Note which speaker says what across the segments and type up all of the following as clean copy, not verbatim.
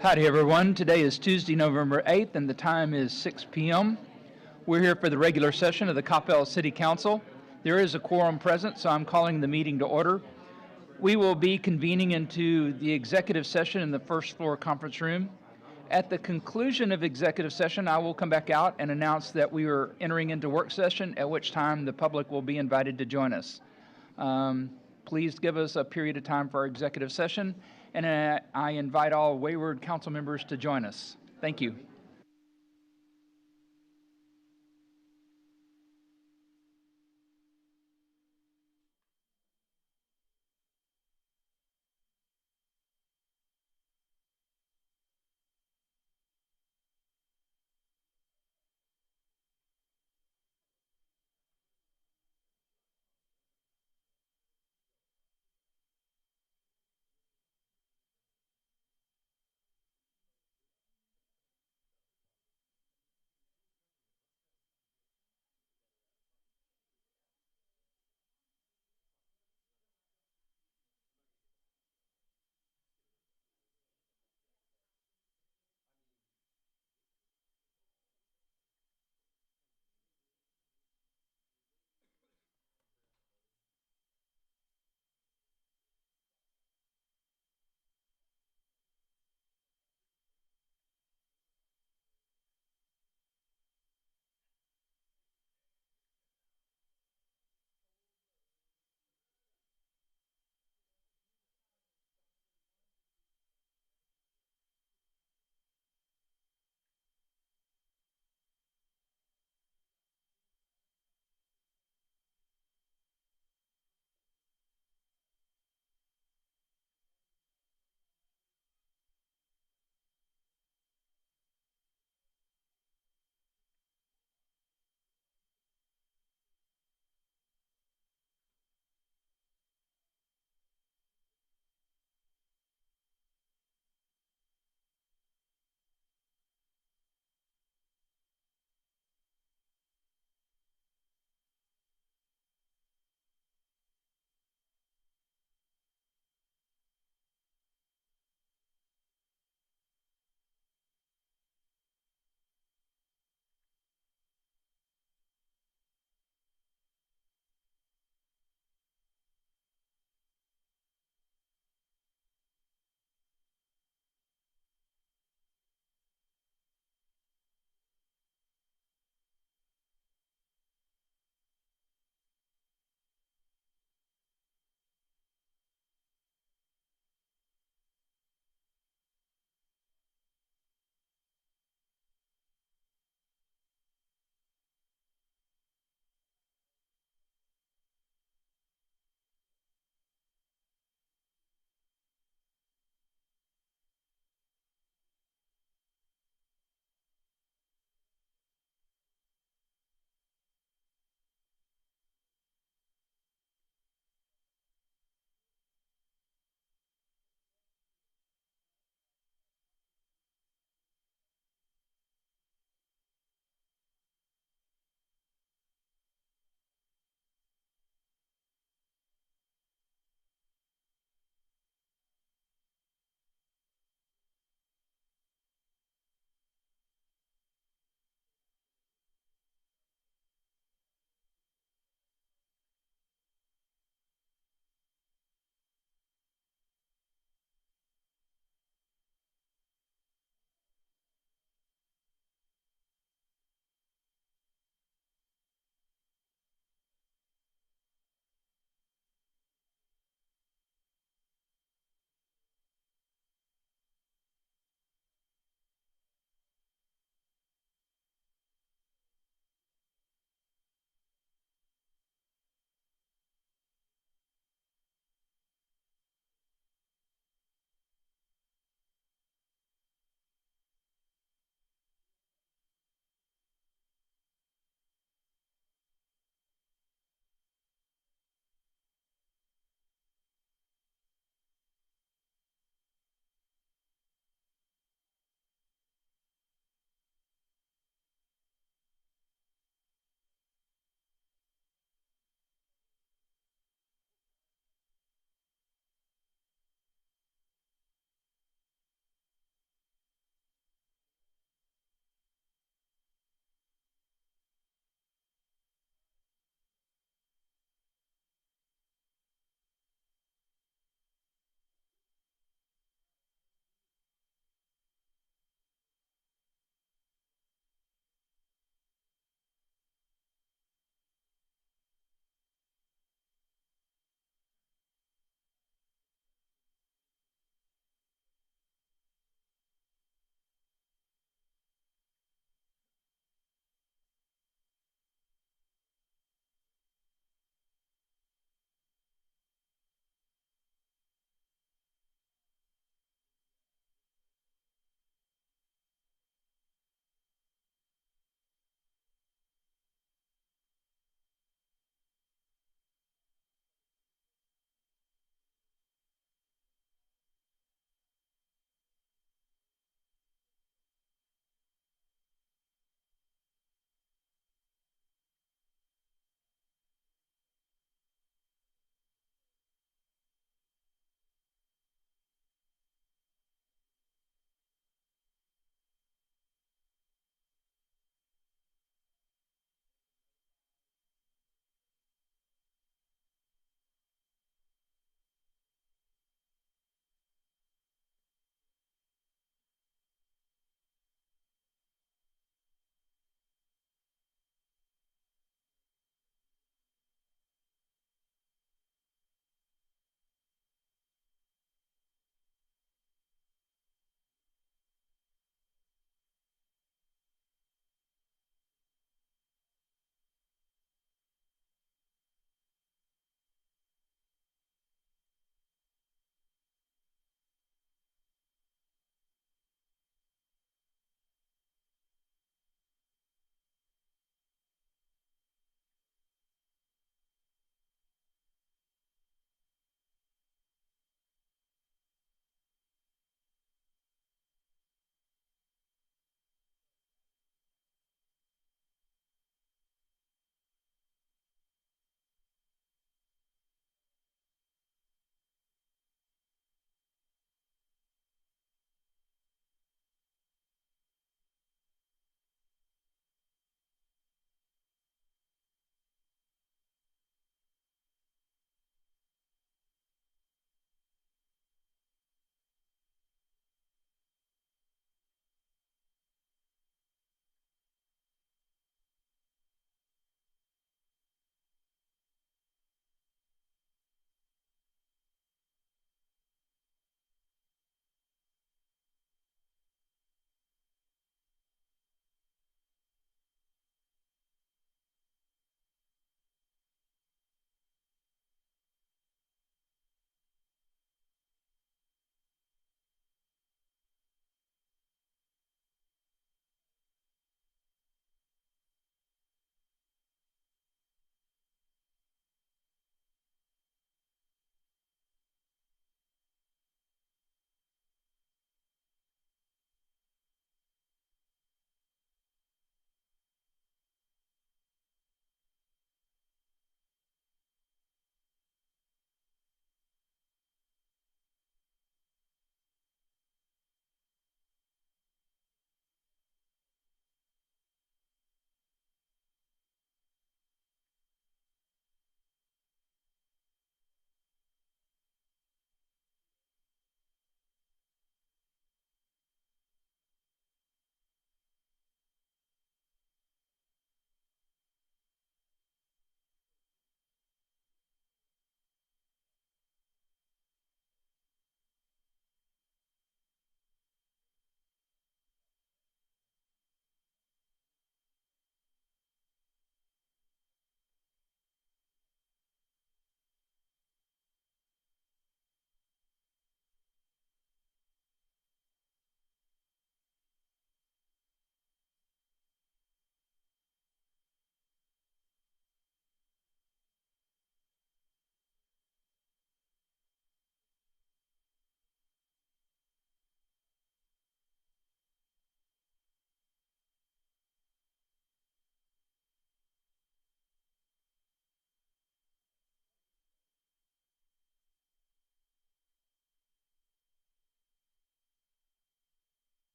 Speaker 1: Howdy, everyone. Today is Tuesday, November 8th, and the time is 6 p.m. We're here for the regular session of the Coppell City Council. There is a quorum present, so I'm calling the meeting to order. We will be convening into the executive session in the first floor conference room. At the conclusion of executive session, I will come back out and announce that we are entering into work session, at which time the public will be invited to join us. Please give us a period of time for our executive session, and I invite all wayward council members to join us. Thank you.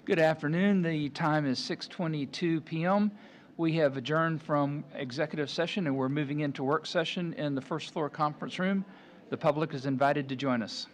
Speaker 1: Good afternoon. The time is 6:22 p.m. We have adjourned from executive session and we're moving into work session in the first floor conference room. The public is invited to join us.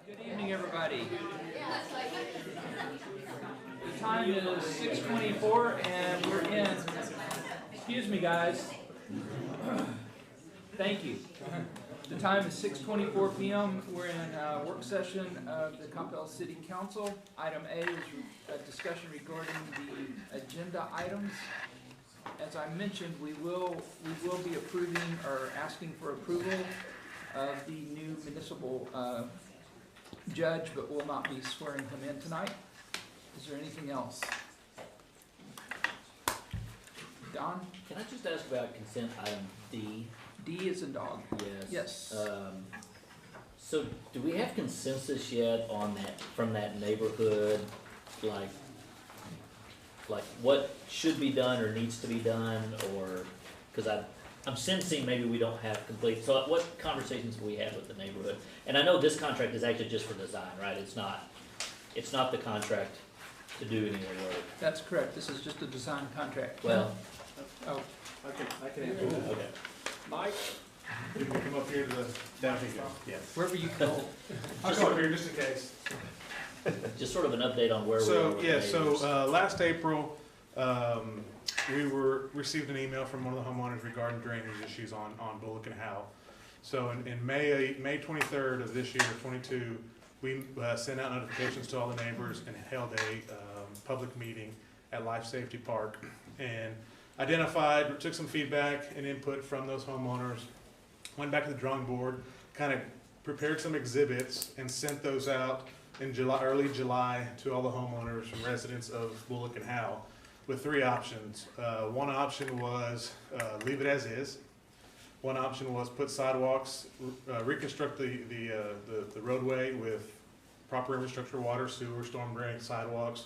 Speaker 1: Good evening, everybody. The time is 6:24 and we're in, excuse me guys. Thank you. The time is 6:24 p.m. We're in work session of the Coppell City Council. Item A is a discussion regarding the agenda items. As I mentioned, we will be approving or asking for approval of the new municipal judge, but will not be swearing him in tonight. Is there anything else? Don?
Speaker 2: Can I just ask about consent item D?
Speaker 1: D is in dog.
Speaker 2: Yes.
Speaker 1: Yes.
Speaker 2: So do we have consensus yet on that, from that neighborhood, like what should be done or needs to be done, or, because I'm sensing maybe we don't have complete, so what conversations have we had with the neighborhood? And I know this contract is actually just for design, right? It's not the contract to do any of the work.
Speaker 1: That's correct. This is just a design contract.
Speaker 2: Well.
Speaker 1: Oh,
Speaker 3: I can answer that.
Speaker 2: Okay.
Speaker 3: Mike, you can come up here to the down here. Yes.
Speaker 1: wherever you go.
Speaker 3: I'll come up here just in case.
Speaker 2: Just sort of an update on where we are
Speaker 3: So,
Speaker 2: with the
Speaker 3: yeah,
Speaker 2: neighbors.
Speaker 3: so last April, we received an email from one of the homeowners regarding drainage issues on Bullock and Howe. So in May 23rd of this year, 22, we sent out notifications to all the neighbors and held a public meeting at Life Safety Park and took some feedback and input from those homeowners, went back to the drawing board, kind of prepared some exhibits and sent those out in early July to all the homeowners and residents of Bullock and Howe with three options. One option was leave it as is. One option was put sidewalks, reconstruct the roadway with proper infrastructure, water, sewer, storm drain, sidewalks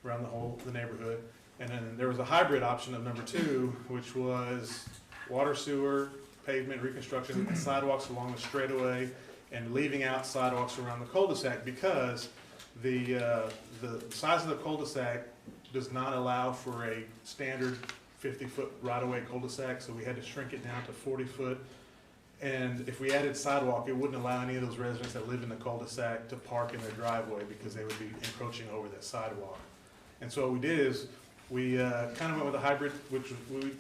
Speaker 3: around the neighborhood. And then there was a hybrid option of number two, which was water, sewer, pavement, reconstruction, and sidewalks along the straightaway, and leaving out sidewalks around the cul-de-sac because the size of the cul-de-sac does not allow for a standard 50-foot right-of-way cul-de-sac, so we had to shrink it down to 40-foot. And if we added sidewalk, it wouldn't allow any of those residents that live in the cul-de-sac to park in their driveway because they would be encroaching over that sidewalk. And so what we did is We kind of went with a hybrid, which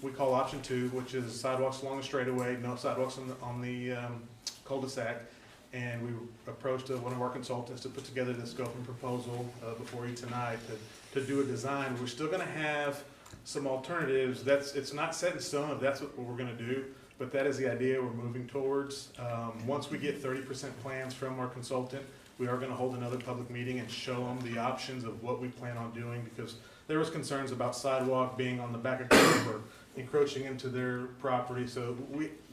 Speaker 3: we call option 2, which is sidewalks along the straightaway, no sidewalks on the cul-de-sac. And we approached one of our consultants to put together the scope and proposal before you tonight to do a design. We're still gonna have some alternatives. It's not set in stone if that's what we're gonna do, but that is the idea we're moving towards. Once we get 30% plans from our consultant, we are gonna hold another public meeting and show them the options of what we plan on doing, because there was concerns about sidewalk being on the back of curb or encroaching into their property. So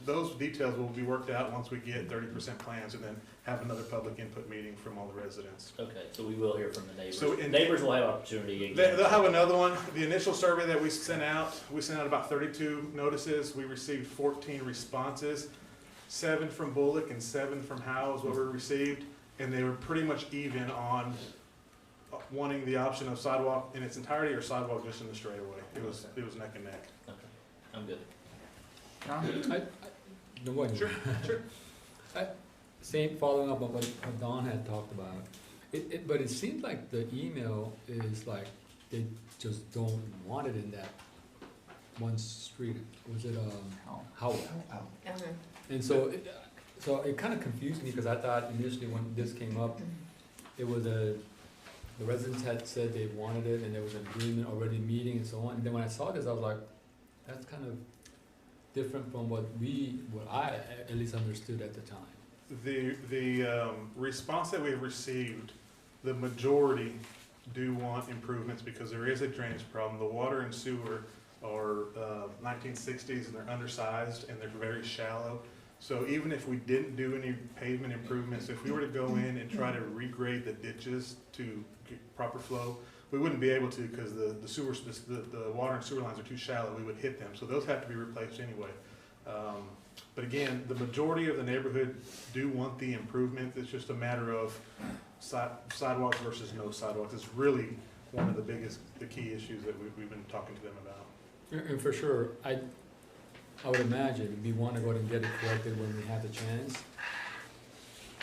Speaker 3: those details will be worked out once we get 30% plans and then have another public input meeting from all the residents.
Speaker 2: Okay, so we will hear from the neighbors.
Speaker 3: So
Speaker 2: Neighbors will have opportunity again.
Speaker 3: They'll have another one. The initial survey that we sent out about 32 notices. We received 14 responses, 7 from Bullock and 7 from Howe is what we received. And they were pretty much even on wanting the option of sidewalk in its entirety or sidewalk just in the straightaway. It was neck and neck.
Speaker 2: Okay, I'm good.
Speaker 1: John?
Speaker 4: No one.
Speaker 3: Sure.
Speaker 4: Same, following up on what Don had talked about. But it seems like the email is like, they just don't want it in that one street. Was it, Howell? And so it kind of confused me, because I thought initially when this came up, it was the residents had said they wanted it, and there was an agreement already meeting and so on. And then when I saw this, I was like, that's kind of different from what I at least understood at the time.
Speaker 3: The response that we've received, the majority do want improvements because there is a drainage problem. The water and sewer are 1960s and they're undersized and they're very shallow. So even if we didn't do any pavement improvements, if we were to go in and try to regrade the ditches to get proper flow, we wouldn't be able to, because the water and sewer lines are too shallow. We would hit them. So those have to be replaced anyway. But again, the majority of the neighborhood do want the improvement. It's just a matter of sidewalks versus no sidewalks. It's really one of the key issues that we've been talking to them about.
Speaker 4: And for sure, I would imagine we want to go ahead and get it corrected when we have the chance.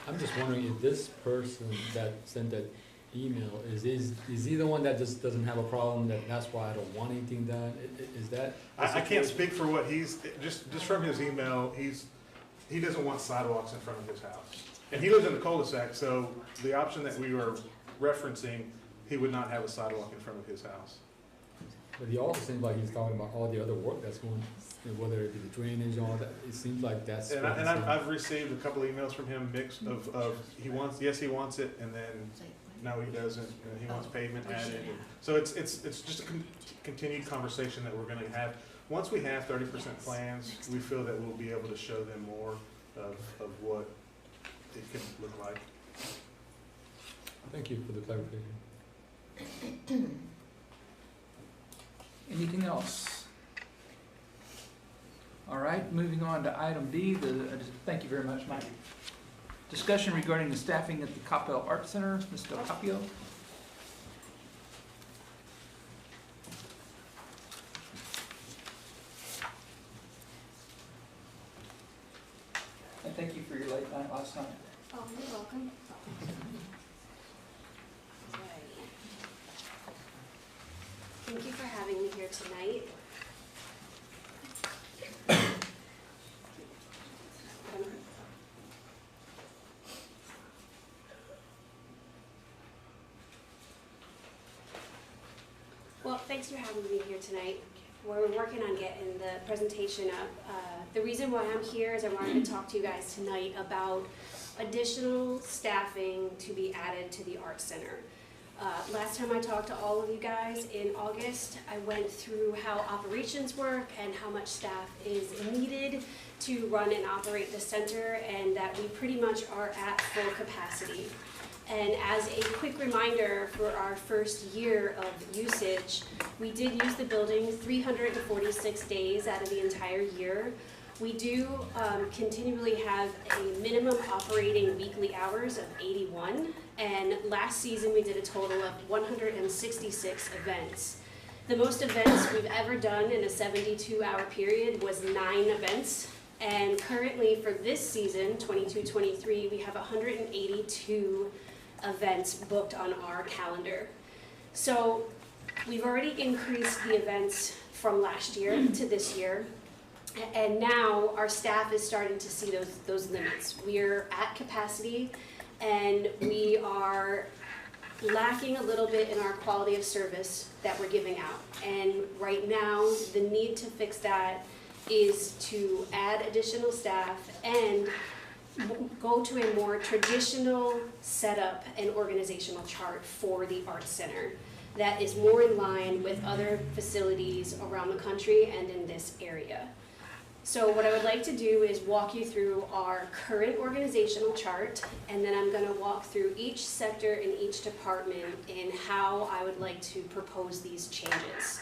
Speaker 4: I'm just wondering if this person that sent that email, is he the one that just doesn't have a problem, that's why I don't want anything done? Is that?
Speaker 3: I can't speak for what just from his email, he doesn't want sidewalks in front of his house. And he lives in the cul-de-sac, so the option that we were referencing, he would not have a sidewalk in front of his house.
Speaker 4: But he also seems like he's talking about all the other work that's going, whether it be the drainage and all that. It seems like that's.
Speaker 3: And I've received a couple emails from him mixed of he wants it, and then no, he doesn't, and he wants pavement added. So it's just a continued conversation that we're gonna have. Once we have 30% plans, we feel that we'll be able to show them more of what it can look like.
Speaker 4: Thank you for the clarification.
Speaker 1: Anything else? All right, moving on to item D, thank you very much, Mike. Discussion regarding the staffing at the Coppell Art Center, Mr. Capio. And thank you for your late night last night.
Speaker 5: Oh, you're welcome. Thank you for having me here tonight. Well, thanks for having me here tonight. We're working on getting the presentation up. The reason why I'm here is I wanted to talk to you guys tonight about additional staffing to be added to the Art Center. Last time I talked to all of you guys in August, I went through how operations work and how much staff is needed to run and operate the center, and that we pretty much are at full capacity. And as a quick reminder, for our first year of usage, we did use the building 346 days out of the entire year. We do continually have a minimum operating weekly hours of 81, and last season we did a total of 166 events. The most events we've ever done in a 72-hour period was 9 events, and currently for this season, 22-23, we have 182 events booked on our calendar. So We've already increased the events from last year to this year, and now our staff is starting to see those limits. We're at capacity, and we are lacking a little bit in our quality of service that we're giving out. And right now, the need to fix that is to add additional staff and go to a more traditional setup and organizational chart for the Arts Center that is more in line with other facilities around the country and in this area. So what I would like to do is walk you through our current organizational chart, and then I'm going to walk through each sector and each department in how I would like to propose these changes.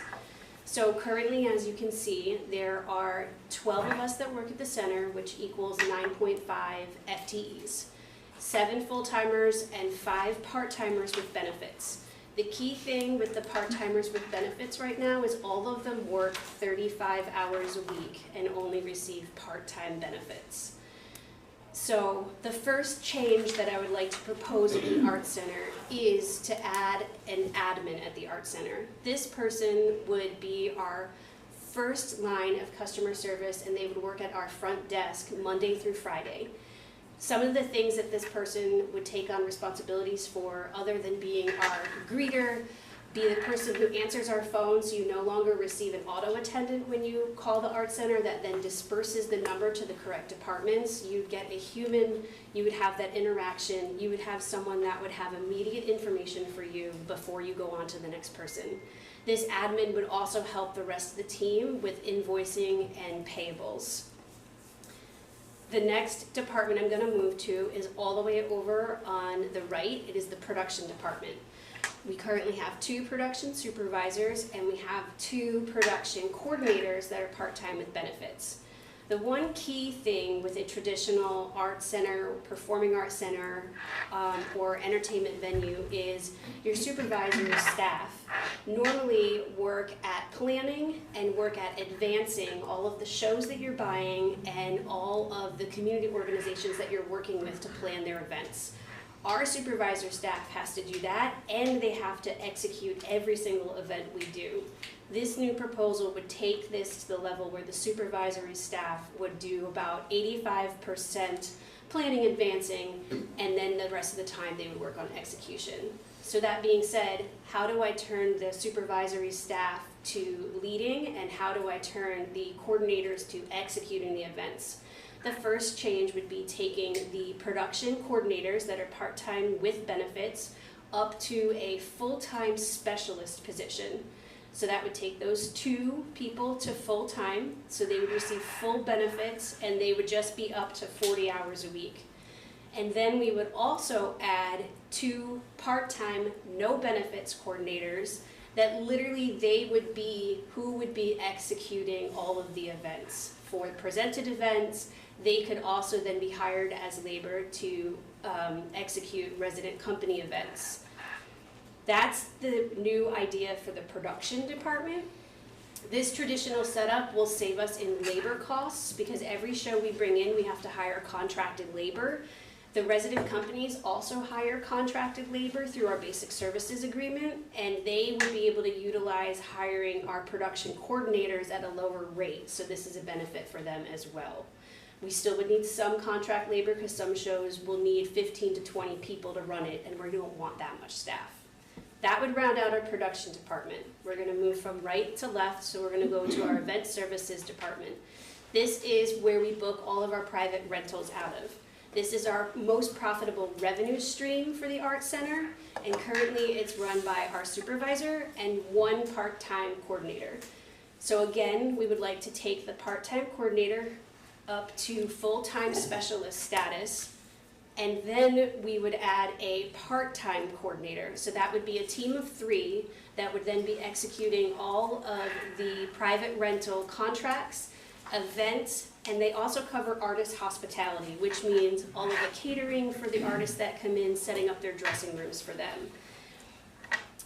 Speaker 5: So currently, as you can see, there are 12 of us that work at the center, which equals 9.5 FTEs, 7 full-timers and 5 part-timers with benefits. The key thing with the part-timers with benefits right now is all of them work 35 hours a week and only receive part-time benefits. So the first change that I would like to propose at the Arts Center is to add an admin at the Arts Center. This person would be our first line of customer service, and they would work at our front desk Monday through Friday. Some of the things that this person would take on responsibilities for, other than being our greeter, be the person who answers our phones, so you no longer receive an auto attendant when you call the Arts Center that then disperses the number to the correct departments. You'd get a human, you would have that interaction, you would have someone that would have immediate information for you before you go on to the next person. This admin would also help the rest of the team with invoicing and payables. The next department I'm going to move to is all the way over on the right. It is the production department. We currently have 2 production supervisors, and we have 2 production coordinators that are part-time with benefits. The one key thing with a traditional art center, performing arts center, or entertainment venue is your supervisor staff normally work at planning and work at advancing all of the shows that you're buying and all of the community organizations that you're working with to plan their events. Our supervisor staff has to do that, and they have to execute every single event we do. This new proposal would take this to the level where the supervisory staff would do about 85% planning, advancing, and then the rest of the time they would work on execution. So that being said, how do I turn the supervisory staff to leading, and how do I turn the coordinators to executing the events? The first change would be taking the production coordinators that are part-time with benefits up to a full-time specialist position. So that would take those 2 people to full-time, so they would receive full benefits, and they would just be up to 40 hours a week. And then we would also add 2 part-time, no benefits coordinators that literally they would be who would be executing all of the events. For presented events, they could also then be hired as labor to execute resident company events. That's the new idea for the production department. This traditional setup will save us in labor costs because every show we bring in, we have to hire contracted labor. The resident companies also hire contracted labor through our basic services agreement, and they would be able to utilize hiring our production coordinators at a lower rate, so this is a benefit for them as well. We still would need some contract labor because some shows will need 15 to 20 people to run it, and we don't want that much staff. That would round out our production department. We're going to move from right to left, so we're going to go to our event services department. This is where we book all of our private rentals out of. This is our most profitable revenue stream for the Arts Center, and currently it's run by our supervisor and 1 part-time coordinator. So again, we would like to take the part-time coordinator up to full-time specialist status, and then we would add a part-time coordinator. So that would be a team of 3 that would then be executing all of the private rental contracts, events, and they also cover artist hospitality, which means all of the catering for the artists that come in, setting up their dressing rooms for them.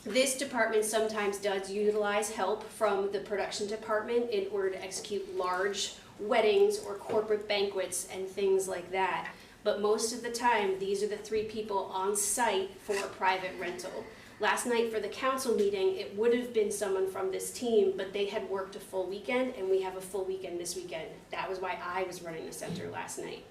Speaker 5: This department sometimes does utilize help from the production department in order to execute large weddings or corporate banquets and things like that. But most of the time, these are the 3 people on site for a private rental. Last night for the council meeting, it would have been someone from this team, but they had worked a full weekend, and we have a full weekend this weekend. That was why I was running the center last night.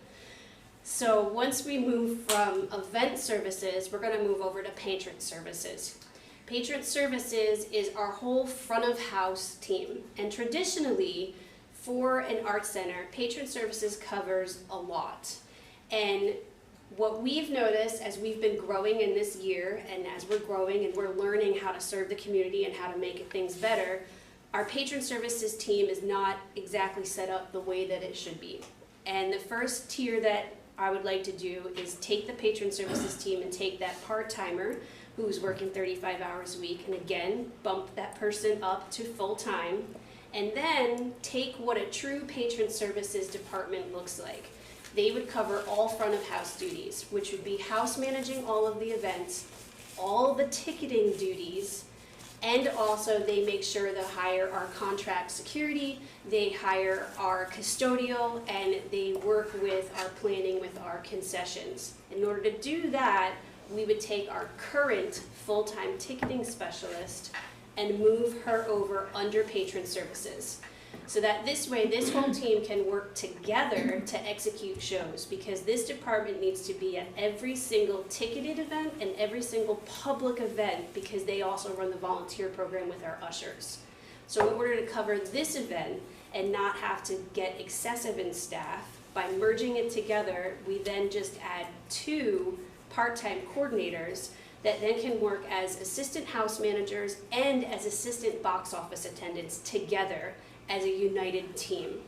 Speaker 5: So once we move from event services, we're gonna move over to patron services. Patron services is our whole front of house team, and traditionally, for an art center, patron services covers a lot. And what we've noticed as we've been growing in this year, and as we're growing and we're learning how to serve the community and how to make things better, our patron services team is not exactly set up the way that it should be. And the first tier that I would like to do is take the patron services team and take that part-timer who's working 35 hours a week, and again, bump that person up to full-time, and then take what a true patron services department looks like. They would cover all front of house duties, which would be house managing all of the events, all the ticketing duties, and also they make sure to hire our contract security, they hire our custodial, and they work with our planning with our concessions. In order to do that, we would take our current full-time ticketing specialist and move her over under patron services. So that this way, this whole team can work together to execute shows, because this department needs to be at every single ticketed event and every single public event, because they also run the volunteer program with our ushers. So in order to cover this event and not have to get excessive in staff, by merging it together, we then just add 2 part-time coordinators that then can work as assistant house managers and as assistant box office attendants together as a united team,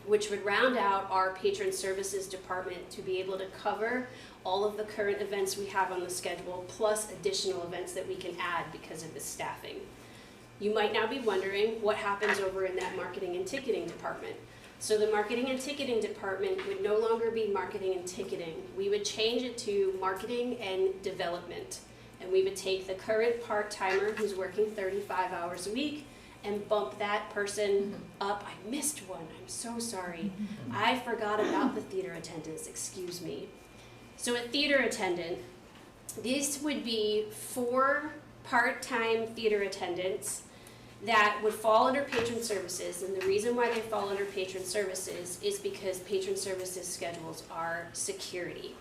Speaker 5: which would round out our patron services department to be able to cover all of the current events we have on the schedule, plus additional events that we can add because of the staffing. You might now be wondering what happens over in that marketing and ticketing department. So the marketing and ticketing department would no longer be marketing and ticketing. We would change it to marketing and development. And we would take the current part-timer who's working 35 hours a week and bump that person up. I missed one, I'm so sorry. I forgot about the theater attendants, excuse me. So a theater attendant, this would be 4 part-time theater attendants that would fall under patron services, and the reason why they fall under patron services is because patron services schedules are security.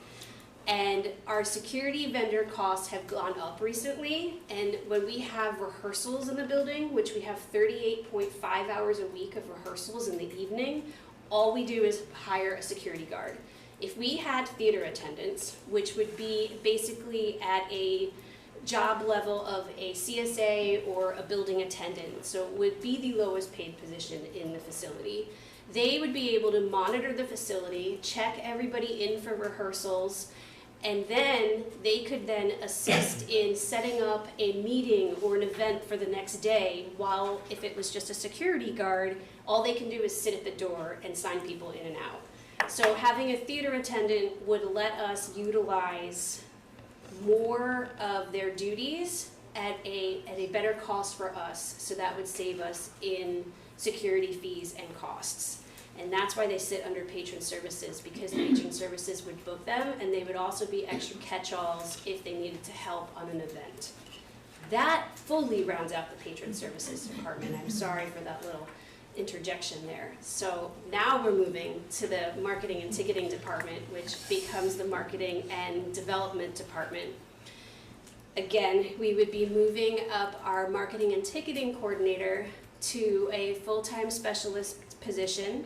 Speaker 5: And our security vendor costs have gone up recently, and when we have rehearsals in the building, which we have 38.5 hours a week of rehearsals in the evening, all we do is hire a security guard. If we had theater attendants, which would be basically at a job level of a CSA or a building attendant, so it would be the lowest paid position in the facility, they would be able to monitor the facility, check everybody in for rehearsals, and then they could then assist in setting up a meeting or an event for the next day, while if it was just a security guard, all they can do is sit at the door and sign people in and out. So having a theater attendant would let us utilize more of their duties at a better cost for us, so that would save us in security fees and costs. And that's why they sit under patron services, because patron services would book them, and they would also be extra catch-alls if they needed to help on an event. That fully rounds out the patron services department. I'm sorry for that little interjection there. So now we're moving to the marketing and ticketing department, which becomes the marketing and development department. Again, we would be moving up our marketing and ticketing coordinator to a full-time specialist position,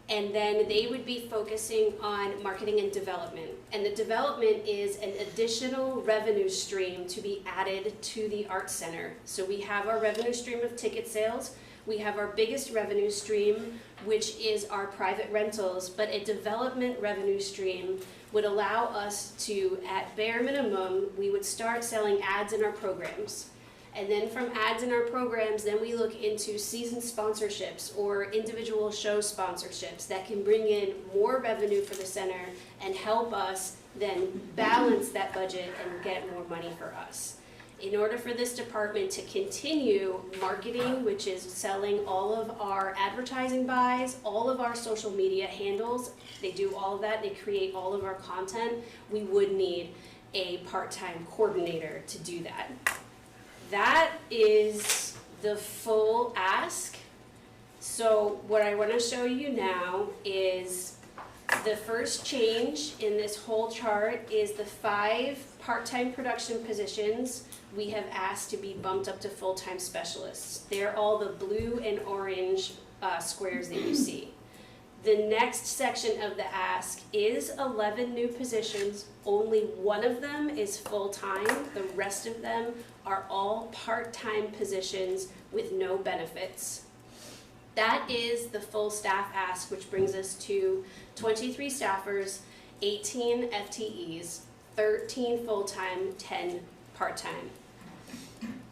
Speaker 5: and then they would be focusing on marketing and development. And the development is an additional revenue stream to be added to the Arts Center. So we have our revenue stream of ticket sales. We have our biggest revenue stream, which is our private rentals, but a development revenue stream would allow us to, at bare minimum, we would start selling ads in our programs. And then from ads in our programs, then we look into season sponsorships or individual show sponsorships that can bring in more revenue for the center and help us then balance that budget and get more money for us. In order for this department to continue marketing, which is selling all of our advertising buys, all of our social media handles, they do all of that, they create all of our content, we would need a part-time coordinator to do that. That is the full ask. So what I want to show you now is the first change in this whole chart is the 5 part-time production positions we have asked to be bumped up to full-time specialists. They're all the blue and orange squares that you see. The next section of the ask is 11 new positions. Only one of them is full-time. The rest of them are all part-time positions with no benefits. That is the full staff ask, which brings us to 23 staffers, 18 FTEs, 13 full-time, 10 part-time.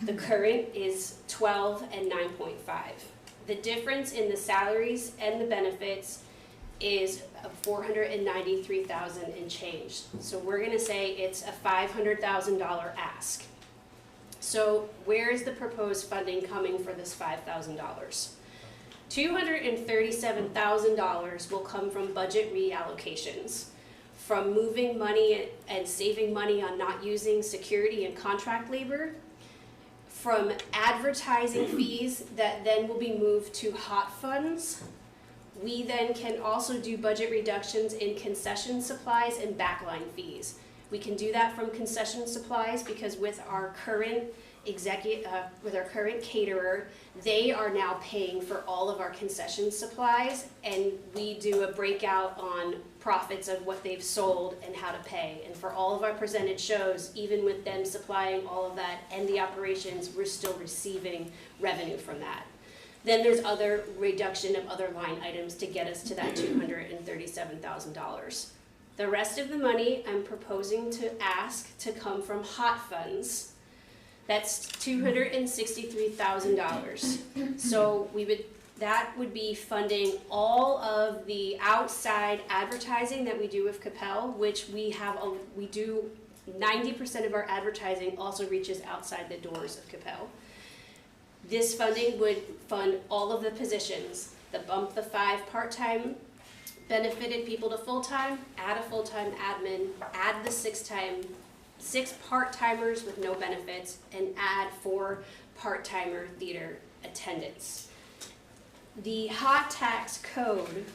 Speaker 5: The current is 12 and 9.5. The difference in the salaries and the benefits is $493,000 and change. So we're gonna say it's a $500,000 ask. So where is the proposed funding coming for this $5,000? $237,000 will come from budget reallocations, from moving money and saving money on not using security and contract labor, from advertising fees that then will be moved to hot funds. We then can also do budget reductions in concession supplies and backline fees. We can do that from concession supplies because with our current caterer, they are now paying for all of our concession supplies, and we do a breakout on profits of what they've sold and how to pay. And for all of our presented shows, even with them supplying all of that and the operations, we're still receiving revenue from that. Then there's other reduction of other line items to get us to that $237,000. The rest of the money I'm proposing to ask to come from hot funds. That's $263,000. So that would be funding all of the outside advertising that we do with Coppell, which we do 90% of our advertising also reaches outside the doors of Coppell. This funding would fund all of the positions, bump the 5 part-time benefited people to full-time, add a full-time admin, add the 6 part-timers with no benefits, and add 4 part-timer theater attendants. The hot tax code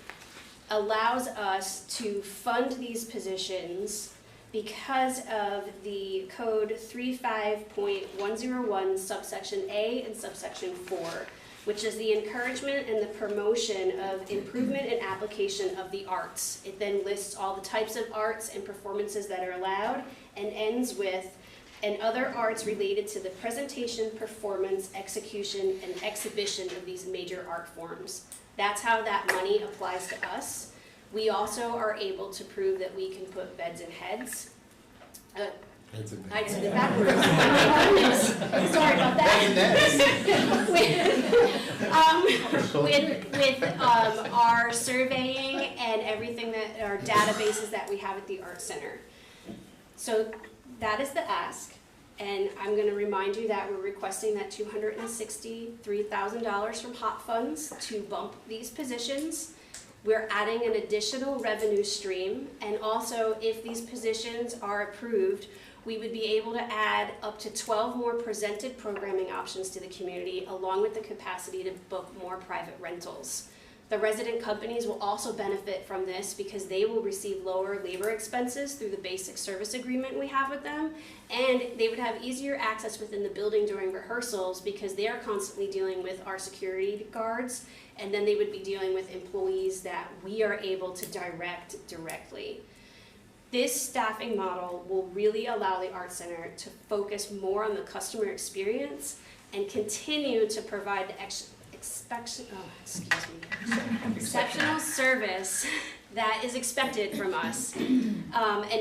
Speaker 5: allows us to fund these positions because of the code 35.101 subsection A and subsection 4, which is the encouragement and the promotion of improvement and application of the arts. It then lists all the types of arts and performances that are allowed and ends with and other arts related to the presentation, performance, execution, and exhibition of these major art forms. That's how that money applies to us. We also are able to prove that we can put beds and heads. I said it backwards. Oh my goodness. Sorry about that. with our surveying and everything that our databases that we have at the Art Center. So that is the ask, and I'm going to remind you that we're requesting that $263,000 from hot funds to bump these positions. We're adding an additional revenue stream, and also if these positions are approved, we would be able to add up to 12 more presented programming options to the community, along with the capacity to book more private rentals. The resident companies will also benefit from this because they will receive lower labor expenses through the basic service agreement we have with them, and they would have easier access within the building during rehearsals because they are constantly dealing with our security guards, and then they would be dealing with employees that we are able to direct directly. This staffing model will really allow the Art Center to focus more on the customer experience and continue to provide the exceptional service that is expected from us, and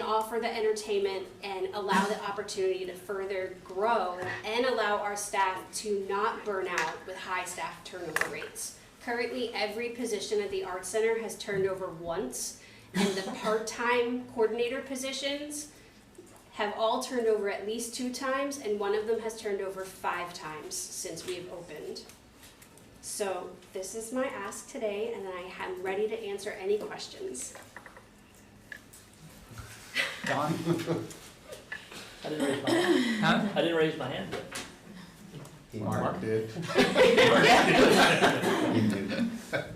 Speaker 5: offer the entertainment and allow the opportunity to further grow and allow our staff to not burn out with high staff turnover rates. Currently, every position at the Art Center has turned over once, and the part-time coordinator positions have all turned over at least 2 times, and one of them has turned over 5 times since we have opened. So this is my ask today, and I am ready to answer any questions.
Speaker 1: Don?
Speaker 2: I didn't raise my hand.
Speaker 1: Huh?
Speaker 2: I didn't raise my hand yet.
Speaker 6: Mark did.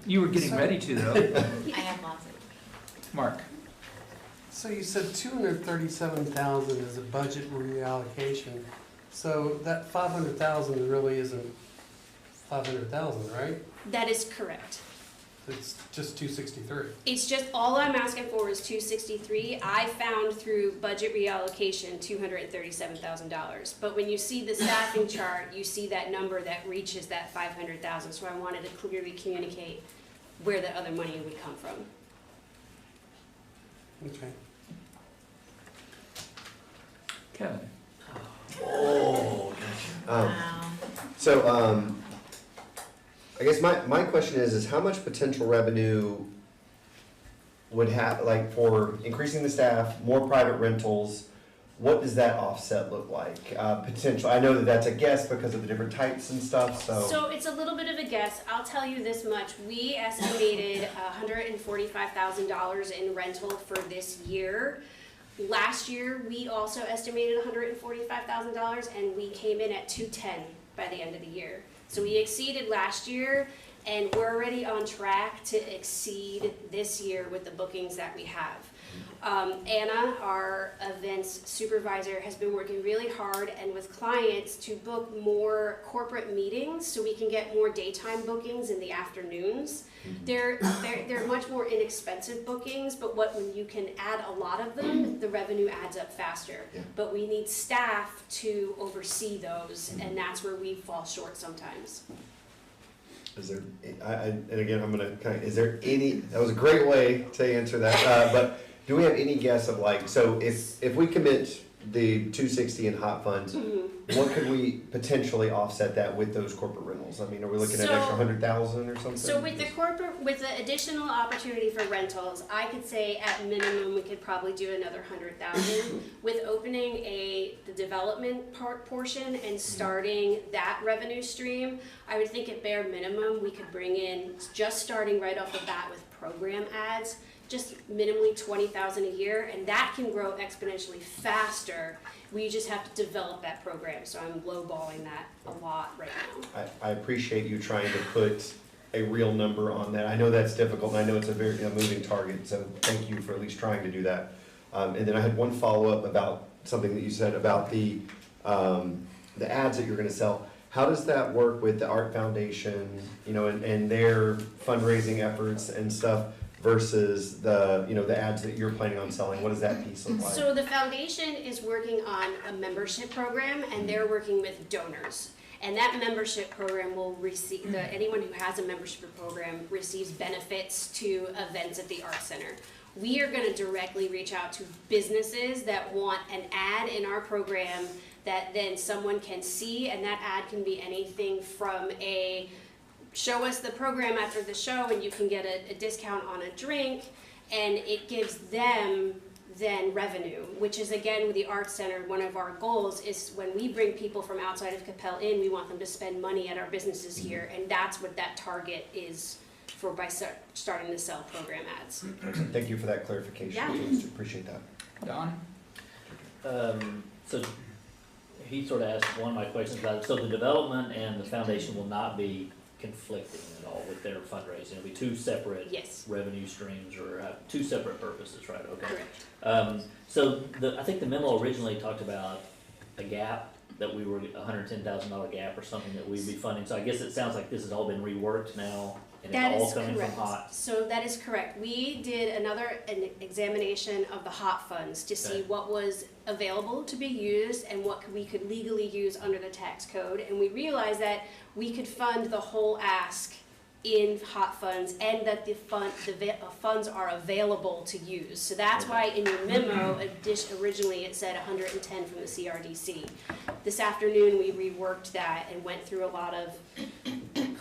Speaker 1: You were getting ready to, though.
Speaker 7: I have lots of.
Speaker 1: Mark?
Speaker 8: So you said 237,000 is a budget reallocation. So that 500,000 really isn't 500,000, right?
Speaker 5: That is correct.
Speaker 8: It's just 263.
Speaker 5: It's just, all I'm asking for is 263. I found through budget reallocation, $237,000. But when you see the staffing chart, you see that number that reaches that 500,000. So I wanted to clearly communicate where the other money would come from.
Speaker 8: Okay.
Speaker 1: Kevin?
Speaker 6: Oh,
Speaker 7: Wow.
Speaker 6: so, I guess my question is how much potential revenue would have, like, for increasing the staff, more private rentals, what does that offset look like? Potential, I know that that's a guess because of the different types and stuff,
Speaker 5: So it's a little bit of a guess. I'll tell you this much. We estimated $145,000 in rental for this year. Last year, we also estimated $145,000 and we came in at $210,000 by the end of the year. So we exceeded last year and we're already on track to exceed this year with the bookings that we have. Anna, our events supervisor, has been working really hard and with clients to book more corporate meetings so we can get more daytime bookings in the afternoons. They're much more inexpensive bookings, but when you can add a lot of them, the revenue adds up faster.
Speaker 6: Yeah.
Speaker 5: But we need staff to oversee those, and that's where we fall short sometimes.
Speaker 6: is there, and again, I'm gonna is there any, that was a great way to answer that, but do we have any guess of like, so if we commit the 260 in hot funds, what could we potentially offset that with those corporate rentals? I mean, are we looking at an extra 100,000 or something?
Speaker 5: So with the additional opportunity for rentals, I could say at minimum we could probably do another 100,000. With opening the development portion and starting that revenue stream, I would think at bare minimum we could bring in, just starting right off the bat with program ads, just minimally 20,000 a year, and that can grow exponentially faster. We just have to develop that program, so I'm lowballing that a lot right now.
Speaker 6: I appreciate you trying to put a real number on that. I know that's difficult, and I know it's a very moving target, so thank you for at least trying to do that. And then I had one follow-up about something that you said about the ads that you're gonna sell. How does that work with the Art Foundation, and their fundraising efforts and stuff versus the ads that you're planning on selling? What does that piece look like?
Speaker 5: So the foundation is working on a membership program, and they're working with donors. And that membership program will receive, anyone who has a membership program receives benefits to events at the Art Center. We are gonna directly reach out to businesses that want an ad in our program that then someone can see, and that ad can be anything from show us the program after the show and you can get a discount on a drink, and it gives them then revenue, which is again with the Arts Center, one of our goals is when we bring people from outside of Coppell in, we want them to spend money at our businesses here, and that's what that target is for by starting to sell program ads.
Speaker 6: Thank you for that clarification.
Speaker 5: Yeah.
Speaker 6: Appreciate that.
Speaker 1: Don?
Speaker 2: So he sort of asked one of my questions about it. So the development and the foundation will not be conflicting at all with their fundraising. It'll be two separate
Speaker 5: Yes.
Speaker 2: revenue streams or two separate purposes, right? Okay.
Speaker 5: Correct.
Speaker 2: So I think the memo originally talked about a gap that we were $110,000 gap or something that we'd be funding. So I guess it sounds like this has all been reworked now and
Speaker 5: That
Speaker 2: it's all
Speaker 5: is
Speaker 2: coming
Speaker 5: correct.
Speaker 2: from hot.
Speaker 5: So that is correct. We did an examination of the hot funds to see
Speaker 2: Okay.
Speaker 5: what was available to be used and what we could legally use under the tax code. And we realized that we could fund the whole ask in hot funds and that the funds are available to use. So that's why in your memo, originally it said 110 from the CRDC. This afternoon, we reworked that and went through a lot of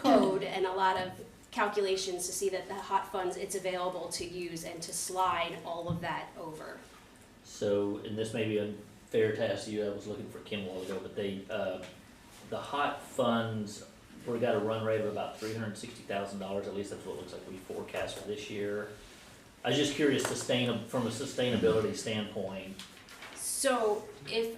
Speaker 5: code and a lot of calculations to see that the hot funds, it's available to use and to slide all of that over.
Speaker 2: So, and this may be a fair task to you, I was looking for Kim a while ago, but the hot funds, we've got a run rate of about $360,000, at least that's what it looks like we forecast for this year. I was just curious, from a sustainability standpoint.
Speaker 5: So if,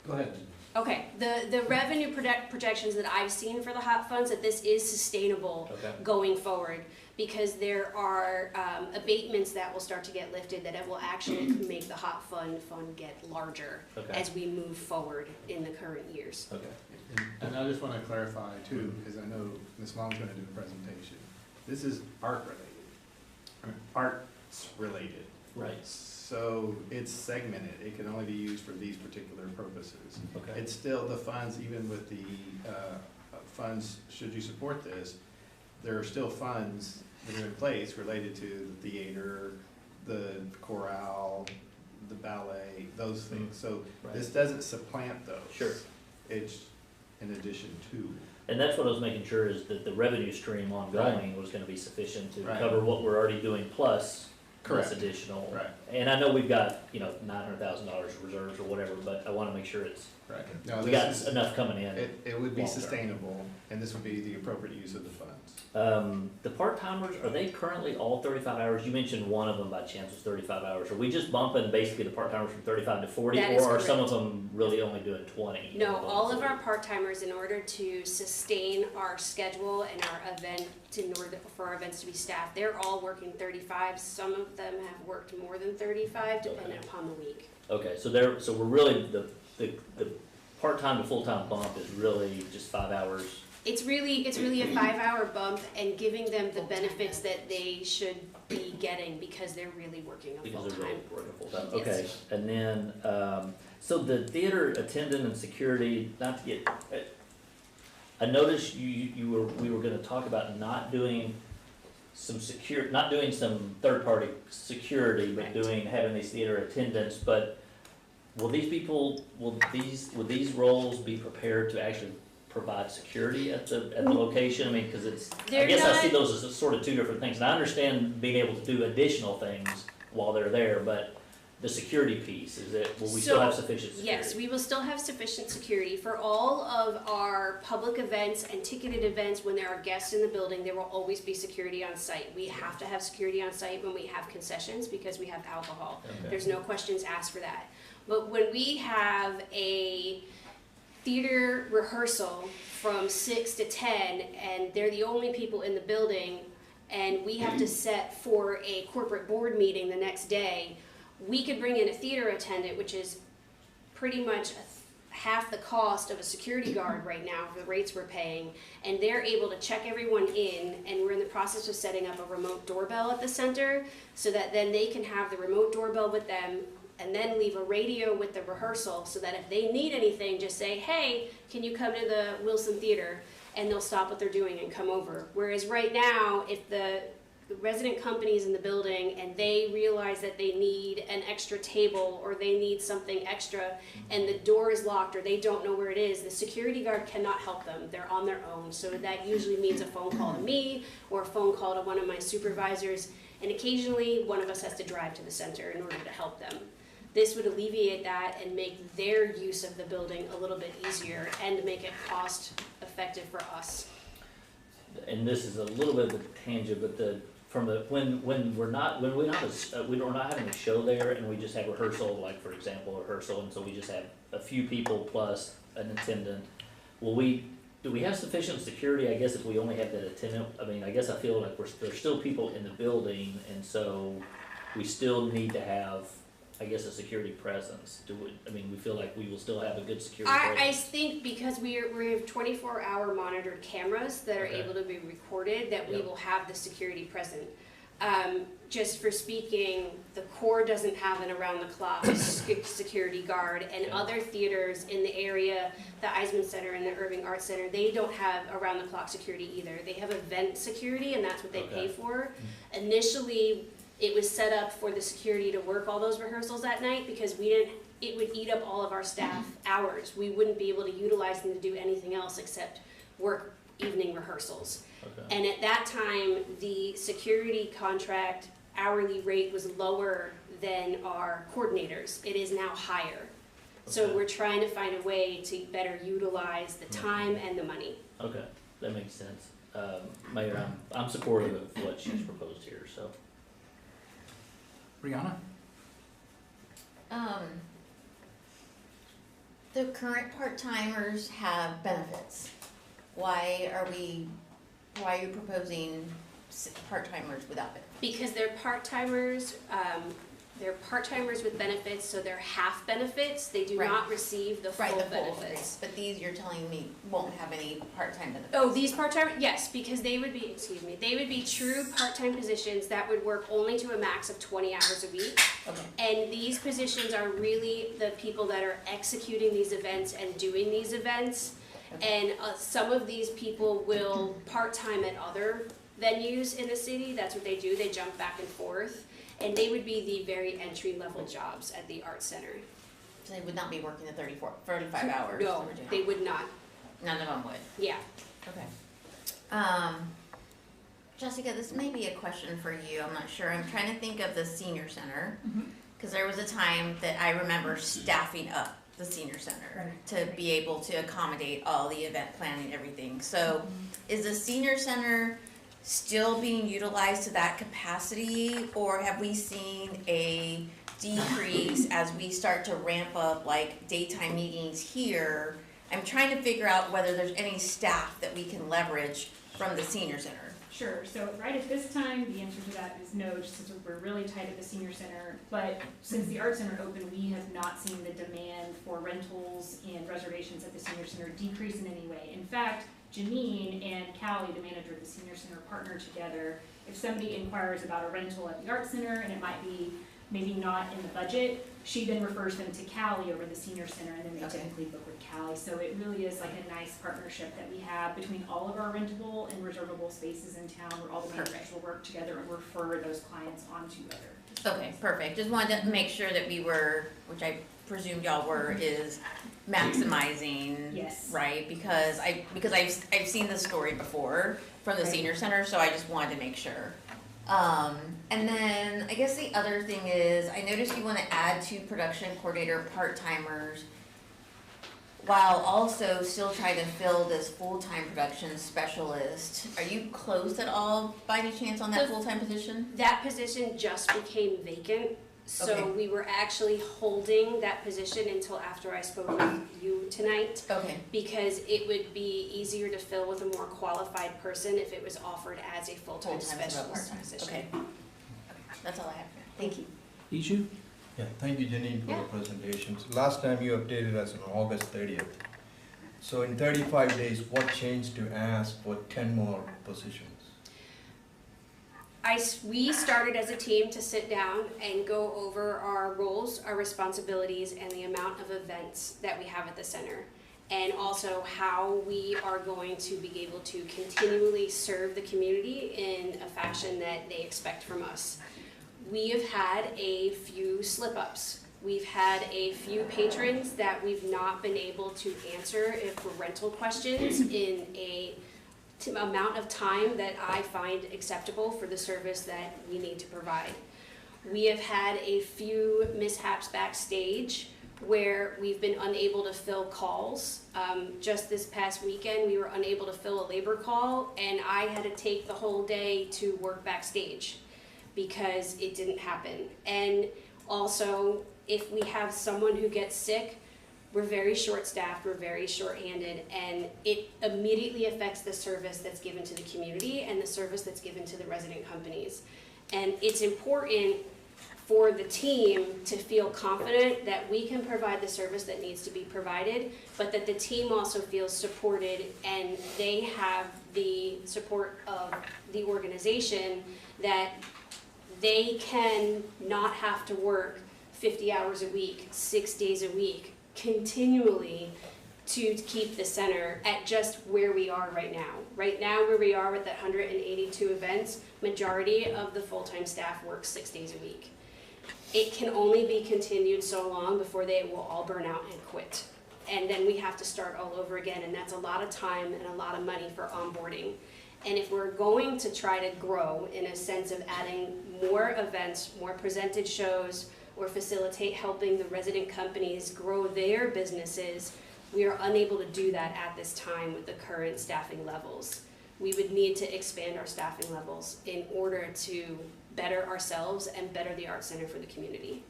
Speaker 9: Go ahead.
Speaker 5: Okay, the revenue projections that I've seen for the hot funds, that this is sustainable
Speaker 2: Okay.
Speaker 5: going forward, because there are abatements that will start to get lifted, that it will actually make the hot fund get larger
Speaker 2: Okay.
Speaker 5: as we move forward in the current years.
Speaker 2: Okay.
Speaker 9: And I just want to clarify too, because I know Ms. Long's going to do a presentation. This is art related, arts related.
Speaker 2: Right.
Speaker 9: So it's segmented. It can only be used for these particular purposes.
Speaker 2: Okay.
Speaker 9: It's still the funds, even with the funds, should you support this, there are still funds that are in place related to the theater, the chorale, the ballet, those things. So
Speaker 2: Right.
Speaker 9: this doesn't supplant those.
Speaker 2: Sure.
Speaker 9: It's in addition to.
Speaker 2: And that's what I was making sure is that the revenue stream ongoing was gonna be sufficient to
Speaker 9: Right.
Speaker 2: cover what we're already doing plus
Speaker 9: Correct.
Speaker 2: additional.
Speaker 9: Right.
Speaker 2: And I know we've got, $900,000 reserves or whatever, but I wanna make sure
Speaker 9: Right. No,
Speaker 2: we
Speaker 9: this
Speaker 2: got
Speaker 9: is,
Speaker 2: enough coming in.
Speaker 9: it would be
Speaker 2: long term.
Speaker 9: sustainable, and this would be the appropriate use of the funds.
Speaker 2: The part-timers, are they currently all 35 hours? You mentioned one of them by chance was 35 hours. Are we just bumping basically the part-timers from 35 to 40?
Speaker 5: That is
Speaker 2: Or are some of
Speaker 5: correct.
Speaker 2: them really only doing 20?
Speaker 5: No, all of our part-timers, in order to sustain our schedule and our event, for our events to be staffed, they're all working 35. Some of them have worked more than 35, depending upon the week.
Speaker 2: Okay, so we're really, the part-time to full-time bump is really just 5 hours.
Speaker 5: It's really a 5-hour bump and giving them the benefits that they should be getting because they're really working a
Speaker 2: Because they're really
Speaker 5: full-time.
Speaker 2: working full-time,
Speaker 5: Yes.
Speaker 2: okay. And then, so the theater attendant and security, not to get, I noticed we were gonna talk about not doing some third-party security, but
Speaker 5: Right.
Speaker 2: having these theater attendants, but will these roles be prepared to actually provide security at the location? I mean, cause I
Speaker 5: They're
Speaker 2: guess I see
Speaker 5: not-
Speaker 2: those as sort of two different things, and I understand being able to do additional things while they're there, but the security piece, will we still have sufficient security?
Speaker 5: Yes, we will still have sufficient security for all of our public events and ticketed events. When there are guests in the building, there will always be security on site. We have to have security on site when we have concessions because we have alcohol.
Speaker 2: Okay.
Speaker 5: There's no questions asked for that. But when we have a theater rehearsal from 6 to 10 and they're the only people in the building and we have to set for a corporate board meeting the next day, we could bring in a theater attendant, which is pretty much half the cost of a security guard right now for the rates we're paying, and they're able to check everyone in, and we're in the process of setting up a remote doorbell at the center so that then they can have the remote doorbell with them and then leave a radio with the rehearsal so that if they need anything, just say, hey, can you come to the Wilson Theater? And they'll stop what they're doing and come over. Whereas right now, if the resident company's in the building and they realize that they need an extra table or they need something extra and the door is locked or they don't know where it is, the security guard cannot help them. They're on their own. So that usually means a phone call to me or a phone call to one of my supervisors, and occasionally one of us has to drive to the center in order to help them. This would alleviate that and make their use of the building a little bit easier and make it cost effective for us.
Speaker 2: And this is a little bit of a tangent, but when we're not having a show there and we just have rehearsal, like for example, rehearsal, and so we just have a few people plus an attendant, do we have sufficient security, I guess, if we only have that attendant? I mean, I guess I feel like there's still people in the building, and so we still need to have, I guess, a security presence. We feel like we will still have a good security presence?
Speaker 5: I think because we have 24-hour monitored cameras that are
Speaker 2: Okay.
Speaker 5: able to be recorded, that we
Speaker 2: Yep.
Speaker 5: will have the security present. Just for speaking, the Corps doesn't have an around-the-clock security guard, and
Speaker 2: Yeah.
Speaker 5: other theaters in the area, the Eisman Center and the Irving Arts Center, they don't have around-the-clock security either. They have event security, and that's what they pay
Speaker 2: Okay.
Speaker 5: for. Initially, it was set up for the security to work all those rehearsals at night because it would eat up all of our staff hours. We wouldn't be able to utilize them to do anything else except work evening rehearsals.
Speaker 2: Okay.
Speaker 5: And at that time, the security contract hourly rate was lower than our coordinators. It is now higher. So
Speaker 2: Okay.
Speaker 5: we're trying to find a way to better utilize the time and the money.
Speaker 2: Okay, that makes sense. Mayor, I'm supportive of what she's proposed here, so.
Speaker 1: Brianna?
Speaker 7: The current part-timers have benefits. Why are you proposing part-timers without benefits?
Speaker 5: Because they're part-timers with benefits, so they're half benefits. They do
Speaker 7: Right.
Speaker 5: not receive the full
Speaker 7: Right, the full
Speaker 5: benefits.
Speaker 7: But these, you're telling me, won't have any part-time benefits?
Speaker 5: Oh, these part-time, yes, because they would be true part-time positions that would work only to a max of 20 hours a week.
Speaker 7: Okay,
Speaker 5: And these positions are really the people that are executing these events and doing these events.
Speaker 7: okay.
Speaker 5: And some of these people will part-time at other venues in the city. That's what they do. They jump back and forth. And they would be the very entry-level jobs at the Art Center.
Speaker 7: So they would not be working the 35 hours?
Speaker 5: No,
Speaker 7: that we're doing?
Speaker 5: they would not.
Speaker 7: None of them would?
Speaker 5: Yeah.
Speaker 7: Okay. Jessica, this may be a question for you, I'm not sure. I'm trying to think of the senior center. Because there was a time that I remember staffing up the senior center to be able to accommodate all the event planning and everything. So is the senior center still being utilized to that capacity, or have we seen a decrease as we start to ramp up like daytime meetings here? I'm trying to figure out whether there's any staff that we can leverage from the senior center.
Speaker 10: Sure, so right at this time, the answer to that is no, just since we're really tight at the senior center. But since the art center opened, we have not seen the demand for rentals and reservations at the senior center decrease in any way. In fact, Janine and Callie, the manager of the senior center, partner together. If somebody inquires about a rental at the art center and it might be maybe not in the budget, she then refers them to Callie over the senior center, and then they
Speaker 7: Okay.
Speaker 10: typically book with Callie. So it really is like a nice partnership that we have between all of our rentable and reservable spaces in town, where all the managers
Speaker 7: Perfect.
Speaker 10: will work together and refer those clients onto other.
Speaker 7: Okay, perfect. Just wanted to make sure that we were, which I presumed y'all were, is maximizing.
Speaker 10: Yes.
Speaker 7: Right, because I've seen this story before from the
Speaker 10: Right.
Speaker 7: senior center, so I just wanted to make sure. And then I guess the other thing is, I noticed you wanna add 2 production coordinator part-timers while also still trying to fill this full-time production specialist. Are you closed at all by any chance on that
Speaker 5: The-
Speaker 7: full-time position?
Speaker 5: That position just became vacant, so
Speaker 7: Okay.
Speaker 5: we were actually holding that position until after I spoke with you tonight,
Speaker 7: Okay,
Speaker 5: because it would be easier to fill with a more qualified person if it was offered as a full-time
Speaker 7: full-time as well,
Speaker 5: specialist
Speaker 7: part-time,
Speaker 5: position.
Speaker 7: okay. That's all I have. Thank you.
Speaker 1: Issue?
Speaker 11: Yeah, thank you, Janine, for
Speaker 7: Yeah.
Speaker 11: the presentation. So last time you updated us on August 30th. So in 35 days, what changed to ask for 10 more positions?
Speaker 5: We started as a team to sit down and go over our roles, our responsibilities, and the amount of events that we have at the center. And also how we are going to be able to continually serve the community in a fashion that they expect from us. We have had a few slip-ups. We've had a few patrons that we've not been able to answer for rental questions in a amount of time that I find acceptable for the service that we need to provide. We have had a few mishaps backstage where we've been unable to fill calls. Just this past weekend, we were unable to fill a labor call, and I had to take the whole day to work backstage because it didn't happen. And also, if we have someone who gets sick, we're very short-staffed, we're very short-handed, and it immediately affects the service that's given to the community and the service that's given to the resident companies. And it's important for the team to feel confident that we can provide the service that needs to be provided, but that the team also feels supported and they have the support of the organization, that they can not have to work 50 hours a week, 6 days a week, continually to keep the center at just where we are right now. Right now, where we are with that 182 events, majority of the full-time staff works 6 days a week. It can only be continued so long before they will all burn out and quit. And then we have to start all over again, and that's a lot of time and a lot of money for onboarding. And if we're going to try to grow in a sense of adding more events, more presented shows, or facilitate helping the resident companies grow their businesses, we are unable to do that at this time with the current staffing levels. We would need to expand our staffing levels in order to better ourselves and better the Art Center for the community.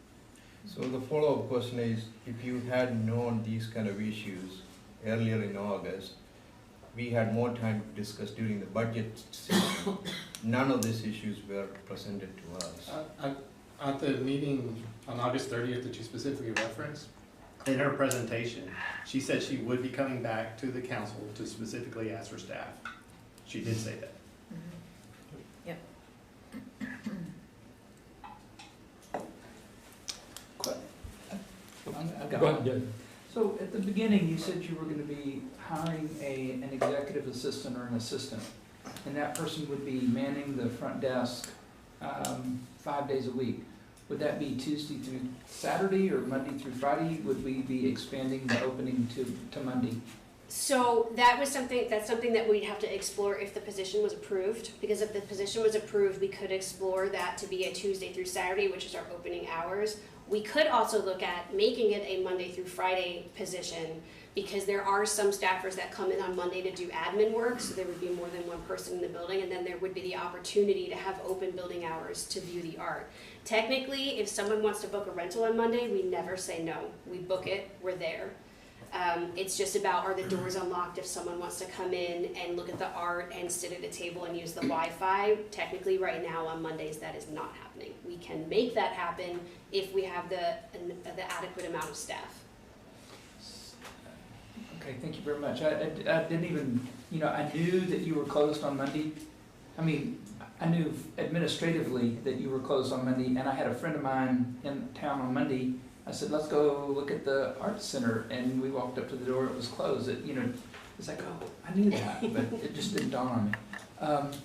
Speaker 11: So the follow-up question is, if you had known these kind of issues earlier in August, we had more time to discuss during the budget season. None of these issues were presented to us.
Speaker 9: At the meeting on August 30th that you specifically referenced, in her presentation, she said she would be coming back to the council to specifically ask for staff. She did say that.
Speaker 7: Yep.
Speaker 1: I've got
Speaker 4: Go
Speaker 1: one.
Speaker 4: ahead, yeah.
Speaker 1: So at the beginning, you said you were gonna be hiring an executive assistant or an assistant, and that person would be manning the front desk, 5 days a week. Would that be Tuesday through Saturday or Monday through Friday? Would we be expanding the opening to Monday?
Speaker 5: So that's something that we'd have to explore if the position was approved, because if the position was approved, we could explore that to be a Tuesday through Saturday, which is our opening hours. We could also look at making it a Monday through Friday position, because there are some staffers that come in on Monday to do admin work, so there would be more than one person in the building, and then there would be the opportunity to have open building hours to view the art. Technically, if someone wants to book a rental on Monday, we never say no. We book it, we're there. It's just about, are the doors unlocked if someone wants to come in and look at the art and sit at a table and use the Wi-Fi. Technically, right now on Mondays, that is not happening. We can make that happen if we have the adequate amount of staff.
Speaker 1: Okay, thank you very much. I didn't even, I knew that you were closed on Monday. I mean, I knew administratively that you were closed on Monday, and I had a friend of mine in town on Monday. I said, let's go look at the art center, and we walked up to the door, it was closed. It's like, oh, I knew that, but it just didn't dawn on me.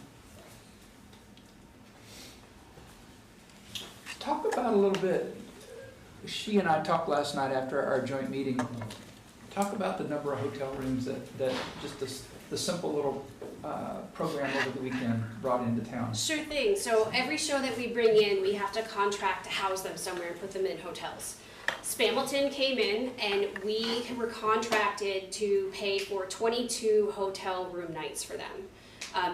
Speaker 1: Talk about a little bit, she and I talked last night after our joint meeting. Talk about the number of hotel rooms that just the simple little program over the weekend brought into town.
Speaker 5: Sure thing. So every show that we bring in, we have to contract to house them somewhere and put them in hotels. Spamilton came in, and we were contracted to pay for 22 hotel room nights for them.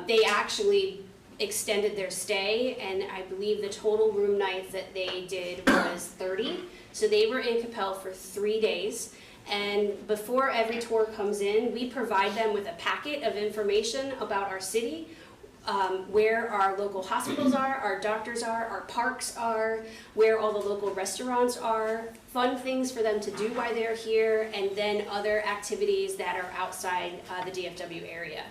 Speaker 5: They actually extended their stay, and I believe the total room nights that they did was 30. So they were in Coppell for 3 days. And before every tour comes in, we provide them with a packet of information about our city, where our local hospitals are, our doctors are, our parks are, where all the local restaurants are, fun things for them to do while they're here, and then other activities that are outside the DFW area.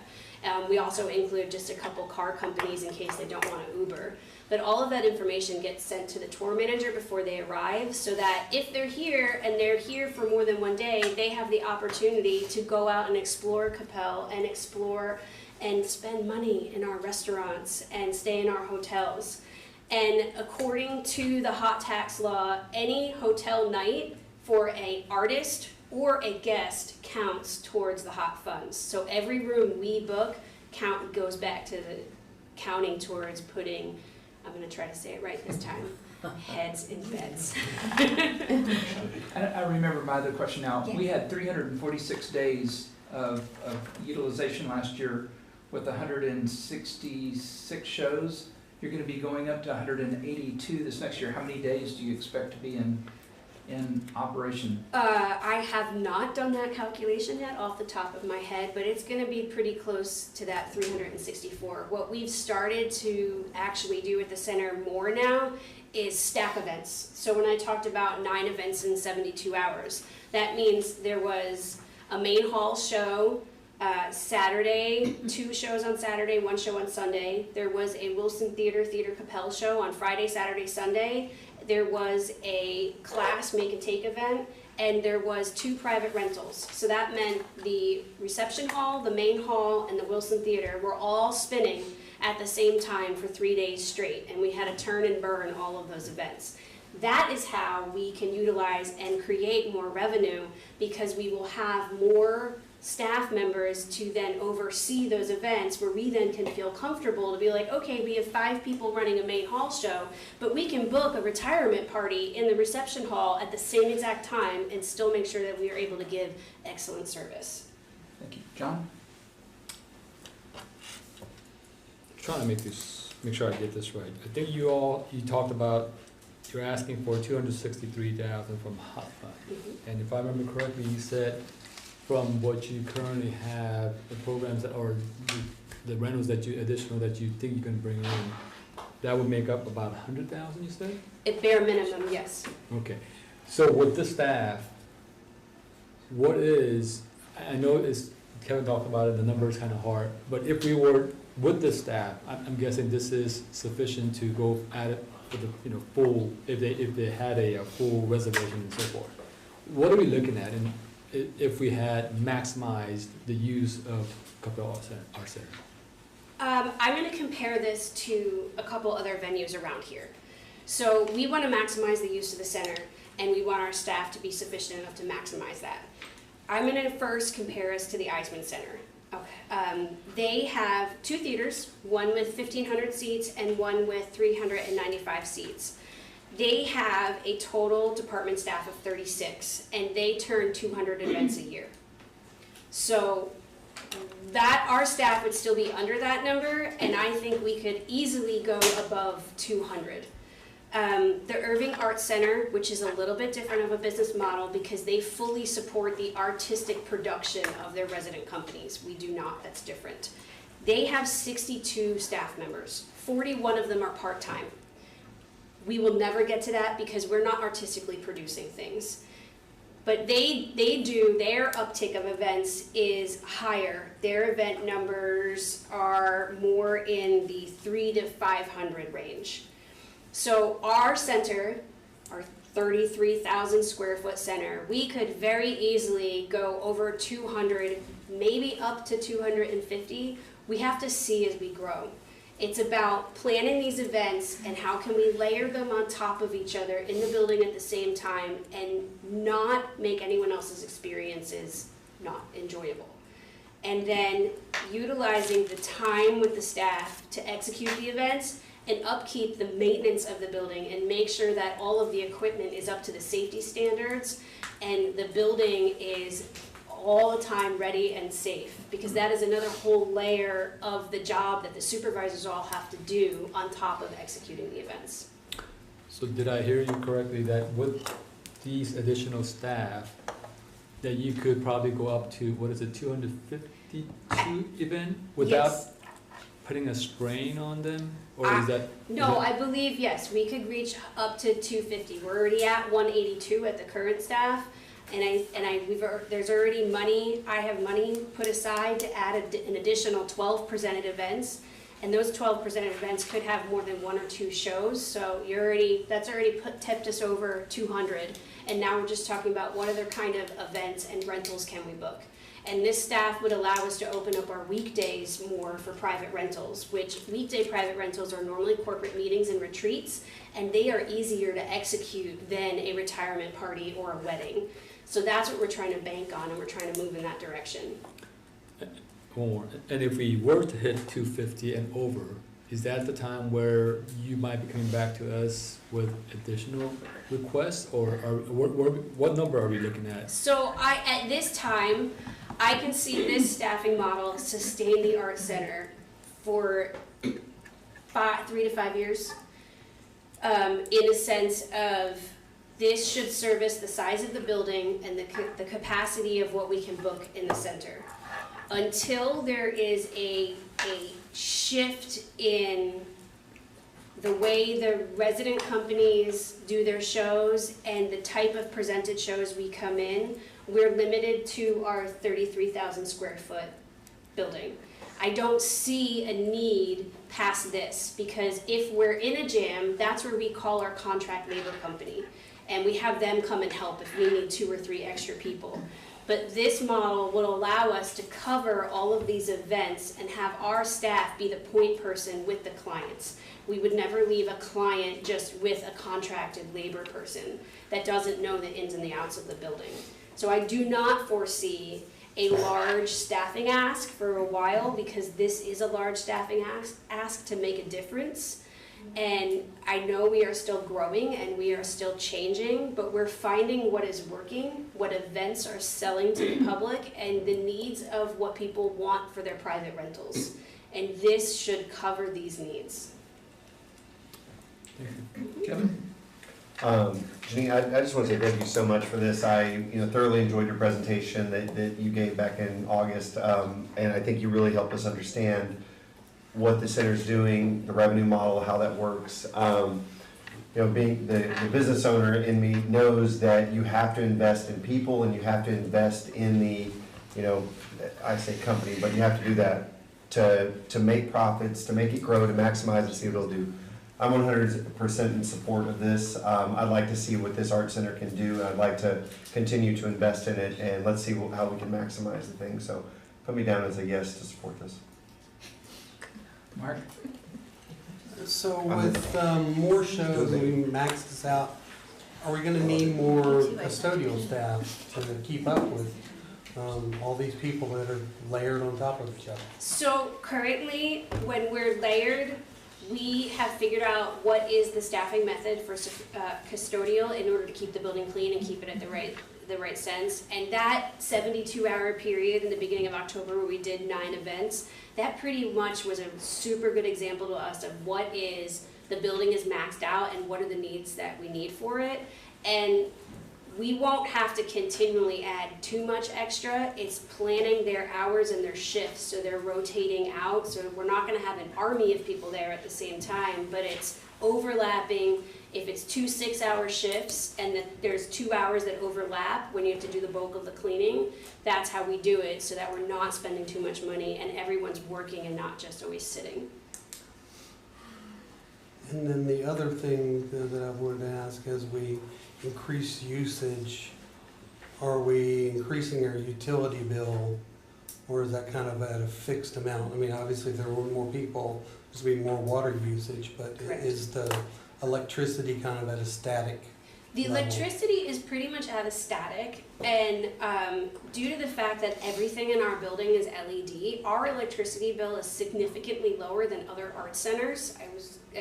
Speaker 5: We also include just a couple car companies in case they don't want to Uber. But all of that information gets sent to the tour manager before they arrive, so that if they're here and they're here for more than one day, they have the opportunity to go out and explore Coppell and explore and spend money in our restaurants and stay in our hotels. And according to the hot tax law, any hotel night for an artist or a guest counts towards the hot funds. So every room we book goes back to the counting towards putting, I'm going to try to say it right this time, heads in beds.
Speaker 1: I remember my other question now.
Speaker 5: Yeah.
Speaker 1: We had 346 days of utilization last year with 166 shows. You're going to be going up to 182 this next year. How many days do you expect to be in operation?
Speaker 5: I have not done that calculation yet off the top of my head, but it's going to be pretty close to that 364. What we've started to actually do at the center more now is stack events. So when I talked about 9 events in 72 hours, that means there was a main hall show Saturday, 2 shows on Saturday, 1 show on Sunday. There was a Wilson Theater Coppell show on Friday, Saturday, Sunday. There was a class make and take event, and there was 2 private rentals. So that meant the reception hall, the main hall, and the Wilson Theater were all spinning at the same time for 3 days straight, and we had to turn and burn all of those events. That is how we can utilize and create more revenue, because we will have more staff members to then oversee those events, where we then can feel comfortable to be like, okay, we have 5 people running a main hall show, but we can book a retirement party in the reception hall at the same exact time and still make sure that we are able to give excellent service.
Speaker 1: Thank you. John?
Speaker 4: Trying to make sure I get this right. I think you talked about you're asking for 263,000 from hot fund. And if I remember correctly, you said from what you currently have, the programs that, or the rentals that you, additional that you think you can bring in, that would make up about 100,000, you said?
Speaker 5: At bare minimum, yes.
Speaker 4: Okay, so with the staff, what is, I know it's, Kevin talked about it, the number is kind of hard, but if we were with the staff, I'm guessing this is sufficient to go at it for the, you know, full, if they had a full reservation and so forth. What are we looking at if we had maximized the use of Coppell Art Center?
Speaker 5: I'm going to compare this to a couple other venues around here. So we want to maximize the use of the center, and we want our staff to be sufficient enough to maximize that. I'm going to first compare us to the Eisman Center. Okay. They have 2 theaters, one with 1,500 seats and one with 395 seats. They have a total department staff of 36, and they turn 200 events a year. So that our staff would still be under that number, and I think we could easily go above 200. The Irving Arts Center, which is a little bit different of a business model because they fully support the artistic production of their resident companies. We do not, that's different. They have 62 staff members, 41 of them are part-time. We will never get to that because we're not artistically producing things. But they do, their uptick of events is higher. Their event numbers are more in the 300 to 500 range. So our center, our 33,000 square foot center, we could very easily go over 200, maybe up to 250. We have to see as we grow. It's about planning these events and how can we layer them on top of each other in the building at the same time and not make anyone else's experiences not enjoyable. And then utilizing the time with the staff to execute the events and upkeep the maintenance of the building and make sure that all of the equipment is up to the safety standards and the building is all the time ready and safe, because that is another whole layer of the job that the supervisors all have to do on top of executing the events.
Speaker 4: So did I hear you correctly that with these additional staff, that you could probably go up to, what is it, 252 event without
Speaker 5: Yes.
Speaker 4: putting a strain on them? Or is that?
Speaker 5: No, I believe, yes, we could reach up to 250. We're already at 182 at the current staff. There's already money, I have money put aside to add an additional 12 presented events. And those 12 presented events could have more than 1 or 2 shows. So that's already tipped us over 200. And now we're just talking about what other kind of events and rentals can we book. And this staff would allow us to open up our weekdays more for private rentals, which weekday private rentals are normally corporate meetings and retreats, and they are easier to execute than a retirement party or a wedding. So that's what we're trying to bank on, and we're trying to move in that direction.
Speaker 4: And if we were to hit 250 and over, is that the time where you might be coming back to us with additional requests, or what number are we looking at?
Speaker 5: So at this time, I can see this staffing model sustain the Art Center for 3 to 5 years, in a sense of this should service the size of the building and the capacity of what we can book in the center. Until there is a shift in the way the resident companies do their shows and the type of presented shows we come in, we're limited to our 33,000 square foot building. I don't see a need past this, because if we're in a jam, that's where we call our contract labor company, and we have them come and help if we need 2 or 3 extra people. But this model will allow us to cover all of these events and have our staff be the point person with the clients. We would never leave a client just with a contracted labor person that doesn't know the ins and the outs of the building. So I do not foresee a large staffing ask for a while, because this is a large staffing ask to make a difference. And I know we are still growing and we are still changing, but we're finding what is working, what events are selling to the public, and the needs of what people want for their private rentals. And this should cover these needs.
Speaker 4: Kevin?
Speaker 6: Janine, I just want to say thank you so much for this. I thoroughly enjoyed your presentation that you gave back in August, and I think you really helped us understand what the center's doing, the revenue model, how that works. Being the business owner in me knows that you have to invest in people and you have to invest in the, I say company, but you have to do that to make profits, to make it grow, to maximize and see what it'll do. I'm 100% in support of this. I'd like to see what this art center can do. I'd like to continue to invest in it, and let's see how we can maximize the thing. So put me down as a yes to support this.
Speaker 1: Mark?
Speaker 8: So with more shows and we max this out, are we gonna need more custodial staff to keep up with all these people that are layered on top of each other?
Speaker 5: So currently, when we're layered, we have figured out what is the staffing method for custodial in order to keep the building clean and keep it at the right sense. And that 72-hour period in the beginning of October where we did 9 events, that pretty much was a super good example to us of what is the building is maxed out and what are the needs that we need for it. And we won't have to continually add too much extra. It's planning their hours and their shifts so they're rotating out. So we're not gonna have an army of people there at the same time, but it's overlapping. If it's 2 6-hour shifts and that there's 2 hours that overlap when you have to do the bulk of the cleaning, that's how we do it so that we're not spending too much money and everyone's working and not just always sitting.
Speaker 8: And then the other thing that I wanted to ask, as we increase usage, are we increasing our utility bill, or is that kind of at a fixed amount? I mean, obviously, if there were more people, there's going to be more water usage, but
Speaker 5: Correct.
Speaker 8: Is the electricity kind of at a static
Speaker 5: The
Speaker 8: level?
Speaker 5: electricity is pretty much at a static, and due to the fact that everything in our building is LED, our electricity bill is significantly lower than other art centers.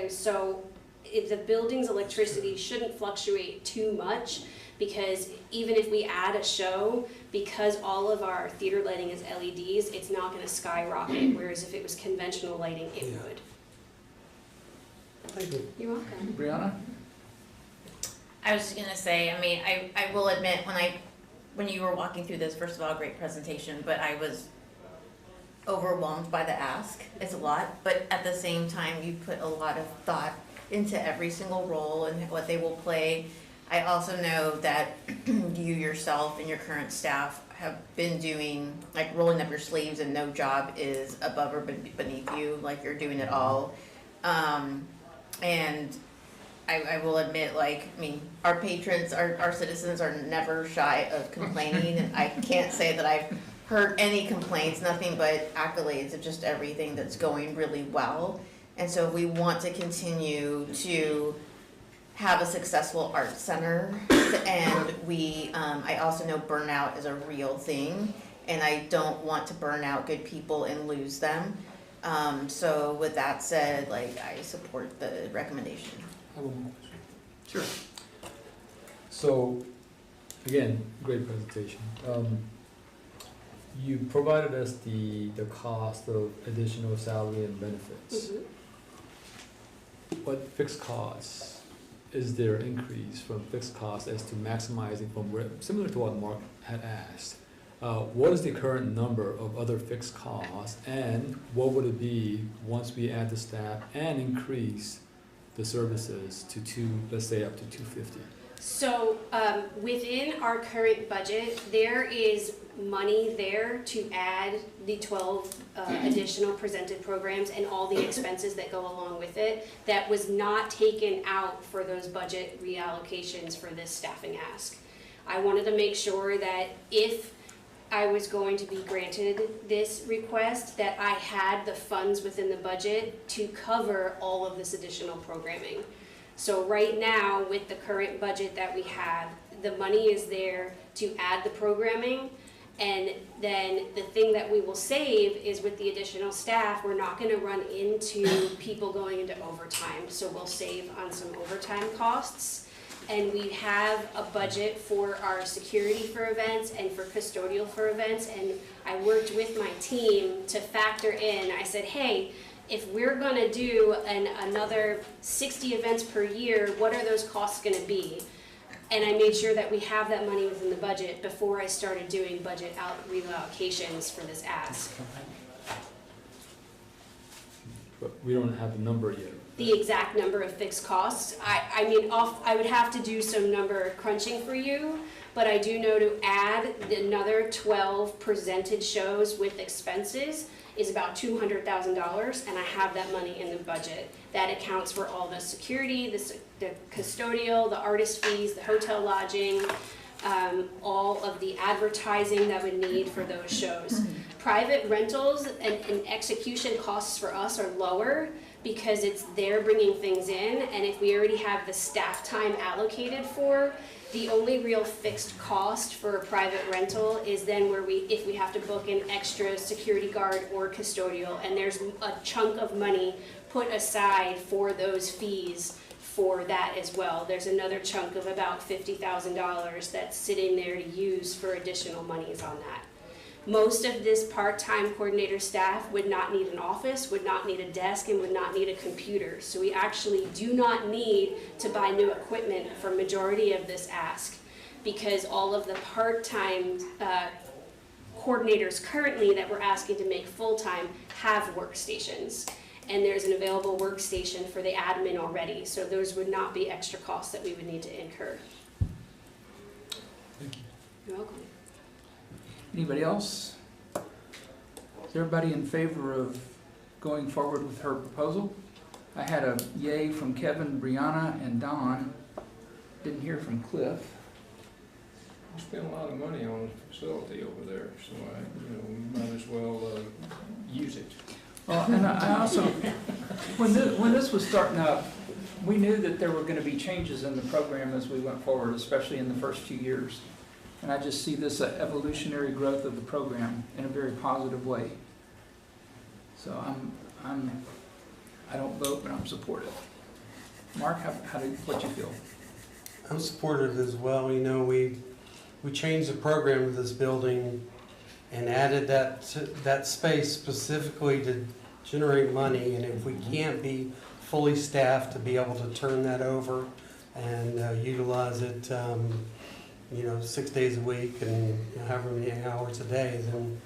Speaker 5: So the building's electricity shouldn't fluctuate too much, because even if we add a show, because all of our theater lighting is LEDs, it's not going to skyrocket, whereas if it was conventional lighting, it
Speaker 8: Yeah.
Speaker 5: would.
Speaker 8: Thank you.
Speaker 5: You're welcome.
Speaker 1: Brianna?
Speaker 7: I was just gonna say, I mean, I will admit, when you were walking through this, first of all, great presentation, but I was overwhelmed by the ask. It's a lot, but at the same time, you put a lot of thought into every single role and what they will play. I also know that you yourself and your current staff have been doing, like, rolling up your sleeves, and no job is above or beneath you, like, you're doing it all. And I will admit, like, I mean, our patrons, our citizens are never shy of complaining, and I can't say that I've heard any complaints, nothing but accolades of just everything that's going really well. And so we want to continue to have a successful art center, and I also know burnout is a real thing, and I don't want to burn out good people and lose them. So with that said, like, I support the recommendation.
Speaker 4: I have one more question.
Speaker 1: Sure.
Speaker 4: So, again, great presentation. You provided us the cost of additional salary and benefits.
Speaker 5: Mhm.
Speaker 4: What fixed costs is there increase from fixed costs as to maximizing from where, similar to what Mark had asked? What is the current number of other fixed costs, and what would it be once we add the staff and increase the services to let's say up to 250?
Speaker 5: So within our current budget, there is money there to add the 12 additional presented programs and all the expenses that go along with it that was not taken out for those budget reallocations for this staffing ask. I wanted to make sure that if I was going to be granted this request, that I had the funds within the budget to cover all of this additional programming. So right now, with the current budget that we have, the money is there to add the programming, and then the thing that we will save is with the additional staff, we're not gonna run into people going into overtime, so we'll save on some overtime costs. And we have a budget for our security for events and for custodial for events, and I worked with my team to factor in. I said, hey, if we're gonna do another 60 events per year, what are those costs gonna be? And I made sure that we have that money within the budget before I started doing budget reallocations for this ask.
Speaker 4: But we don't have a number yet.
Speaker 5: The exact number of fixed costs, I mean, I would have to do some number crunching for you, but I do know to add another 12 presented shows with expenses is about $200,000, and I have that money in the budget. That accounts for all the security, the custodial, the artist fees, the hotel lodging, all of the advertising that we need for those shows. Private rentals and execution costs for us are lower because it's they're bringing things in, and if we already have the staff time allocated for, the only real fixed cost for a private rental is then where if we have to book an extra security guard or custodial, and there's a chunk of money put aside for those fees for that as well. There's another chunk of about $50,000 that's sitting there to use for additional monies on that. Most of this part-time coordinator staff would not need an office, would not need a desk, and would not need a computer. So we actually do not need to buy new equipment for majority of this ask, because all of the part-time coordinators currently that we're asking to make full-time have workstations. And there's an available workstation for the admin already, so those would not be extra costs that we would need to incur.
Speaker 4: Thank you.
Speaker 5: You're welcome.
Speaker 1: Anybody else? Is everybody in favor of going forward with her proposal? I had a yay from Kevin, Brianna, and Don. Didn't hear from Cliff.
Speaker 12: We spent a lot of money on a facility over there, so we might as well use it.
Speaker 1: Well, and I also, when this was starting up, we knew that there were going to be changes in the program as we went forward, especially in the first few years. And I just see this evolutionary growth of the program in a very positive way. So I don't vote, but I'm supportive. Mark, what you feel?
Speaker 8: I'm supportive as well. You know, we changed the program of this building and added that space specifically to generate money. And if we can't be fully staffed to be able to turn that over and utilize it, 6 days a week and however many hours a day, then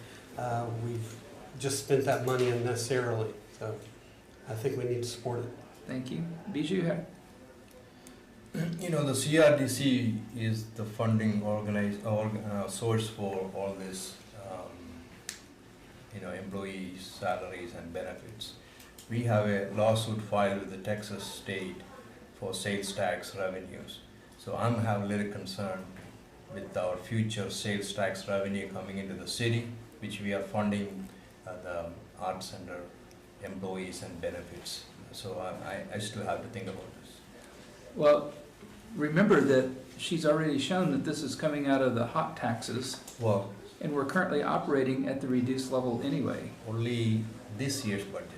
Speaker 8: we've just spent that money unnecessarily. So I think we need to support it.
Speaker 1: Thank you. Bijou,
Speaker 11: the CRDC is the funding source for all this, employee salaries and benefits. We have a lawsuit filed with the Texas state for sales tax revenues. So I'm a little concerned with our future sales tax revenue coming into the city, which we are funding the Art Center employees and benefits. So I still have to think about this.
Speaker 1: Well, remember that she's already shown that this is coming out of the hot taxes.
Speaker 11: Well,
Speaker 1: and we're currently operating at the reduced level anyway.
Speaker 11: Only this year's budget.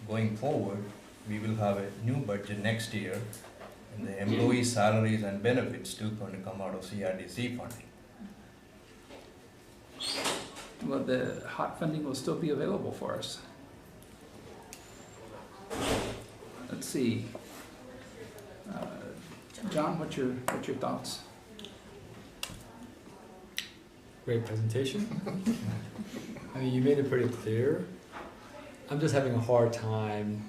Speaker 11: Going forward, we will have a new budget next year, and the employee salaries and benefits still going to come out of CRDC funding.
Speaker 1: Well, the hot funding will still be available for us. Let's see. John, what's your thoughts?
Speaker 4: Great presentation. I mean, you made it pretty clear. I'm just having a hard time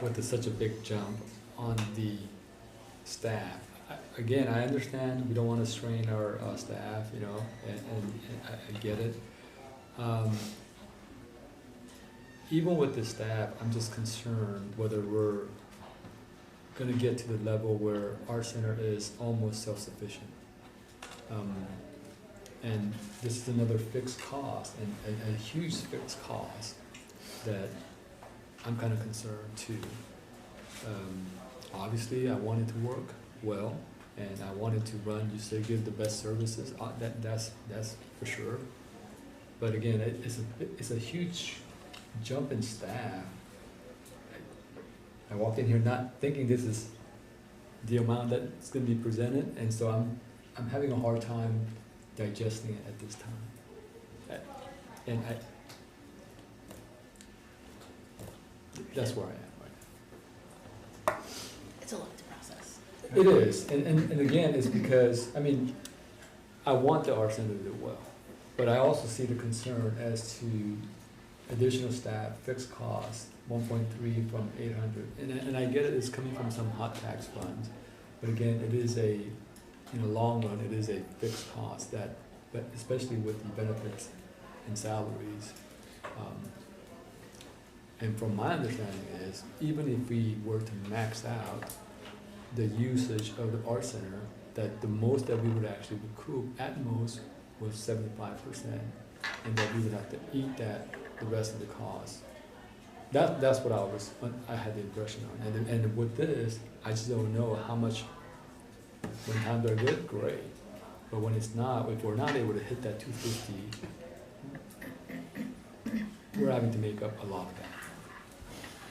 Speaker 4: with such a big jump on the staff. Again, I understand we don't want to strain our staff, and I get it. Even with the staff, I'm just concerned whether we're going to get to the level where our center is almost self-sufficient. And this is another fixed cost, and a huge fixed cost that I'm kind of concerned too. Obviously, I want it to work well, and I want it to run, you say, give the best services. That's for sure. But again, it's a huge jump in staff. I walked in here not thinking this is the amount that's going to be presented, and so I'm having a hard time digesting it at this time. And That's where I am right
Speaker 7: It's a lot to process.
Speaker 4: now. It is, and again, it's because, I mean, I want the art center to do well, but I also see the concern as to additional staff, fixed costs, 1.3 from 800. And I get it, it's coming from some hot tax funds, but again, it is in the long run, it is a fixed cost that, but especially with the benefits and salaries. And from my understanding is, even if we were to max out the usage of the art center, that the most that we would actually recoup at most was 75%, and that we would have to eat that, the rest of the cost. That's what I had the impression on. And with this, I just don't know how much, when times are good, great. But when it's not, if we're not able to hit that 250, we're having to make up a lot of that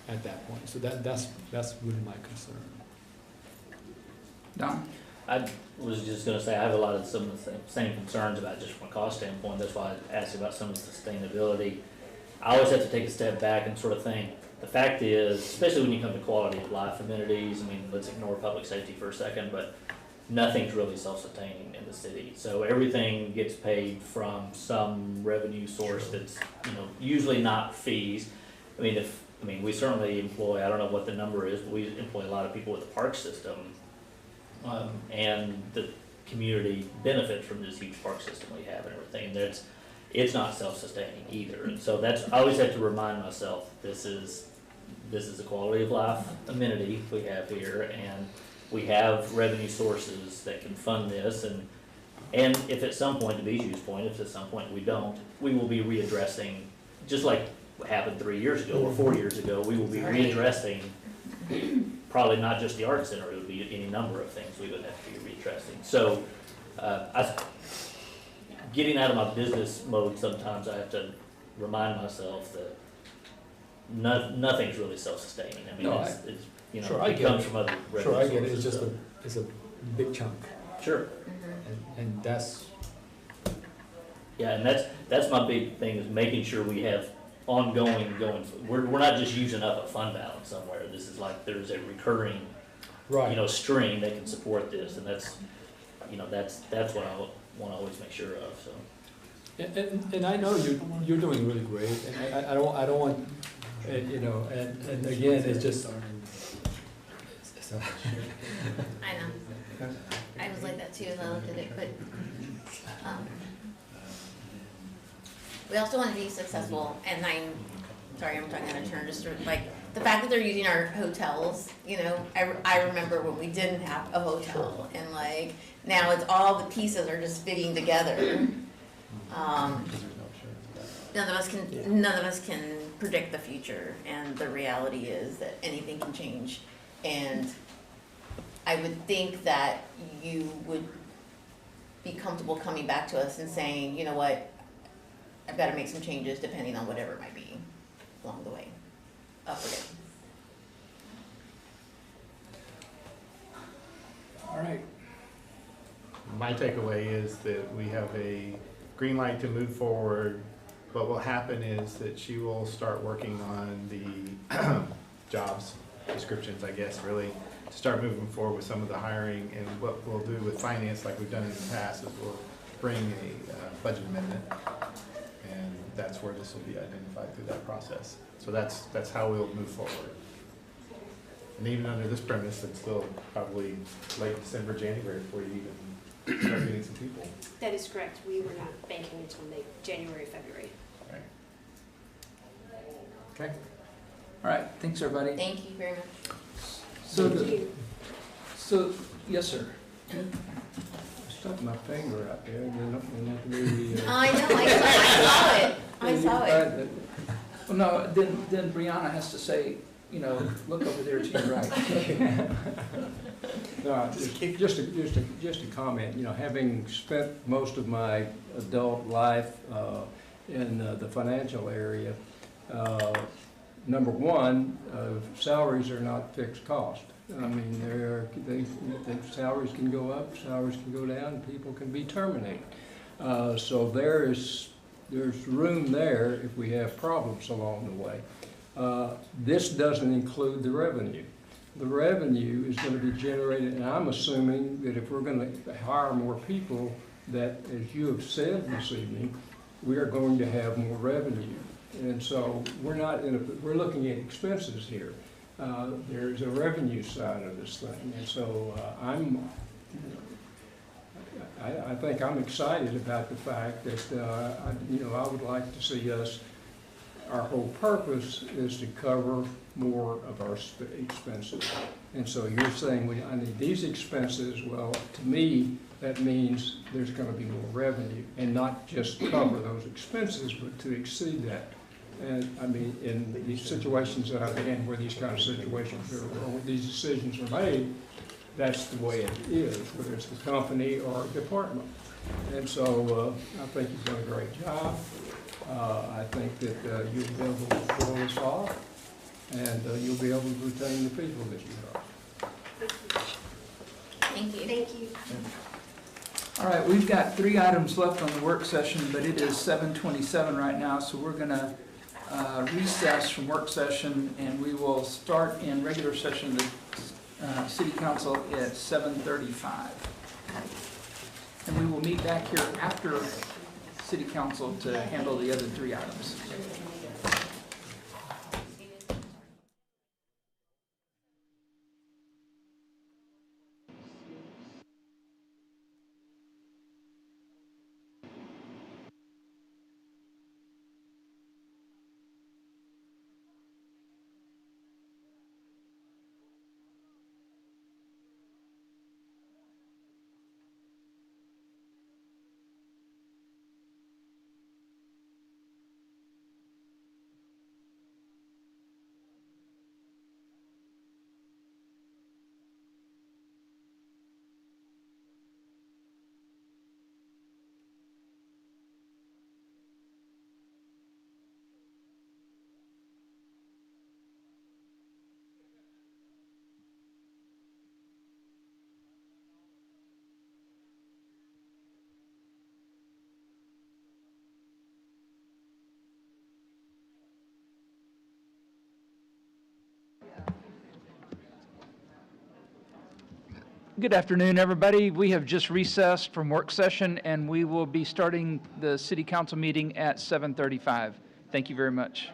Speaker 4: at that point. So that's really my concern.
Speaker 1: Don?
Speaker 2: I was just gonna say, I have a lot of some of the same concerns about just from a cost standpoint, that's why I asked about some of the sustainability. I always have to take a step back and sort of think, the fact is, especially when you come to quality of life amenities, I mean, let's ignore public safety for a second, but nothing's really self-sustaining in the city. So everything gets paid from some revenue source that's, usually not fees. I mean, we certainly employ, I don't know what the number is, but we employ a lot of people with the park system. And the community benefits from this huge park system we have and everything. And it's not self-sustaining either. And so I always have to remind myself, this is a quality of life amenity we have here, and we have revenue sources that can fund this. And if at some point, to Bijou's point, if at some point we don't, we will be readdressing, just like what happened 3 years ago or 4 years ago, we will be readdressing probably not just the art center, it would be any number of things we would have to be readdressing. So, getting out of my business mode, sometimes I have to remind myself that nothing's really self-sustaining. I mean,
Speaker 4: No,
Speaker 2: it's
Speaker 4: sure, I
Speaker 2: it
Speaker 4: get
Speaker 2: comes
Speaker 4: it.
Speaker 2: from other revenue
Speaker 4: Sure, I get it, it's
Speaker 2: sources,
Speaker 4: just
Speaker 2: so.
Speaker 4: it's a big chunk,
Speaker 2: Sure.
Speaker 4: and that's,
Speaker 2: Yeah, and that's my big thing, is making sure we have ongoing, we're not just using up a fund balance somewhere. This is like, there's a recurring,
Speaker 4: right.
Speaker 2: stream that can support this, and that's what I want to always make sure of, so.
Speaker 4: And I know you're doing really great, and I don't want, and again, it's just. So,
Speaker 7: I know. I was like that too as I looked at it, but, we also want to be successful, and I'm talking out of turn, just sort of like, the fact that they're using our hotels, I remember when we didn't have a hotel, and like, now it's all the pieces are just fitting together. None of us can predict the future, and the reality is that anything can change. And I would think that you would be comfortable coming back to us and saying, you know what, I've got to make some changes depending on whatever it might be along the way, up or down.
Speaker 9: All right. My takeaway is that we have a green light to move forward. What will happen is that she will start working on the jobs descriptions, I guess, really, to start moving forward with some of the hiring. And what we'll do with finance, like we've done in the past, is we'll bring a budget amendment, and that's where this will be identified through that process. So that's how we'll move forward. And even under this premise, it's still probably late December, January before you even start getting some people.
Speaker 5: That is correct. We were not banking until January, February.
Speaker 9: Right. Okay.
Speaker 1: All right, thanks, everybody.
Speaker 7: Thank you very much.
Speaker 1: So, yes, sir.
Speaker 12: Stuck my finger out there, and that really.
Speaker 7: I know, I saw it.
Speaker 1: Well, no, then Brianna has to say, look over there to your right.
Speaker 12: No, just a comment, having spent most of my adult life in the financial area, number one, salaries are not fixed cost. I mean, the salaries can go up, salaries can go down, people can be terminated. So there's room there if we have problems along the way. This doesn't include the revenue. The revenue is gonna be generated, and I'm assuming that if we're gonna hire more people, that, as you have said this evening, we are going to have more revenue. And so we're not in a, we're looking at expenses here. There's a revenue side of this thing, and so I think I'm excited about the fact that, I would like to see us, our whole purpose is to cover more of our expenses. And so you're saying, I need these expenses, well, to me, that means there's gonna be more revenue, and not just cover those expenses, but to exceed that. And, I mean, in these situations that I've been in, where these kind of situations are, or these decisions are made, that's the way it is, whether it's the company or department. And so, I think you've done a great job. I think that you'll be able to pull this off, and you'll be able to retain the people that you have.
Speaker 7: Thank you.
Speaker 5: Thank you.
Speaker 1: All right, we've got 3 items left on the work session, but it is 7:27 right now, so we're gonna recess from work session, and we will start in regular session of the City Council at 7:35. And we will meet back here after City Council to handle the other 3 items. Good afternoon, everybody. We have just recessed from work session, and we will be starting the City Council meeting at 7:35. Thank you very much.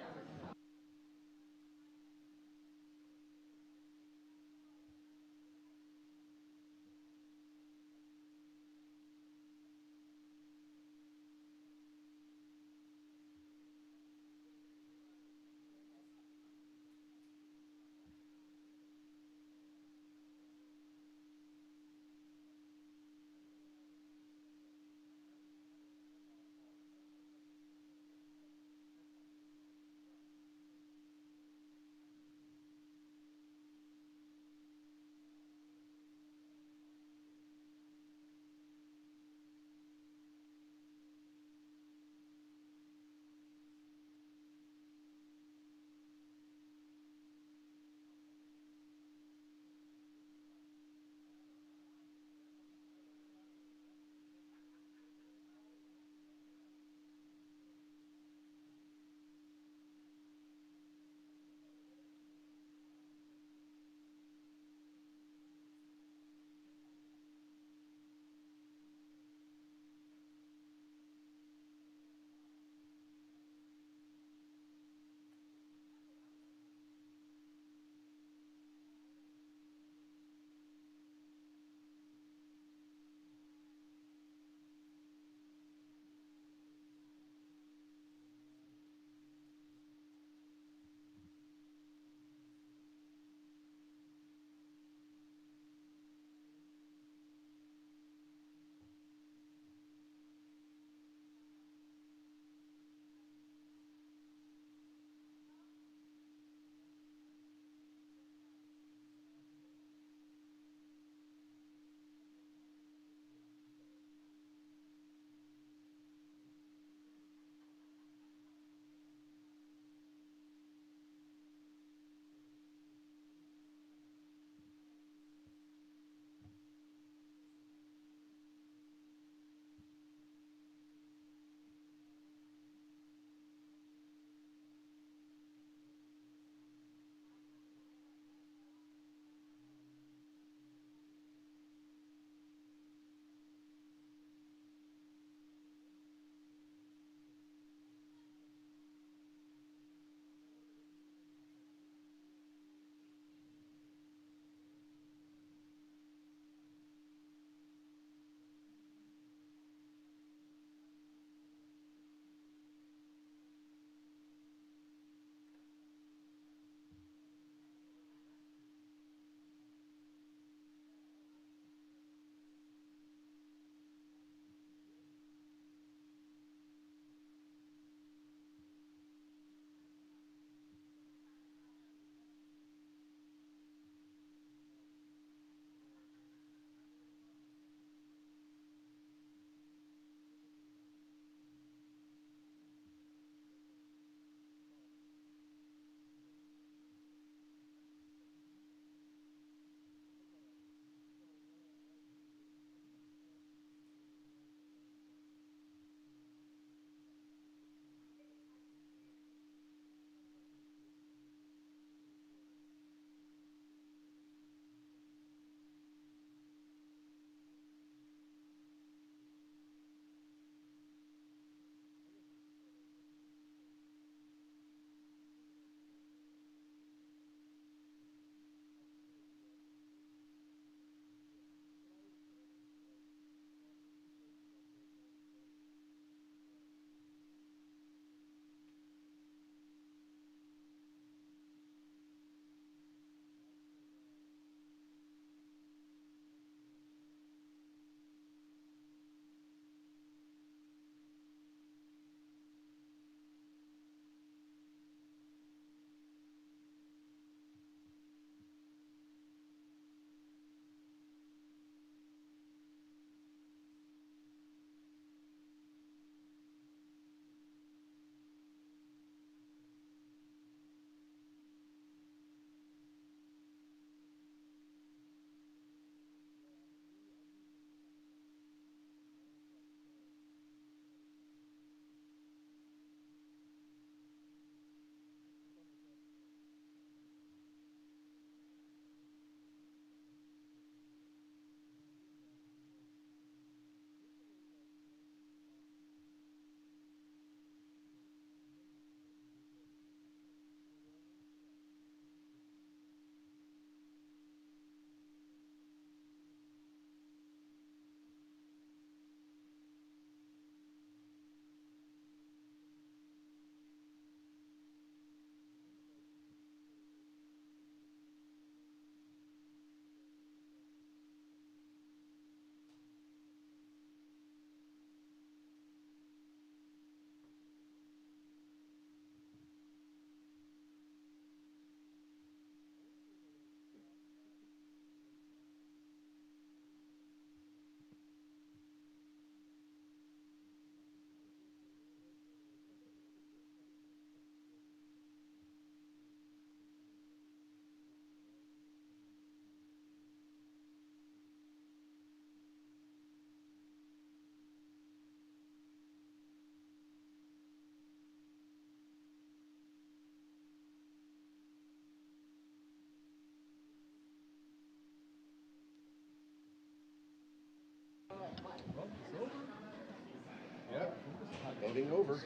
Speaker 6: Voting over.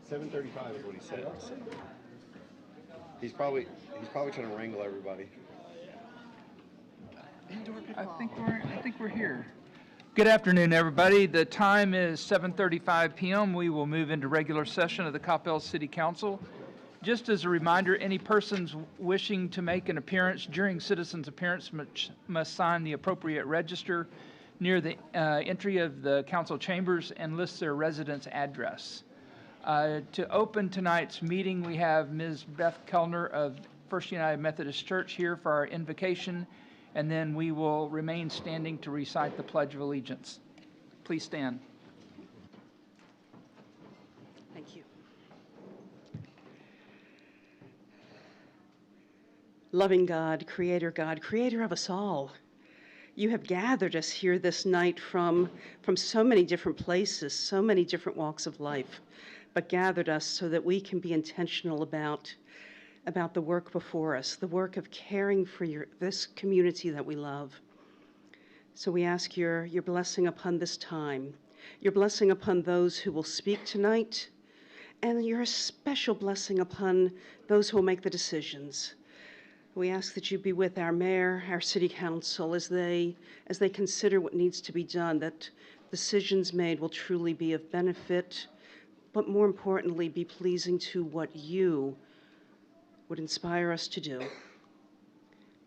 Speaker 6: 7:35 is what he said. He's probably trying to wrangle everybody.
Speaker 1: I think we're here. Good afternoon, everybody. The time is 7:35 p.m. We will move into regular session of the Coppell City Council. Just as a reminder, any persons wishing to make an appearance during citizens' appearance must sign the appropriate register near the entry of the council chambers and list their residence address. To open tonight's meeting, we have Ms. Beth Kellner of First United Methodist Church here for our invocation, and then we will remain standing to recite the Pledge of Allegiance. Please stand.
Speaker 13: Thank you. Loving God, creator of us all, you have gathered us here this night from so many different places, so many different walks of life, but gathered us so that we can be intentional about the work before us, the work of caring for this community that we love. So we ask your blessing upon this time, your blessing upon those who will speak tonight, and your special blessing upon those who will make the decisions. We ask that you be with our mayor, our city council, as they consider what needs to be done, that decisions made will truly be of benefit, but more importantly, be pleasing to what you would inspire us to do.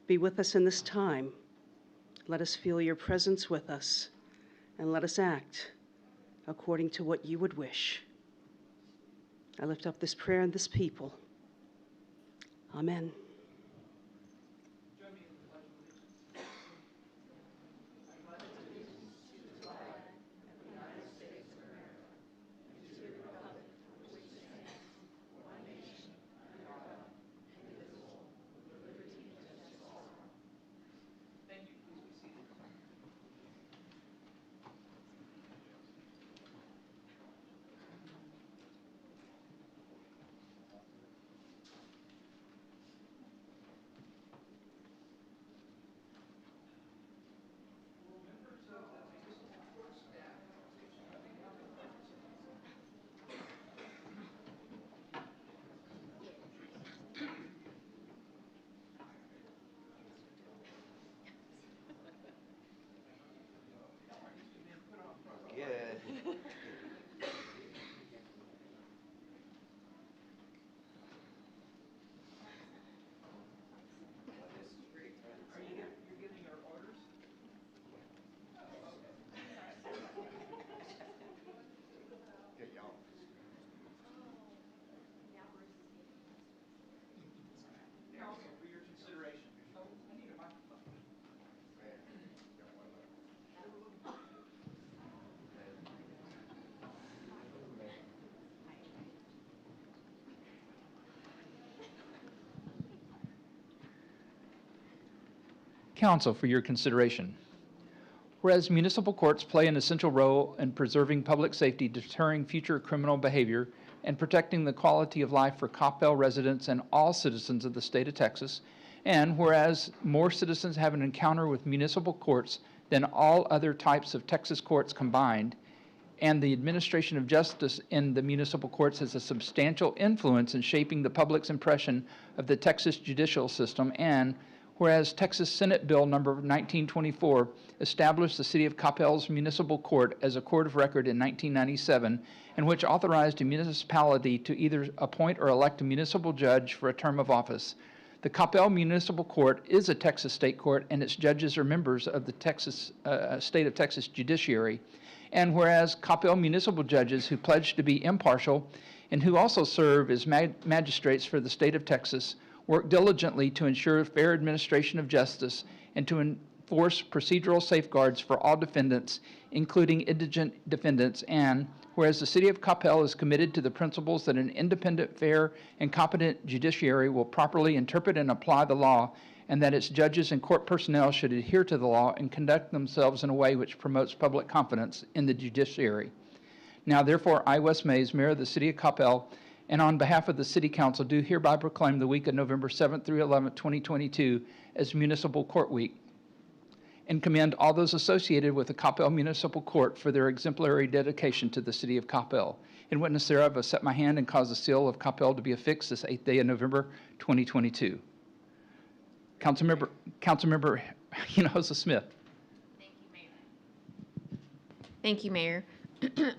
Speaker 13: Be with us in this time. Let us feel your presence with us, and let us act according to what you would wish. I lift up this prayer and this people. Amen.
Speaker 1: Council, for your consideration. Whereas municipal courts play an essential role in preserving public safety, deterring future criminal behavior, and protecting the quality of life for Coppell residents and all citizens of the state of Texas, and whereas more citizens have an encounter with municipal courts than all other types of Texas courts combined, and the administration of justice in the municipal courts has a substantial influence in shaping the public's impression of the Texas judicial system, and whereas Texas Senate Bill number 1924 established the City of Coppell's municipal court as a court of record in 1997, and which authorized a municipality to either appoint or elect a municipal judge for a term of office. The Coppell Municipal Court is a Texas state court, and its judges are members of the state of Texas judiciary. And whereas Coppell municipal judges who pledge to be impartial and who also serve as magistrates for the state of Texas work diligently to ensure fair administration of justice and to enforce procedural safeguards for all defendants, including indigent defendants, and whereas the City of Coppell is committed to the principles that an independent, fair, and competent judiciary will properly interpret and apply the law, and that its judges and court personnel should adhere to the law and conduct themselves in a way which promotes public confidence in the judiciary. Now, therefore, I, Wes Mays, Mayor of the City of Coppell, and on behalf of the City Council, do hereby proclaim the week of November 7th through 11th, 2022 as Municipal Court Week. and commend all those associated with the Coppell Municipal Court for their exemplary dedication to the city of Coppell. In witness thereof, I set my hand and cause the seal of Coppell to be affixed this 8th day of November, 2022. Councilmember Hinojosa Smith.
Speaker 7: Thank you, Mayor.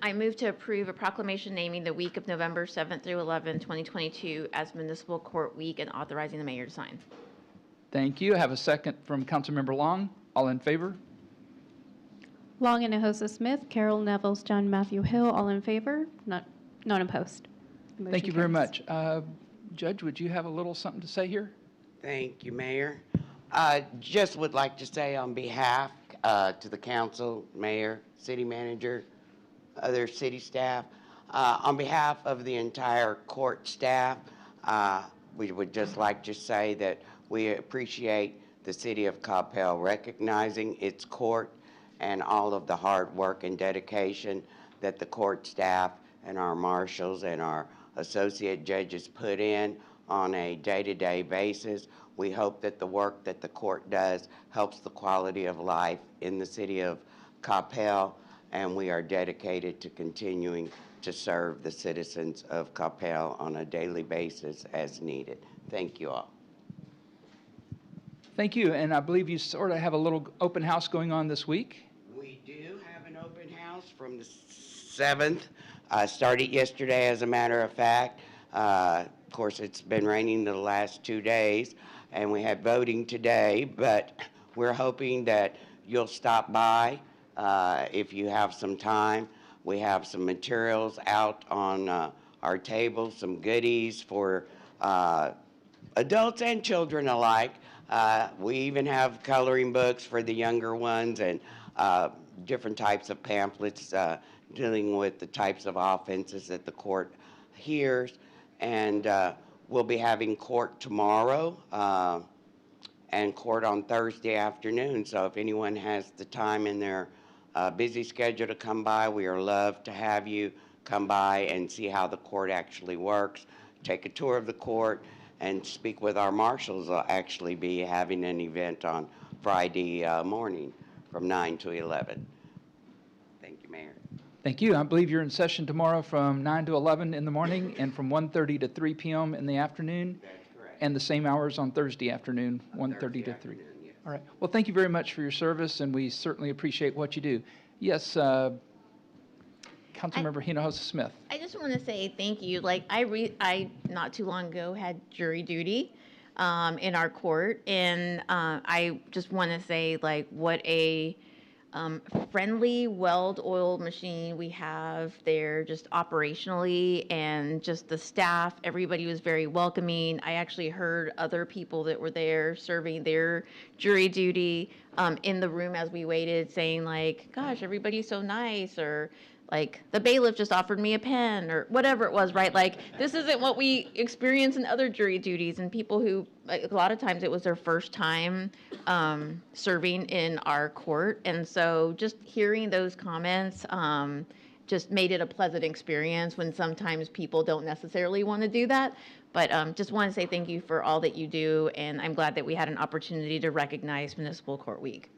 Speaker 7: I move to approve a proclamation naming the week of November 7th through 11th, 2022 as Municipal Court Week and authorizing the mayor to sign.
Speaker 1: Thank you. I have a second from Councilmember Long. All in favor?
Speaker 14: Long and Hinojosa Smith, Carol Nevels, John Matthew Hill, all in favor, not opposed. The motion
Speaker 1: Thank you very
Speaker 14: carries.
Speaker 1: much. Judge, would you have a little something to say here?
Speaker 15: Thank you, Mayor. Just would like to say on behalf to the council, mayor, city manager, other city staff, on behalf of the entire court staff, we would just like to say that we appreciate the city of Coppell recognizing its court and all of the hard work and dedication that the court staff and our marshals and our associate judges put in on a day-to-day basis. We hope that the work that the court does helps the quality of life in the city of Coppell, and we are dedicated to continuing to serve the citizens of Coppell on a daily basis as needed. Thank you all.
Speaker 1: Thank you, and I believe you sort of have a little open house going on this week.
Speaker 15: We do have an open house from the 7th. Started yesterday, as a matter of fact. Of course, it's been raining the last 2 days, and we had voting today, but we're hoping that you'll stop by if you have some time. We have some materials out on our table, some goodies for adults and children alike. We even have coloring books for the younger ones and different types of pamphlets dealing with the types of offenses that the court hears. And we'll be having court tomorrow and court on Thursday afternoon. So if anyone has the time in their busy schedule to come by, we are love to have you come by and see how the court actually works, take a tour of the court, and speak with our marshals. Will actually be having an event on Friday morning from 9 to 11. Thank you, Mayor.
Speaker 1: Thank you. I believe you're in session tomorrow from 9 to 11 in the morning and from 1:30 to 3 p.m. in the afternoon.
Speaker 15: That's correct.
Speaker 1: And the same hours on Thursday afternoon, 1:30 to 3.
Speaker 15: Yes.
Speaker 1: All right. Well, thank you very much for your service, and we certainly appreciate what you do. Yes, Councilmember Hinojosa Smith.
Speaker 7: I just want to say thank you. Like I not too long ago had jury duty in our court, and I just want to say like what a friendly, well-oiled machine we have there, just operationally, and just the staff. Everybody was very welcoming. I actually heard other people that were there serving their jury duty in the room as we waited, saying like, "Gosh, everybody's so nice," or like the bailiff just offered me a pen, or whatever it was, right? Like this isn't what we experience in other jury duties, and people who, like, a lot of times it was their first time serving in our court, and so just hearing those comments just made it a pleasant experience when sometimes people don't necessarily want to do that. But just want to say thank you for all that you do, and I'm glad that we had an opportunity to recognize Municipal Court Week.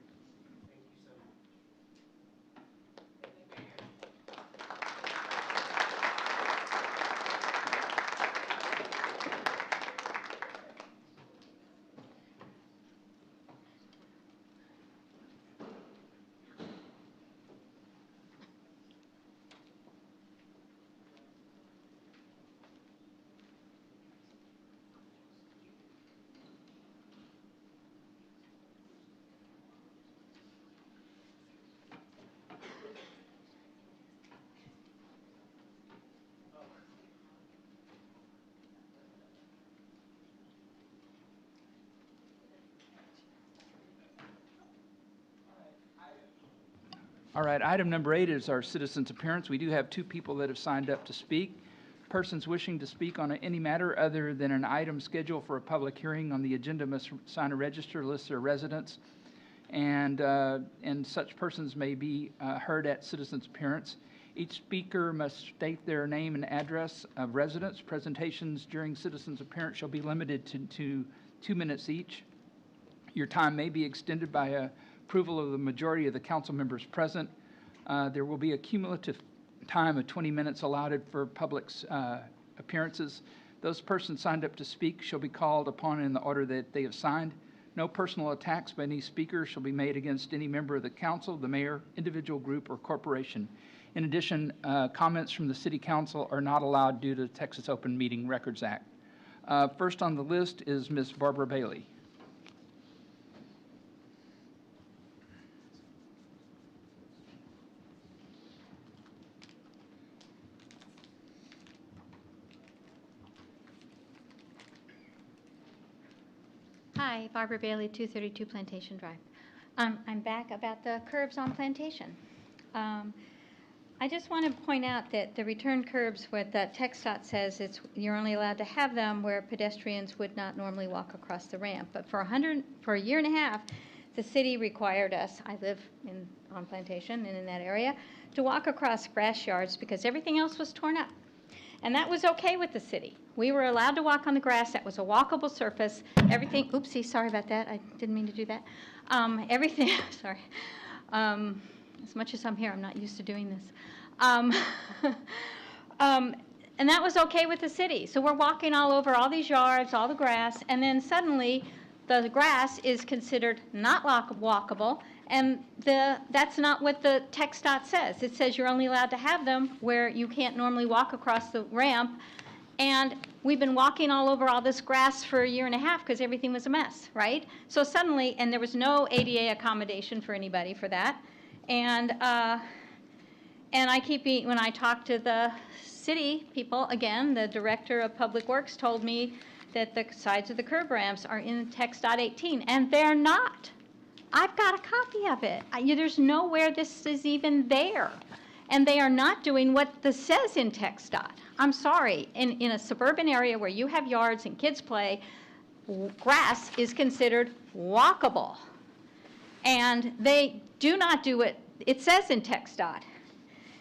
Speaker 1: All right, item number 8 is our citizens' appearance. We do have 2 people that have signed up to speak. Persons wishing to speak on any matter other than an item scheduled for a public hearing on the agenda must sign a register, list their residence, and such persons may be heard at citizens' appearance. Each speaker must state their name and address of residence. Presentations during citizens' appearance shall be limited to 2 minutes each. Your time may be extended by a approval of the majority of the council members present. There will be a cumulative time of 20 minutes allotted for public appearances. Those persons signed up to speak shall be called upon in the order that they have signed. No personal attacks by any speaker shall be made against any member of the council, the mayor, individual group, or corporation. In addition, comments from the city council are not allowed due to the Texas Open Meeting Records Act. First on the list is Ms. Barbara Bailey.
Speaker 16: Hi, Barbara Bailey, 232 Plantation Drive. I'm back about the curbs on Plantation. I just want to point out that the return curbs, what the TxDOT says, you're only allowed to have them where pedestrians would not normally walk across the ramp. But for a year and a half, the city required us, I live on Plantation and in that area, to walk across grass yards because everything else was torn up. And that was okay with the city. We were allowed to walk on the grass. That was a walkable surface. Everything, oopsie, sorry about that. I didn't mean to do that. Everything, sorry. As much as I'm here, I'm not used to doing this. And that was okay with the city. So we're walking all over all these yards, all the grass, and then suddenly the grass is considered not walkable, and that's not what the TxDOT says. It says you're only allowed to have them where you can't normally walk across the ramp, and we've been walking all over all this grass for a year and a half because everything was a mess, right? So suddenly, and there was no ADA accommodation for anybody for that, and when I talk to the city people, again, the director of Public Works told me that the sides of the curb ramps are in TxDOT 18, and they're not. I've got a copy of it. There's nowhere this is even there. And they are not doing what this says in TxDOT. I'm sorry, in a suburban area where you have yards and kids play, grass is considered walkable. And they do not do what it says in TxDOT.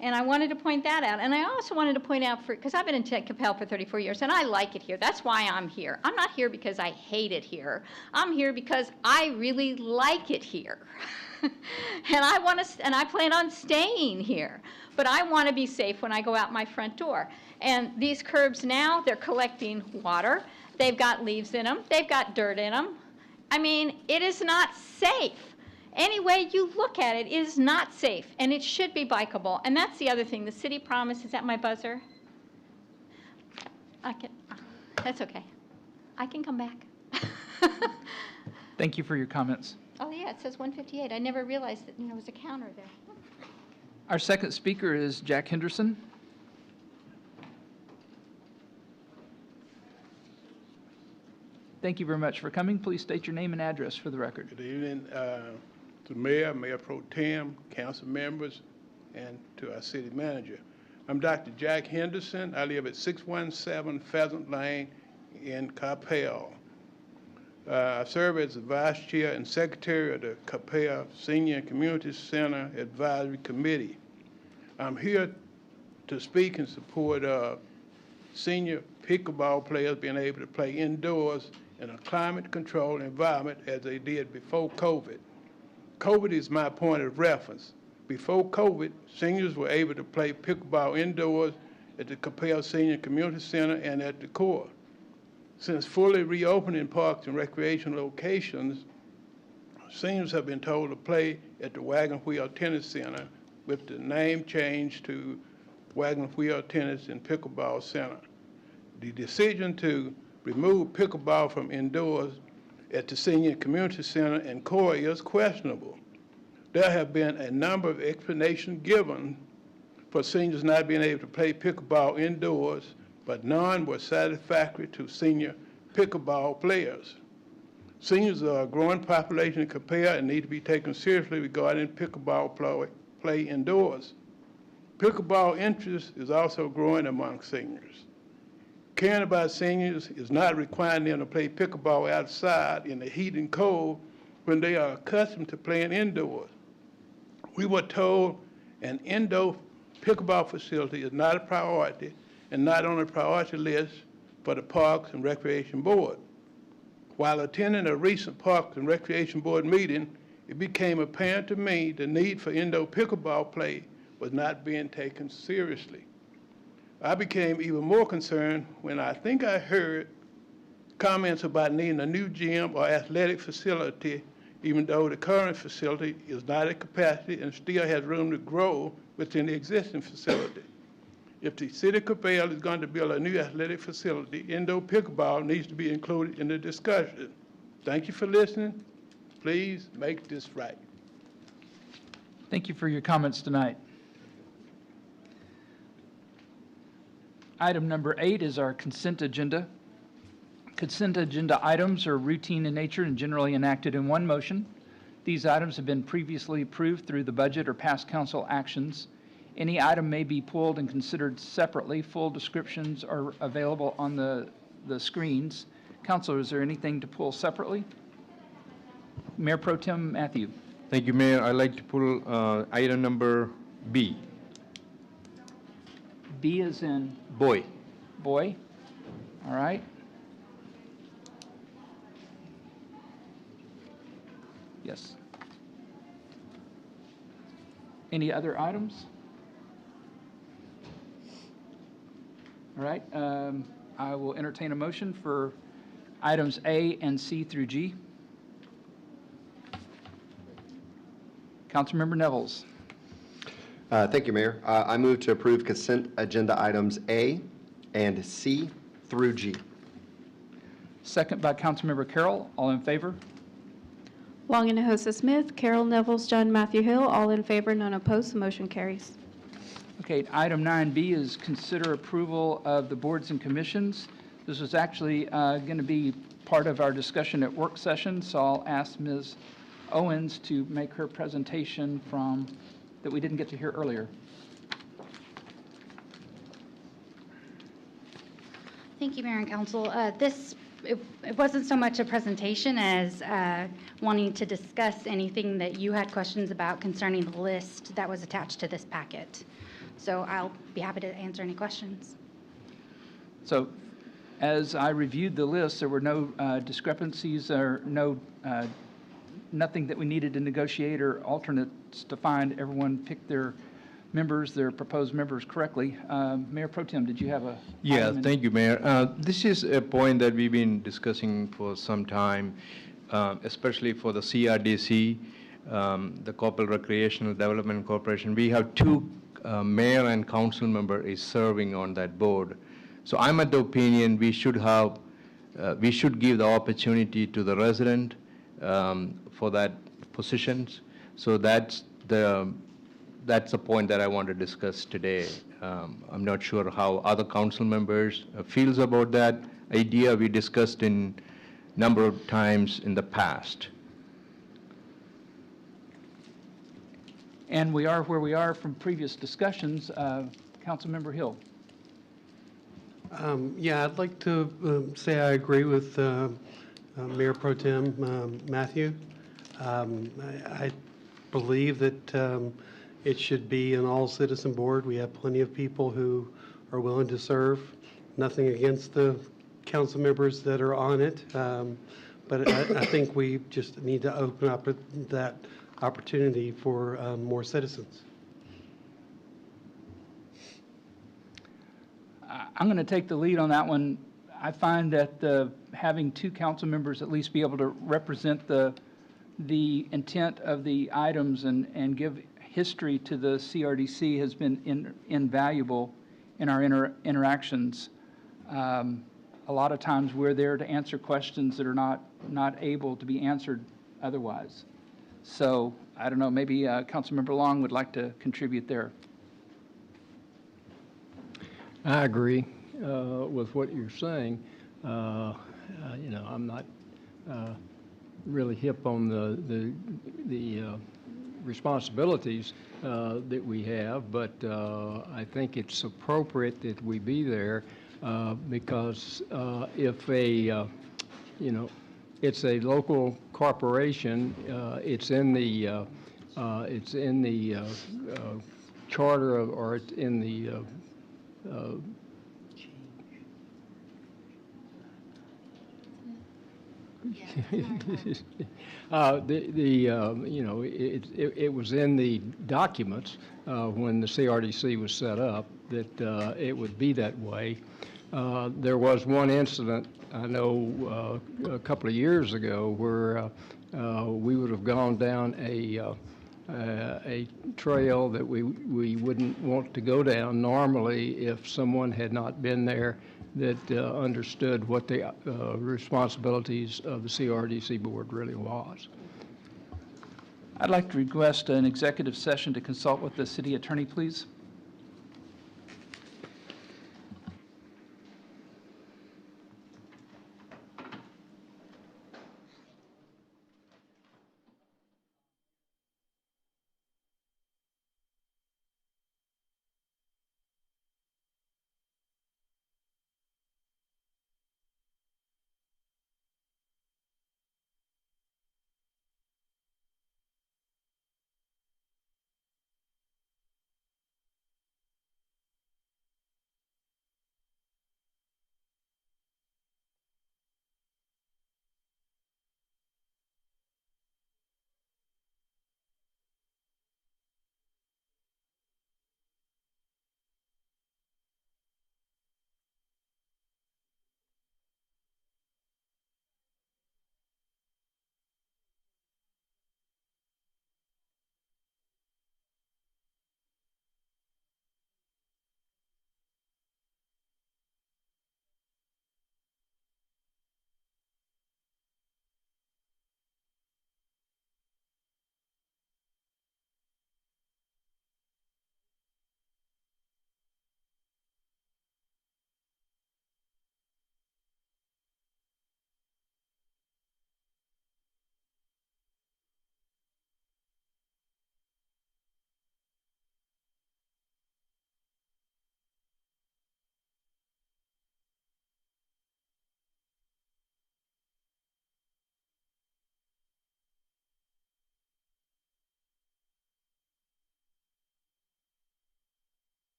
Speaker 16: And I wanted to point that out. And I also wanted to point out, because I've been in Coppell for 34 years, and I like it here. That's why I'm here. I'm not here because I hate it here. I'm here because I really like it here. And I plan on staying here. But I want to be safe when I go out my front door. And these curbs now, they're collecting water. They've got leaves in them. They've got dirt in them. I mean, it is not safe. Any way you look at it, it is not safe, and it should be bikeable. And that's the other thing. The city promised, is that my buzzer? That's okay. I can come back.
Speaker 1: Thank you for your comments.
Speaker 16: Oh, yeah, it says 158. I never realized that there was a counter there.
Speaker 1: Our second speaker is Jack Henderson. Thank you very much for coming. Please state your name and address for the record.
Speaker 17: Good evening to the mayor, Mayor Pro Tem, council members, and to our city manager. I'm Dr. Jack Henderson. I live at 617 Pheasant Lane in Coppell. I serve as the vice chair and secretary of the Coppell Senior and Community Center Advisory Committee. I'm here to speak in support of senior pickleball players being able to play indoors in a climate-controlled environment as they did before COVID. COVID is my point of reference. Before COVID, seniors were able to play pickleball indoors at the Coppell Senior Community Center and at the Core. Since fully reopening parks and recreation locations, seniors have been told to play at the Wagon Wheel Tennis Center with the name changed to Wagon Wheel Tennis and Pickleball Center. The decision to remove pickleball from indoors at the Senior Community Center and Core is questionable. There have been a number of explanations given for seniors not being able to play pickleball indoors, but none were satisfactory to senior pickleball players. Seniors are a growing population in Coppell and need to be taken seriously regarding pickleball play indoors. Pickleball interest is also growing among seniors. Caring about seniors is not requiring them to play pickleball outside in the heat and cold when they are accustomed to playing indoors. We were told an indoor pickleball facility is not a priority and not on the priority list for the Parks and Recreation Board. While attending a recent Parks and Recreation Board meeting, it became apparent to me the need for indoor pickleball play was not being taken seriously. I became even more concerned when I think I heard comments about needing a new gym or athletic facility, even though the current facility is not at capacity and still has room to grow within the existing facility. If the city of Coppell is going to build a new athletic facility, indoor pickleball needs to be included in the discussion. Thank you for listening. Please make this right.
Speaker 1: Thank you for your comments tonight. Item number 8 is our consent agenda. Consent agenda items are routine in nature and generally enacted in one motion. These items have been previously approved through the budget or past council actions. Any item may be pulled and considered separately. Full descriptions are available on the screens. Councilor, is there anything to pull separately? Mayor Pro Tem Matthew.
Speaker 18: Thank you, Mayor. I'd like to pull item number B.
Speaker 1: B is in
Speaker 18: Boy.
Speaker 1: boy. All right. Yes. Any other items? All right. I will entertain a motion for items A and C through G. Councilmember Nevels.
Speaker 6: Thank you, Mayor. I move to approve consent agenda items A and C through G.
Speaker 1: Second by Councilmember Carroll. All in favor?
Speaker 14: Long and Hosa Smith, Carol Nevels, John Matthew Hill, all in favor, none opposed, the motion carries.
Speaker 1: Okay, item 9B is consider approval of the boards and commissions. This was actually going to be part of our discussion at work session, so I'll ask Ms. Owens to make her presentation that we didn't get to hear earlier.
Speaker 19: Thank you, Mayor and Council. It wasn't so much a presentation as wanting to discuss anything that you had questions about concerning the list that was attached to this packet. So I'll be happy to answer any questions.
Speaker 1: So as I reviewed the list, there were no discrepancies or nothing that we needed to negotiate or alternates to find. Everyone picked their proposed members correctly. Mayor Pro Tem, did you have a?
Speaker 18: Yeah, thank you, Mayor. This is a point that we've been discussing for some time, especially for the CRDC, the Coppell Recreational Development Corporation. We have two mayor and council member is serving on that board. So I'm at the opinion we should give the opportunity to the resident for that positions. So that's the point that I want to discuss today. I'm not sure how other council members feels about that idea. We discussed in number of times in the past.
Speaker 1: And we are where we are from previous discussions. Councilmember Hill.
Speaker 8: Yeah, I'd like to say I agree with Mayor Pro Tem Matthew. I believe that it should be an all-citizen board. We have plenty of people who are willing to serve. Nothing against the council members that are on it, but I think we just need to open up that opportunity for more citizens.
Speaker 1: I'm going to take the lead on that one. I find that having two council members at least be able to represent the intent of the items and give history to the CRDC has been invaluable in our interactions. A lot of times we're there to answer questions that are not able to be answered otherwise. So I don't know, maybe Councilmember Long would like to contribute there.
Speaker 12: I agree with what you're saying. I'm not really hip on the responsibilities that we have, but I think it's appropriate that we be there because if it's a local corporation, it's in the charter or it's in the You know, it was in the documents when the CRDC was set up that it would be that way. There was one incident, I know, a couple of years ago where we would have gone down a trail that we wouldn't want to go down normally if someone had not been there that understood what the responsibilities of the CRDC board really was.
Speaker 1: I'd like to request an executive session to consult with the city attorney, please.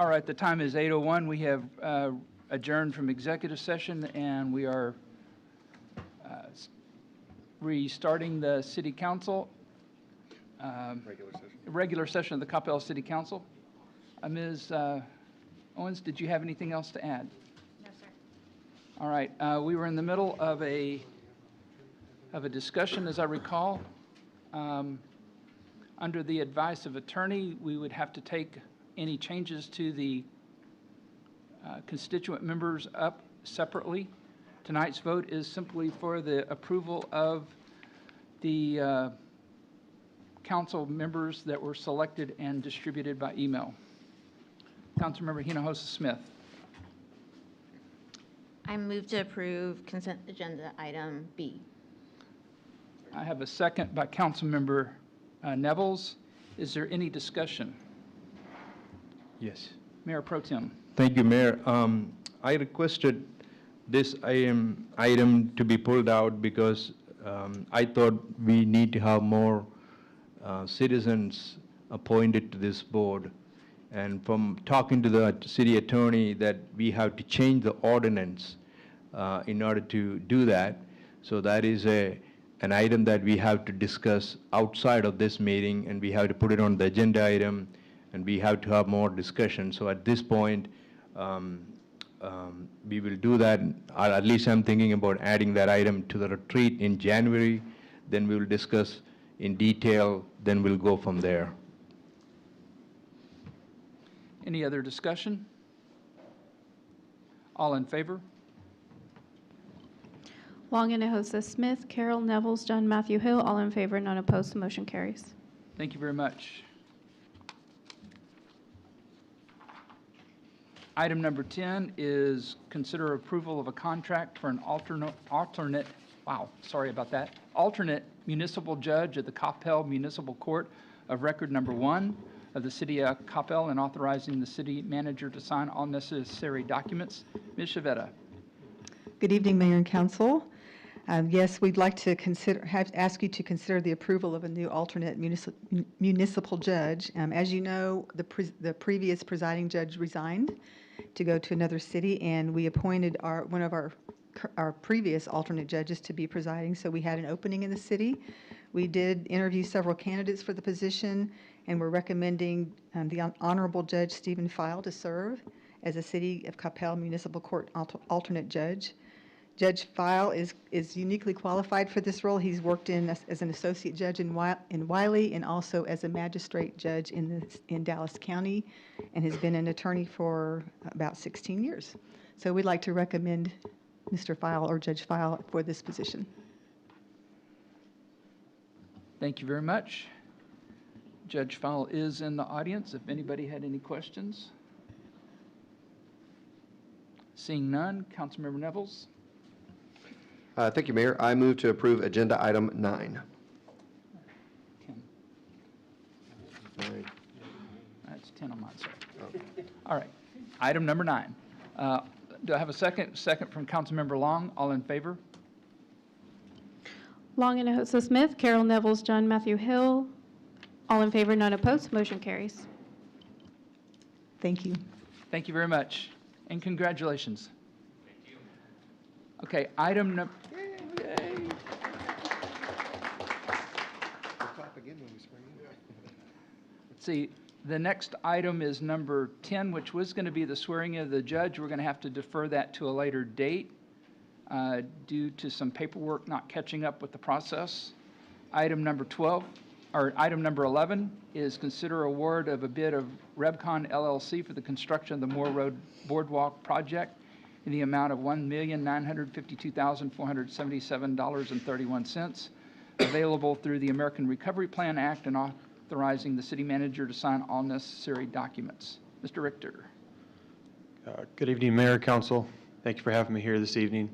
Speaker 1: All right, the time is 8:01. We have adjourned from executive session, and we are restarting the city council. Regular session of the Coppell City Council. Ms. Owens, did you have anything else to add?
Speaker 16: No, sir.
Speaker 1: All right, we were in the middle of a discussion, as I recall. Under the advice of attorney, we would have to take any changes to the constituent members up separately. Tonight's vote is simply for the approval of the council members that were selected and distributed by email. Councilmember Hinojosa Smith.
Speaker 7: I move to approve consent agenda item B.
Speaker 1: I have a second by Councilmember Nevels. Is there any discussion?
Speaker 18: Yes.
Speaker 1: Mayor Pro Tem.
Speaker 18: Thank you, Mayor. I requested this item to be pulled out because I thought we need to have more citizens appointed to this board. And from talking to the city attorney, that we have to change the ordinance in order to do that. So that is an item that we have to discuss outside of this meeting, and we have to put it on the agenda item, and we have to have more discussion. So at this point, we will do that, or at least I'm thinking about adding that item to the retreat in January. Then we will discuss in detail, then we'll go from there.
Speaker 1: Any other discussion? All in favor?
Speaker 14: Long and Hinojosa Smith, Carol Nevels, John Matthew Hill, all in favor, none opposed, the motion carries.
Speaker 1: Thank you very much. Item number 10 is consider approval of a contract for an alternate municipal judge at the Coppell Municipal Court of Record Number 1 of the City of Coppell, and authorizing the city manager to sign all necessary documents. Ms. Chavetta.
Speaker 20: Good evening, Mayor and Council. Yes, we'd like to ask you to consider the approval of a new alternate municipal judge. As you know, the previous presiding judge resigned to go to another city, and we appointed one of our previous alternate judges to be presiding, so we had an opening in the city. We did interview several candidates for the position, and we're recommending the Honorable Judge Stephen File to serve as a City of Coppell Municipal Court alternate judge. Judge File is uniquely qualified for this role. He's worked as an associate judge in Wiley, and also as a magistrate judge in Dallas County, and has been an attorney for about 16 years. So we'd like to recommend Mr. File or Judge File for this position.
Speaker 1: Thank you very much. Judge File is in the audience if anybody had any questions. Seeing none, Councilmember Nevels.
Speaker 6: Thank you, Mayor. I move to approve agenda item 9.
Speaker 1: 10. That's 10 on my side. All right. Item number 9. Do I have a second? Second from Councilmember Long. All in favor?
Speaker 14: Long and Hinojosa Smith, Carol Nevels, John Matthew Hill, all in favor, none opposed, motion carries.
Speaker 20: Thank you.
Speaker 1: Thank you very much, and congratulations. Thank you. Okay, item number. Let's see, the next item is number 10, which was going to be the swearing in of the judge. We're going to have to defer that to a later date due to some paperwork not catching up with the process. Item number 11 is consider award of a bid of Rebcon LLC for the construction of the Moore Road Boardwalk project in the amount of $1,952,477.31, available through the American Recovery Plan Act, and authorizing the city manager to sign all necessary documents. Mr. Richter.
Speaker 21: Good evening, Mayor, Council. Thank you for having me here this evening.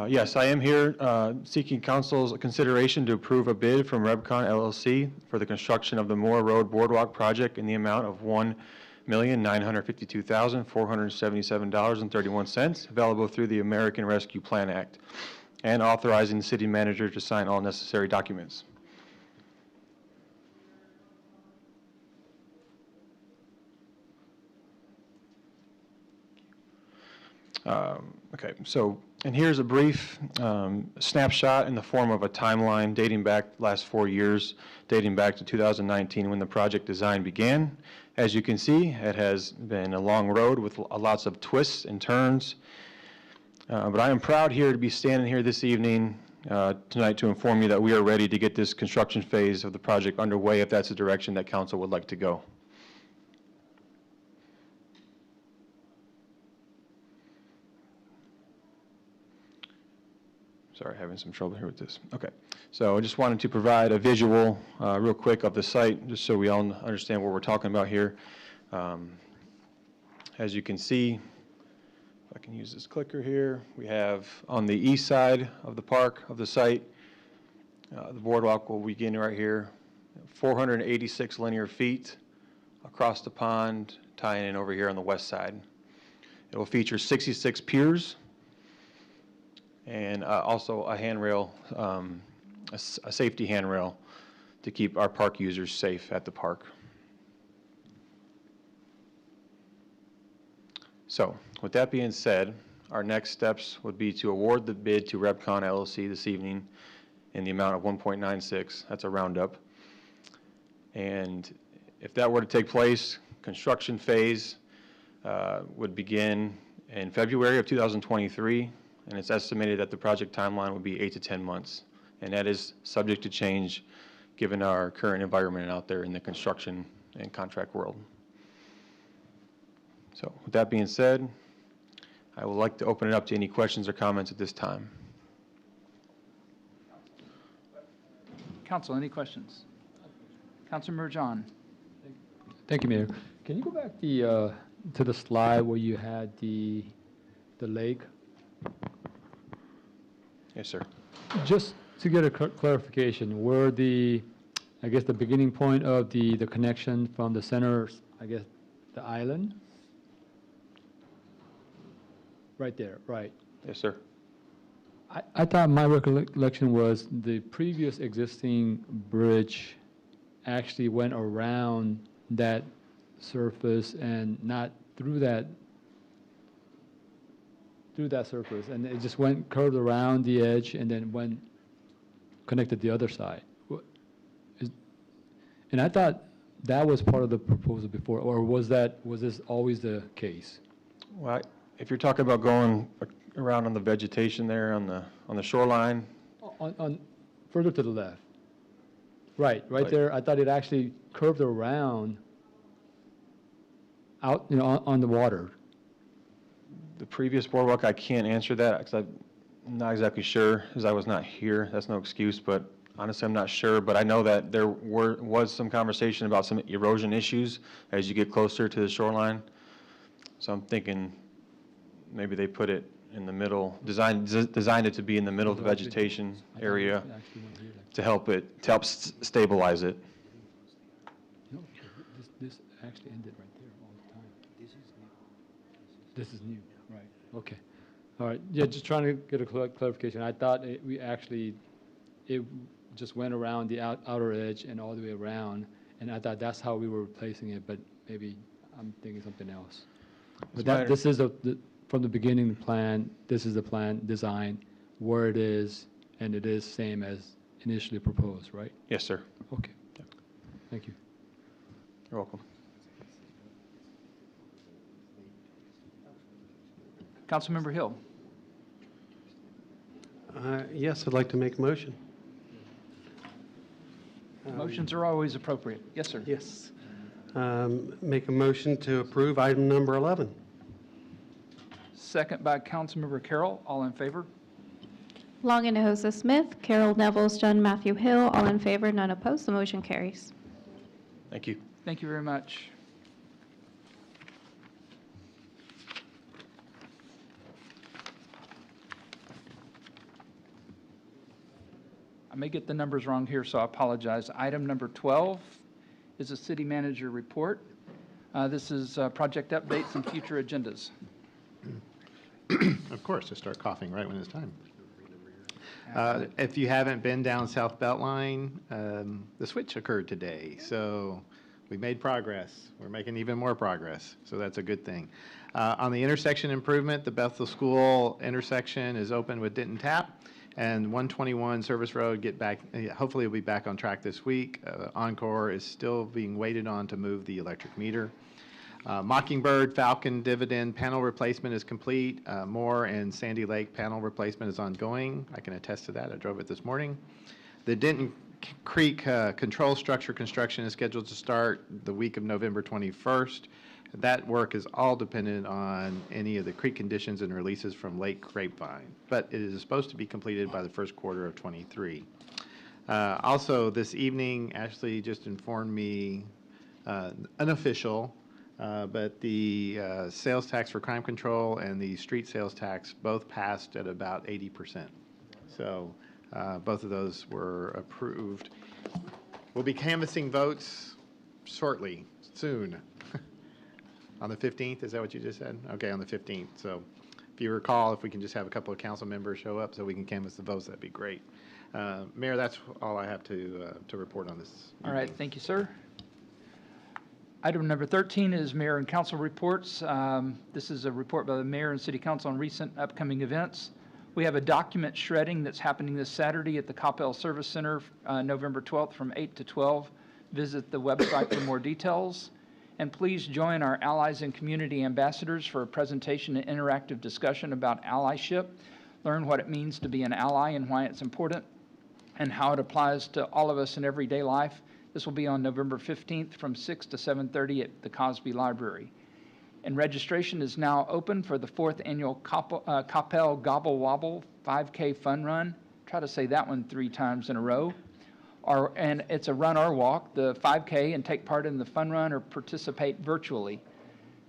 Speaker 21: Yes, I am here seeking Council's consideration to approve a bid from Rebcon LLC for the construction of the Moore Road Boardwalk project in the amount of $1,952,477.31, available through the American Rescue Plan Act, and authorizing the city manager to sign all necessary documents. Okay, so, and here's a brief snapshot in the form of a timeline dating back last 4 years, dating back to 2019 when the project design began. As you can see, it has been a long road with lots of twists and turns. But I am proud here to be standing here this evening tonight to inform you that we are ready to get this construction phase of the project underway if that's the direction that council would like to go. Sorry, having some trouble here with this. Okay, so I just wanted to provide a visual real quick of the site, just so we all understand what we're talking about here. As you can see, if I can use this clicker here, we have on the east side of the park, of the site, the boardwalk will begin right here, 486 linear feet across the pond, tying in over here on the west side. It will feature 66 piers, and also a handrail, a safety handrail to keep our park users safe at the park. So, with that being said, our next steps would be to award the bid to Rebcon LLC this evening in the amount of 1.96, that's a roundup. And if that were to take place, construction phase would begin in February of 2023. And it's estimated that the project timeline would be 8 to 10 months. And that is subject to change given our current environment out there in the construction and contract world. So with that being said, I would like to open it up to any questions or comments at this time.
Speaker 1: Council, any questions? Councilmember John.
Speaker 4: Thank you, Mayor. Can you go back to the slide where you had the lake?
Speaker 21: Yes, sir.
Speaker 4: Just to get a clarification, where I guess the beginning point of the connection from the center, I guess, the island? Right there, right.
Speaker 21: Yes, sir.
Speaker 4: I thought my recollection was the previous existing bridge actually went around that surface and not through that surface, and it just curved around the edge and then connected the other side. And I thought that was part of the proposal before, or was this always the case?
Speaker 21: Well, if you're talking about going around on the vegetation there on the shoreline,
Speaker 4: on further to the left. Right there. I thought it actually curved around out, on the water.
Speaker 21: the previous boardwalk, I can't answer that because I'm not exactly sure, because I was not here. That's no excuse, but honestly, I'm not sure. But I know that there was some conversation about some erosion issues as you get closer to the shoreline. So I'm thinking maybe they put it in the middle, designed it to be in the middle of the vegetation area to help stabilize it.
Speaker 4: No, this actually ended right there all the time. This is new, right? Okay. All right. Yeah, just trying to get a clarification. I thought it just went around the outer edge and all the way around, and I thought that's how we were replacing it, but maybe I'm thinking something else. But this is from the beginning plan, this is the plan design, where it is, and it is same as initially proposed, right?
Speaker 21: Yes, sir.
Speaker 4: Okay. Thank you.
Speaker 21: You're welcome.
Speaker 1: Councilmember Hill.
Speaker 8: Yes, I'd like to make a motion.
Speaker 1: Motions are always appropriate. Yes, sir.
Speaker 8: Yes. Make a motion to approve item number 11.
Speaker 1: Second by Councilmember Carroll. All in favor?
Speaker 14: Long and Hosa Smith, Carol Nevels, John Matthew Hill, all in favor, none opposed. The motion carries.
Speaker 21: Thank you.
Speaker 1: Thank you very much. I may get the numbers wrong here, so I apologize. Item number 12 is a city manager report. This is project updates and future agendas.
Speaker 3: Of course, to start coughing right when it's time. If you haven't been down South Beltline, the switch occurred today. So We made progress. We're making even more progress, so that's a good thing. On the intersection improvement, the Bethel School intersection is open with Denton Tap, and 121 Service Road hopefully will be back on track this week. Encore is still being waited on to move the electric meter. Mockingbird, Falcon, Dividend panel replacement is complete. Moore and Sandy Lake panel replacement is ongoing. I can attest to that. I drove it this morning. The Denton Creek control structure construction is scheduled to start the week of November 21st. That work is all dependent on any of the creek conditions and releases from Lake Grapevine, but it is supposed to be completed by the first quarter of 23. Also, this evening, Ashley just informed me, unofficial, but the sales tax for crime control and the street sales tax both passed at about 80%. So both of those were approved. We'll be canvassing votes shortly, soon. On the 15th, is that what you just said? Okay, on the 15th. So if you recall, if we can just have a couple of council members show up so we can canvass the votes, that'd be great. Mayor, that's all I have to report on this.
Speaker 1: All right, thank you, sir. Item number 13 is mayor and council reports. This is a report by the mayor and city council on recent upcoming events. We have a document shredding that's happening this Saturday at the Coppell Service Center, November 12th from 8 to 12. Visit the website for more details. And please join our allies and community ambassadors for a presentation and interactive discussion about allyship. Learn what it means to be an ally and why it's important and how it applies to all of us in everyday life. This will be on November 15th from 6 to 7:30 at the Cosby Library. And registration is now open for the 4th annual Coppell Gobble Wobble 5K Fun Run. Try to say that one 3 times in a row. And it's a run or walk, the 5K, and take part in the fun run or participate virtually.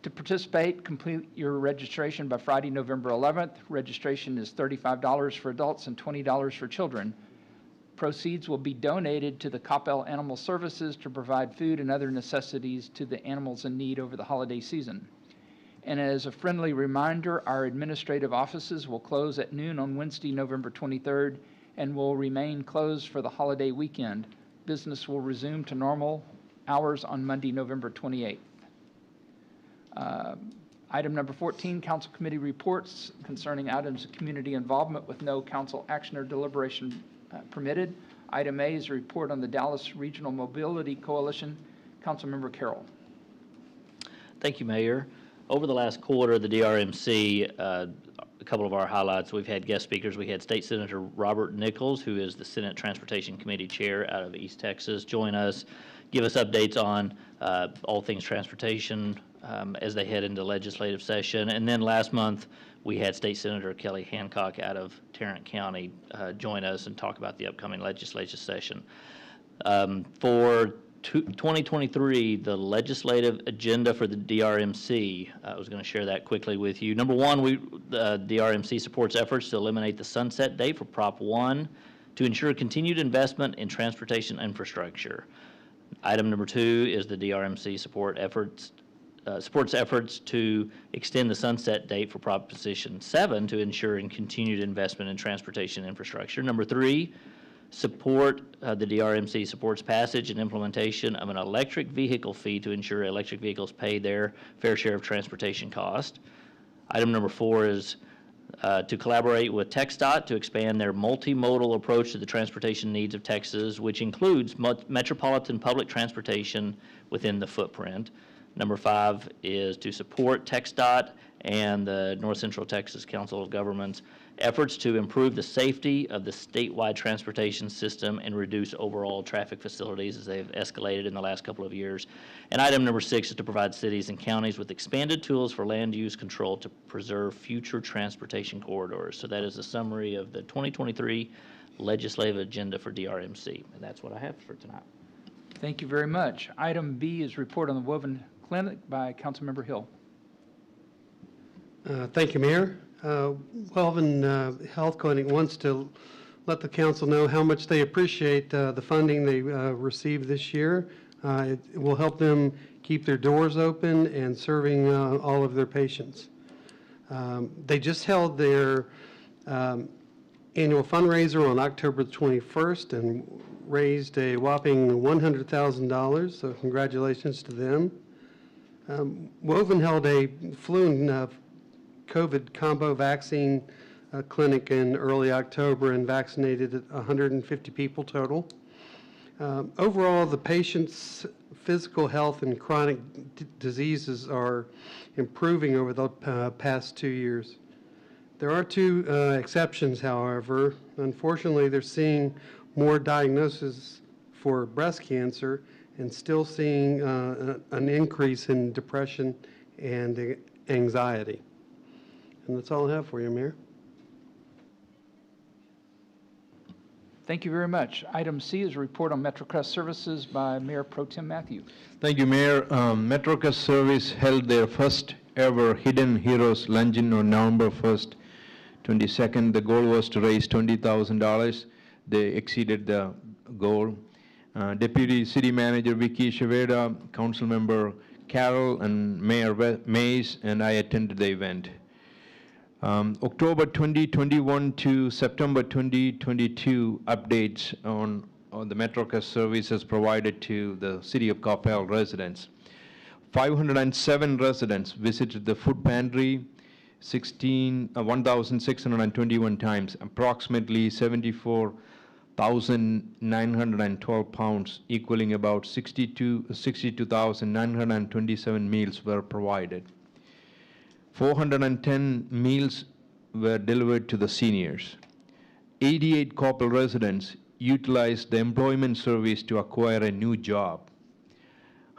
Speaker 1: To participate, complete your registration by Friday, November 11th. Registration is $35 for adults and $20 for children. Proceeds will be donated to the Coppell Animal Services to provide food and other necessities to the animals in need over the holiday season. And as a friendly reminder, our administrative offices will close at noon on Wednesday, November 23rd, and will remain closed for the holiday weekend. Business will resume to normal hours on Monday, November 28th. Item number 14, council committee reports concerning items of community involvement with no council action or deliberation permitted. Item A is a report on the Dallas Regional Mobility Coalition. Councilmember Carroll.
Speaker 2: Thank you, Mayor. Over the last quarter, the DRMC, a couple of our highlights, we've had guest speakers. We had State Senator Robert Nichols, who is the Senate Transportation Committee Chair out of East Texas, join us, give us updates on all things transportation as they head into legislative session. And then last month, we had State Senator Kelly Hancock out of Tarrant County join us and talk about the upcoming legislative session. For 2023, the legislative agenda for the DRMC, I was going to share that quickly with you. Number one, the DRMC supports efforts to eliminate the sunset date for Prop 1 to ensure continued investment in transportation infrastructure. Item number 2 is the DRMC supports efforts to extend the sunset date for Proposition 7 to ensure continued investment in transportation infrastructure. Number 3, the DRMC supports passage and implementation of an electric vehicle fee to ensure electric vehicles pay their fair share of transportation cost. Item number 4 is to collaborate with TxDOT to expand their multimodal approach to the transportation needs of Texas, which includes metropolitan public transportation within the footprint. Number 5 is to support TxDOT and the North Central Texas Council of Governments efforts to improve the safety of the statewide transportation system and reduce overall traffic facilities as they've escalated in the last couple of years. And item number 6 is to provide cities and counties with expanded tools for land use control to preserve future transportation corridors. So that is a summary of the 2023 legislative agenda for DRMC. And that's what I have for tonight.
Speaker 1: Thank you very much. Item B is report on the Woven Clinic by Councilmember Hill.
Speaker 8: Thank you, Mayor. Woven Health Clinic wants to let the council know how much they appreciate the funding they received this year. It will help them keep their doors open and serving all of their patients. They just held their annual fundraiser on October 21st and raised a whopping $100,000, so congratulations to them. Woven held a flu and COVID combo vaccine clinic in early October and vaccinated 150 people total. Overall, the patient's physical health and chronic diseases are improving over the past 2 years. There are two exceptions, however. Unfortunately, they're seeing more diagnoses for breast cancer and still seeing an increase in depression and anxiety. And that's all I have for you, Mayor.
Speaker 1: Thank you very much. Item C is a report on MetroCrest services by Mayor Pro Tem Matthew.
Speaker 18: Thank you, Mayor. MetroCrest Service held their first ever Hidden Heroes Luncheon on November 1st, 22nd. The goal was to raise $20,000. They exceeded the goal. Deputy City Manager Vicky Shaveda, Council Member Carroll, and Mayor Mays, and I attended the event. October 2021 to September 2022 updates on the MetroCrest services provided to the City of Coppell residents. 507 residents visited the food pantry 1,621 times, approximately 74,912 pounds, equaling about 62,927 meals were provided. 410 meals were delivered to the seniors. 88 Coppell residents utilized the employment service to acquire a new job.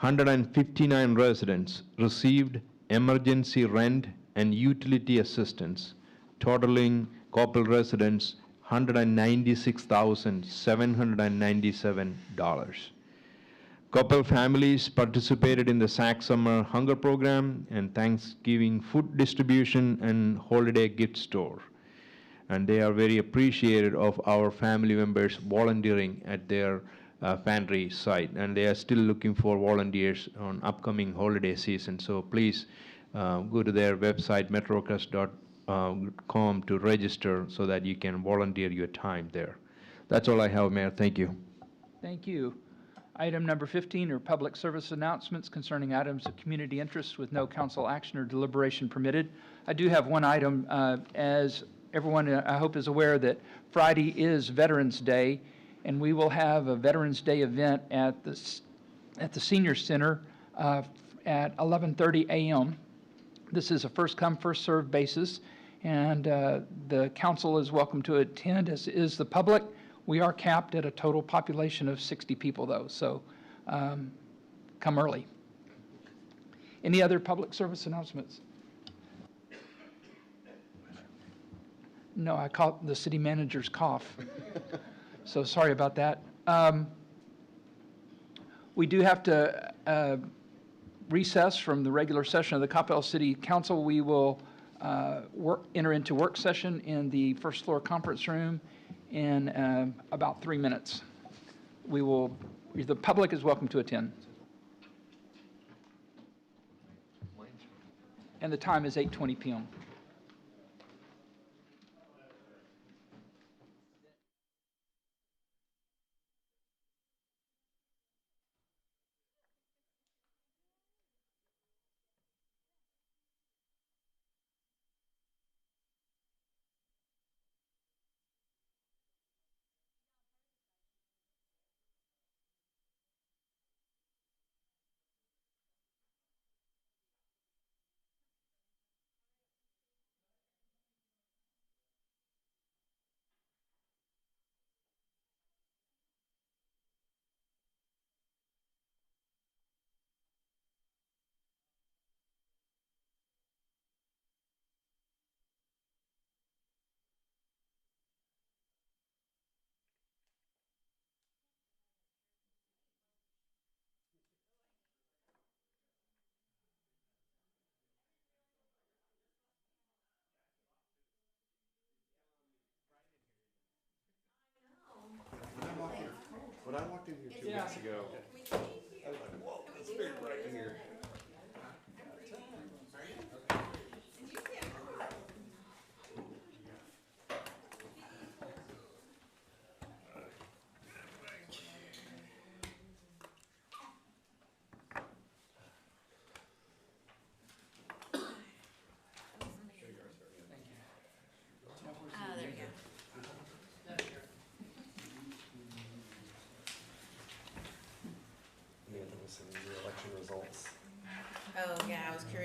Speaker 18: 159 residents received emergency rent and utility assistance, totaling Coppell residents $196,797. Coppell families participated in the SAC Summer Hunger Program and Thanksgiving food distribution and holiday gift store. And they are very appreciative of our family members volunteering at their pantry site. And they are still looking for volunteers on upcoming holiday season. So please go to their website, metrocrest.com, to register so that you can volunteer your time there. That's all I have, Mayor. Thank you.
Speaker 1: Thank you. Item number 15 are public service announcements concerning items of community interest with no council action or deliberation permitted. I do have one item. As everyone, I hope, is aware that Friday is Veterans Day, and we will have a Veterans Day event at the Senior Center at 11:30 a.m. This is a first-come, first-served basis, and the council is welcome to attend, as is the public. We are capped at a total population of 60 people, though, so come early. Any other public service announcements? No, I caught the city manager's cough, so sorry about that. We do have to recess from the regular session of the Coppell City Council. We will enter into work session in the first floor conference room in about 3 minutes. The public is welcome to attend. And the time is 8:20 p.m.
Speaker 6: When I walked in here 2 weeks ago, I was like, whoa, it's very bright in here.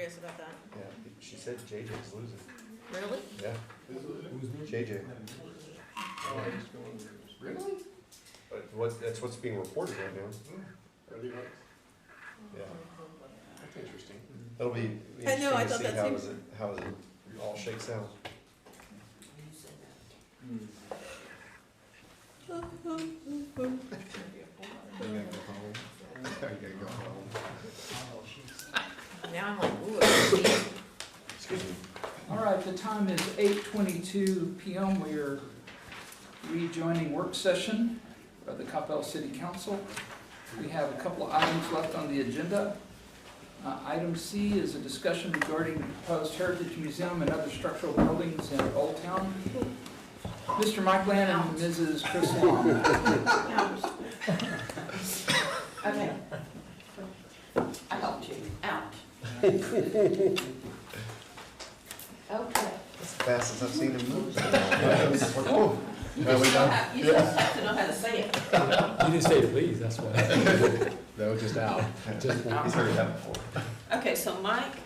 Speaker 10: curious about that.
Speaker 6: Yeah, she said JJ's losing.
Speaker 10: Really?
Speaker 6: Yeah. JJ.
Speaker 9: Really?
Speaker 6: But that's what's being reported right now. Yeah.
Speaker 9: That's interesting.
Speaker 6: It'll be
Speaker 10: I know, I
Speaker 6: interesting to
Speaker 10: thought
Speaker 6: see
Speaker 10: that
Speaker 6: how
Speaker 10: seemed-
Speaker 6: is it, how is it all shakes out.
Speaker 10: Now I'm like, ooh.
Speaker 6: Excuse me.
Speaker 1: All right, the time is 8:22 p.m. We are rejoining work session of the Coppell City Council. We have a couple of items left on the agenda. Item C is a discussion regarding the proposed Heritage Museum and other structural buildings in Old Town. Mr. Mike Land and Mrs. Chris Long.
Speaker 10: Okay. I helped you out. Okay.
Speaker 6: That's the fastest I've seen him move.
Speaker 10: Oh. You just have to know how to say it.
Speaker 4: You didn't say please, that's why.
Speaker 9: No, just out.
Speaker 6: He's heard that before.
Speaker 10: Okay, so Mike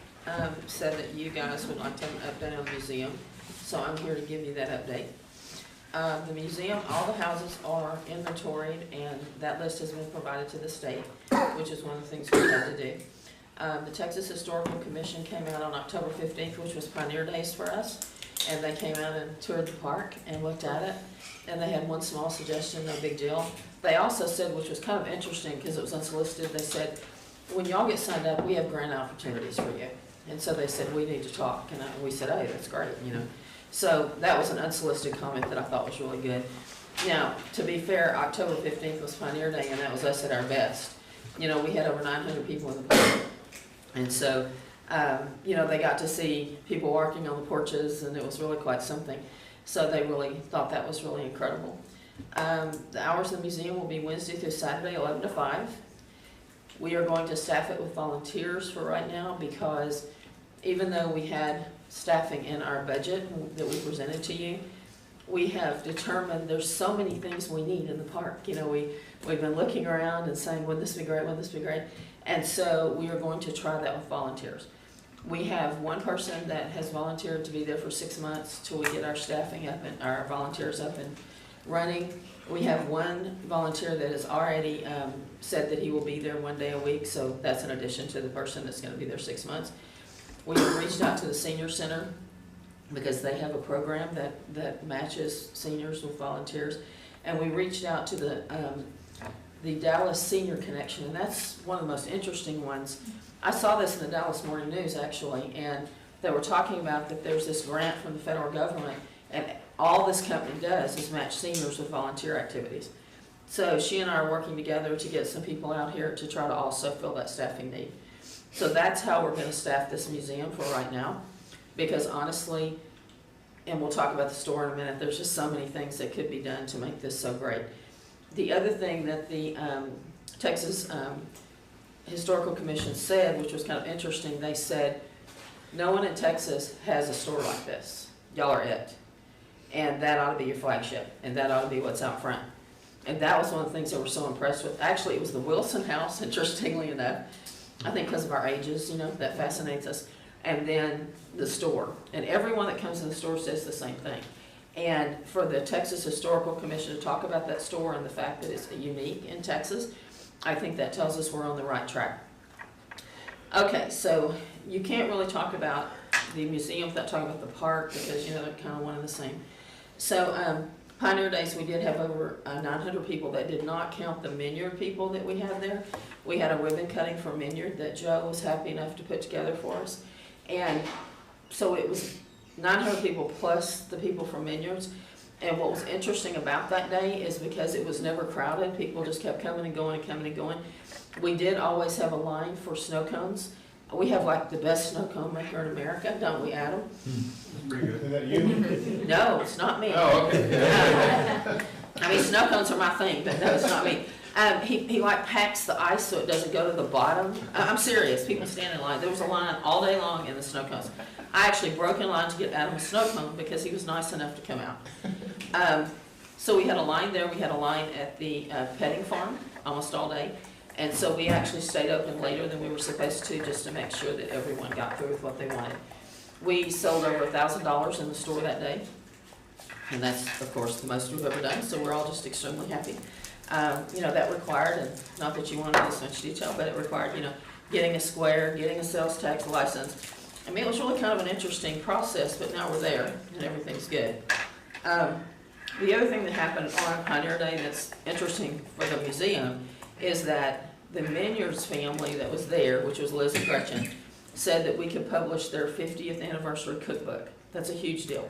Speaker 10: said that you guys would like to have an update on the museum, so I'm here to give you that update. The museum, all the houses are inventoried, and that list has been provided to the state, which is one of the things we had to do. The Texas Historical Commission came out on October 15th, which was Pioneer Days for us, and they came out and toured the park and looked at it, and they had one small suggestion, no big deal. They also said, which was kind of interesting because it was unsolicited, they said, when y'all get signed up, we have grant opportunities for you. And so they said, we need to talk, and we said, hey, that's great, you know. So that was an unsolicited comment that I thought was really good. Now, to be fair, October 15th was Pioneer Day, and that was us at our best. You know, we had over 900 people in the park. And so, you know, they got to see people walking on the porches, and it was really quite something. So they really thought that was really incredible. The hours of the museum will be Wednesday through Saturday, 11 to 5. We are going to staff it with volunteers for right now because even though we had staffing in our budget that we presented to you, we have determined there's so many things we need in the park. You know, we've been looking around and saying, wouldn't this be great, wouldn't this be great? And so we are going to try that with volunteers. We have one person that has volunteered to be there for 6 months till we get our staffing up and our volunteers up and running. We have one volunteer that has already said that he will be there 1 day a week, so that's in addition to the person that's going to be there 6 months. We have reached out to the senior center because they have a program that matches seniors with volunteers, and we reached out to the Dallas Senior Connection, and that's one of the most interesting ones. I saw this in the Dallas Morning News actually, and they were talking about that there's this grant from the federal government, and all this company does is match seniors with volunteer activities. So she and I are working together to get some people out here to try to also fill that staffing need. So that's how we're going to staff this museum for right now, because honestly, and we'll talk about the store in a minute, there's just so many things that could be done to make this so great. The other thing that the Texas Historical Commission said, which was kind of interesting, they said, no one in Texas has a store like this. Y'all are it. And that ought to be your flagship, and that ought to be what's out front. And that was one of the things they were so impressed with. Actually, it was the Wilson House, interestingly enough, I think because of our ages, you know, that fascinates us. And then the store. And everyone that comes in the store says the same thing. And for the Texas Historical Commission to talk about that store and the fact that it's unique in Texas, I think that tells us we're on the right track. Okay, so you can't really talk about the museum without talking about the park because, you know, they're kind of one and the same. So Pioneer Days, we did have over 900 people. That did not count the Minyard people that we had there. We had a ribbon cutting for Minyard that Joe was happy enough to put together for us. And so it was 900 people plus the people from Minyards. And what was interesting about that day is because it was never crowded, people just kept coming and going and coming and going. We did always have a line for snow cones. We have like the best snow cone maker in America, don't we, Adam?
Speaker 9: Pretty good. Is that you?
Speaker 10: No, it's not me.
Speaker 9: Oh, okay.
Speaker 10: I mean, snow cones are my thing, but no, it's not me. He like packs the ice so it doesn't go to the bottom. I'm serious. People stand in line. There was a line all day long in the snow cones. I actually broke in line to get Adam a snow cone because he was nice enough to come out. So we had a line there. We had a line at the petting farm almost all day. And so we actually stayed open later than we were supposed to, just to make sure that everyone got through with what they wanted. We sold over $1,000 in the store that day. And that's, of course, the most we've ever done, so we're all just extremely happy. You know, that required, and not that you want to know this much detail, but it required, you know, getting a square, getting a sales tax license. I mean, it was really kind of an interesting process, but now we're there, and everything's good. The other thing that happened on Pioneer Day that's interesting for the museum is that the Minyards family that was there, which was Liz and Gretchen, said that we could publish their 50th anniversary cookbook. That's a huge deal.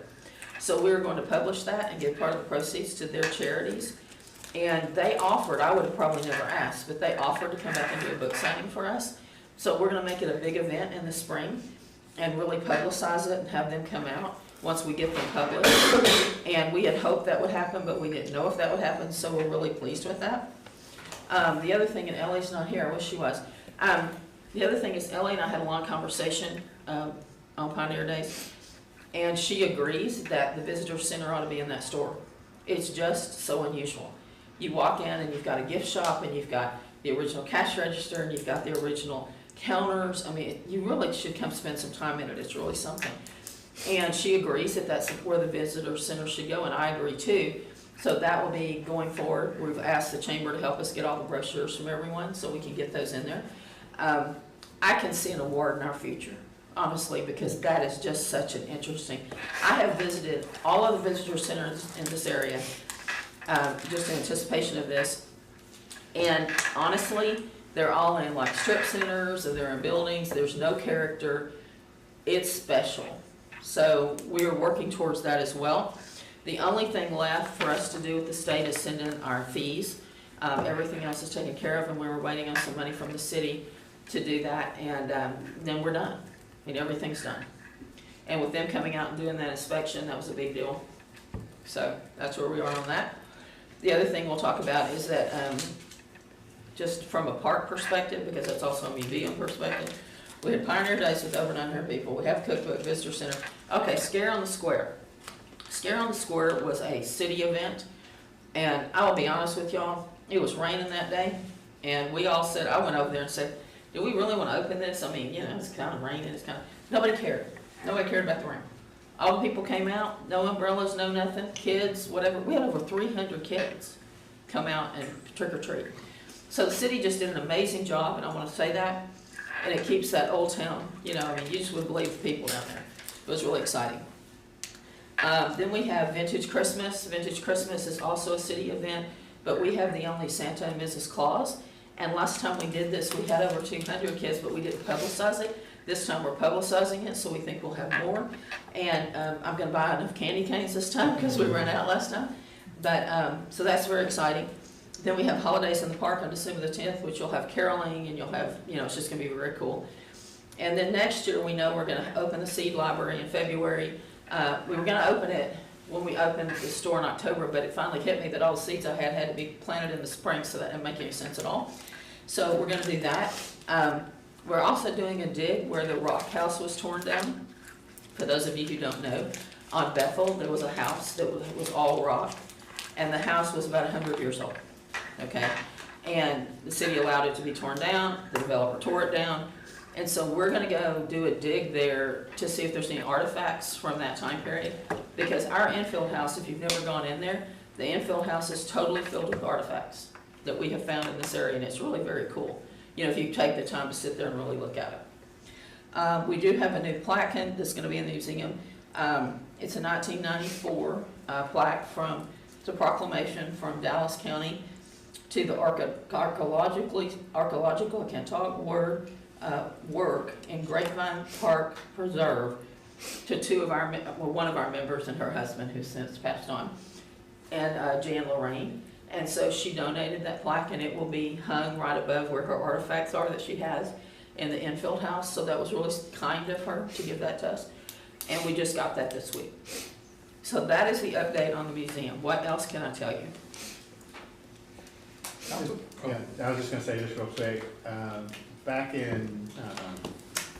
Speaker 10: So we were going to publish that and give part of the proceeds to their charities. And they offered, I would have probably never asked, but they offered to come back and do a book signing for us. So we're going to make it a big event in the spring and really publicize it and have them come out once we get them published. And we had hoped that would happen, but we didn't know if that would happen, so we're really pleased with that. The other thing, and Ellie's not here, I wish she was. The other thing is Ellie and I had a long conversation on Pioneer Days, and she agrees that the visitor center ought to be in that store. It's just so unusual. You walk in and you've got a gift shop and you've got the original cash register and you've got the original counters. I mean, you really should come spend some time in it. It's really something. And she agrees that that's where the visitor center should go, and I agree too. So that will be going forward. We've asked the chamber to help us get all the brochures from everyone so we can get those in there. I can see an award in our future, honestly, because that is just such an interesting. I have visited all of the visitor centers in this area just in anticipation of this. And honestly, they're all in like strip centers or they're in buildings. There's no character. It's special. So we are working towards that as well. The only thing left for us to do with the state is send in our fees. Everything else is taken care of, and we were waiting on some money from the city to do that, and then we're done. I mean, everything's done. And with them coming out and doing that inspection, that was a big deal. So that's where we are on that. The other thing we'll talk about is that just from a park perspective, because that's also a museum perspective, we had Pioneer Days with over 900 people. We have Cookbook Visitor Center. Okay, Scare on the Square. Scare on the Square was a city event, and I will be honest with y'all, it was raining that day, and we all said, I went over there and said, do we really want to open this? I mean, you know, it's kind of raining, it's kind of, nobody cared. Nobody cared about the rain. All the people came out, no umbrellas, no nothing, kids, whatever. We had over 300 kids come out and trick or treat. So the city just did an amazing job, and I want to say that, and it keeps that old town, you know, I mean, you just wouldn't believe the people down there. It was really exciting. Then we have Vintage Christmas. Vintage Christmas is also a city event, but we have the only Santa and Mrs. Claus. And last time we did this, we had over 200 kids, but we didn't publicize it. This time we're publicizing it, so we think we'll have more. And I'm going to buy enough candy canes this time because we ran out last time. But so that's very exciting. Then we have holidays in the park on December the 10th, which you'll have caroling, and you'll have, you know, it's just going to be very cool. And then next year, we know we're going to open the Seed Library in February. We were going to open it when we opened the store in October, but it finally hit me that all the seeds I had to be planted in the spring, so that didn't make any sense at all. So we're going to do that. We're also doing a dig where the rock house was torn down. For those of you who don't know, on Bethel, there was a house that was all rock, and the house was about 100 years old, okay? And the city allowed it to be torn down, the developer tore it down, and so we're gonna go do a dig there to see if there's any artifacts from that time period. Because our infield house, if you've never gone in there, the infield house is totally filled with artifacts that we have found in this area, and it's really very cool. You know, if you take the time to sit there and really look at it. We do have a new plaque that's gonna be in the museum. It's a 1994 plaque from, it's a proclamation from Dallas County to the archaeological, I can't talk, work in Grapevine Park Preserve to one of our members and her husband, who's since passed on, and Jan Lorraine. And so she donated that plaque, and it will be hung right above where her artifacts are that she has in the infield house. So that was really kind of her to give that to us. And we just got that this week. So that is the update on the museum. What else can I tell you?
Speaker 3: Yeah, I was just gonna say just real quick, back in,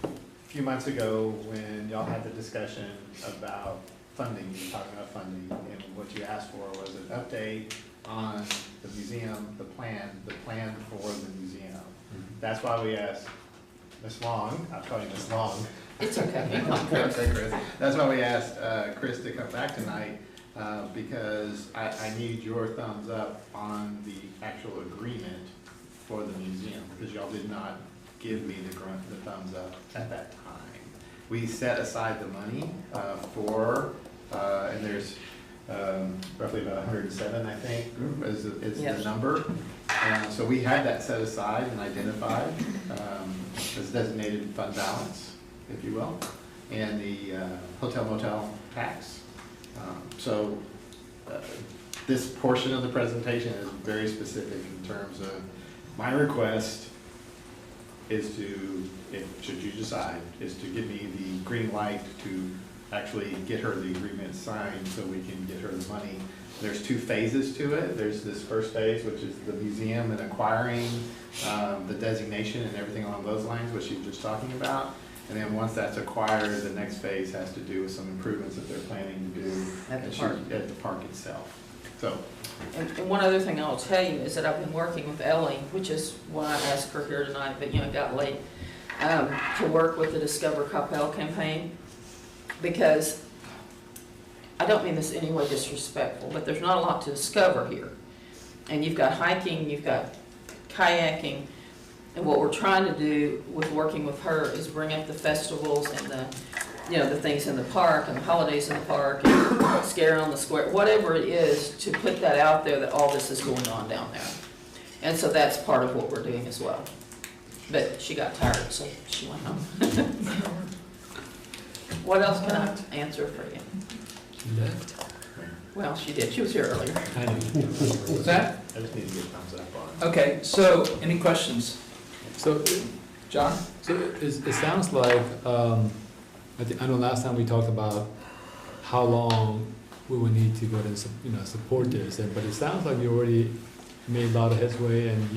Speaker 3: a few months ago, when y'all had the discussion about funding, you were talking about funding, and what you asked for was an update on the museum, the plan for the museum. That's why we asked Ms. Long, I'll call you Ms. Long.
Speaker 10: It's okay.
Speaker 3: Okay, Chris. That's why we asked Chris to come back tonight, because I need your thumbs up on the actual agreement for the museum, because y'all did not give me the thumbs up at that time. We set aside the money for, and there's roughly about 107, I think, is the number. So we had that set aside and identified as designated fund balance, if you will, and the hotel motel tax. So this portion of the presentation is very specific in terms of my request is to, should you decide, is to give me the green light to actually get her the agreement signed so we can get her the money. There's 2 phases to it. There's this first phase, which is the museum and acquiring the designation and everything along those lines, which you were just talking about. And then once that's acquired, the next phase has to do with some improvements that they're planning to do at the park itself. So.
Speaker 10: And one other thing I'll tell you is that I've been working with Ellie, which is why I asked her here tonight, but it got late, to work with the Discover Coppell campaign, because I don't mean this in any way disrespectful, but there's not a lot to discover here. And you've got hiking, you've got kayaking, and what we're trying to do with working with her is bring up the festivals and the things in the park and the holidays in the park and Scare on the Square, whatever it is, to put that out there that all this is going on down there. And so that's part of what we're doing as well. But she got tired, so she went home. What else can I answer for you?
Speaker 4: She left.
Speaker 10: Well, she did. She was here earlier.
Speaker 4: I know.
Speaker 1: What's that?
Speaker 3: I just need to get thumbs up on it.
Speaker 1: Okay, so any questions?
Speaker 4: So,
Speaker 1: John?
Speaker 4: so it sounds like, I know last time we talked about how long we would need to go and support this, but it sounds like you already made a lot of headway, and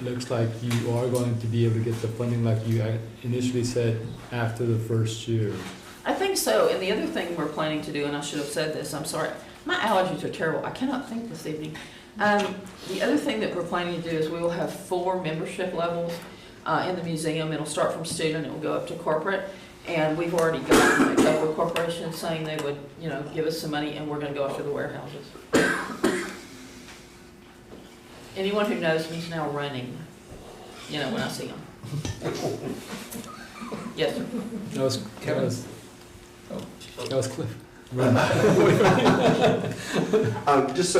Speaker 4: looks like you are going to be able to get the funding like you initially said after the first year.
Speaker 10: I think so. And the other thing we're planning to do, and I should have said this, I'm sorry, my allergies are terrible. I cannot think this evening. The other thing that we're planning to do is we will have 4 membership levels in the museum. It'll start from student, it will go up to corporate. And we've already gotten a couple of corporations saying they would, give us some money, and we're gonna go after the warehouses. Anyone who knows me is now running, when I see them. Yes, sir.
Speaker 4: That was Cliff.
Speaker 6: Just so,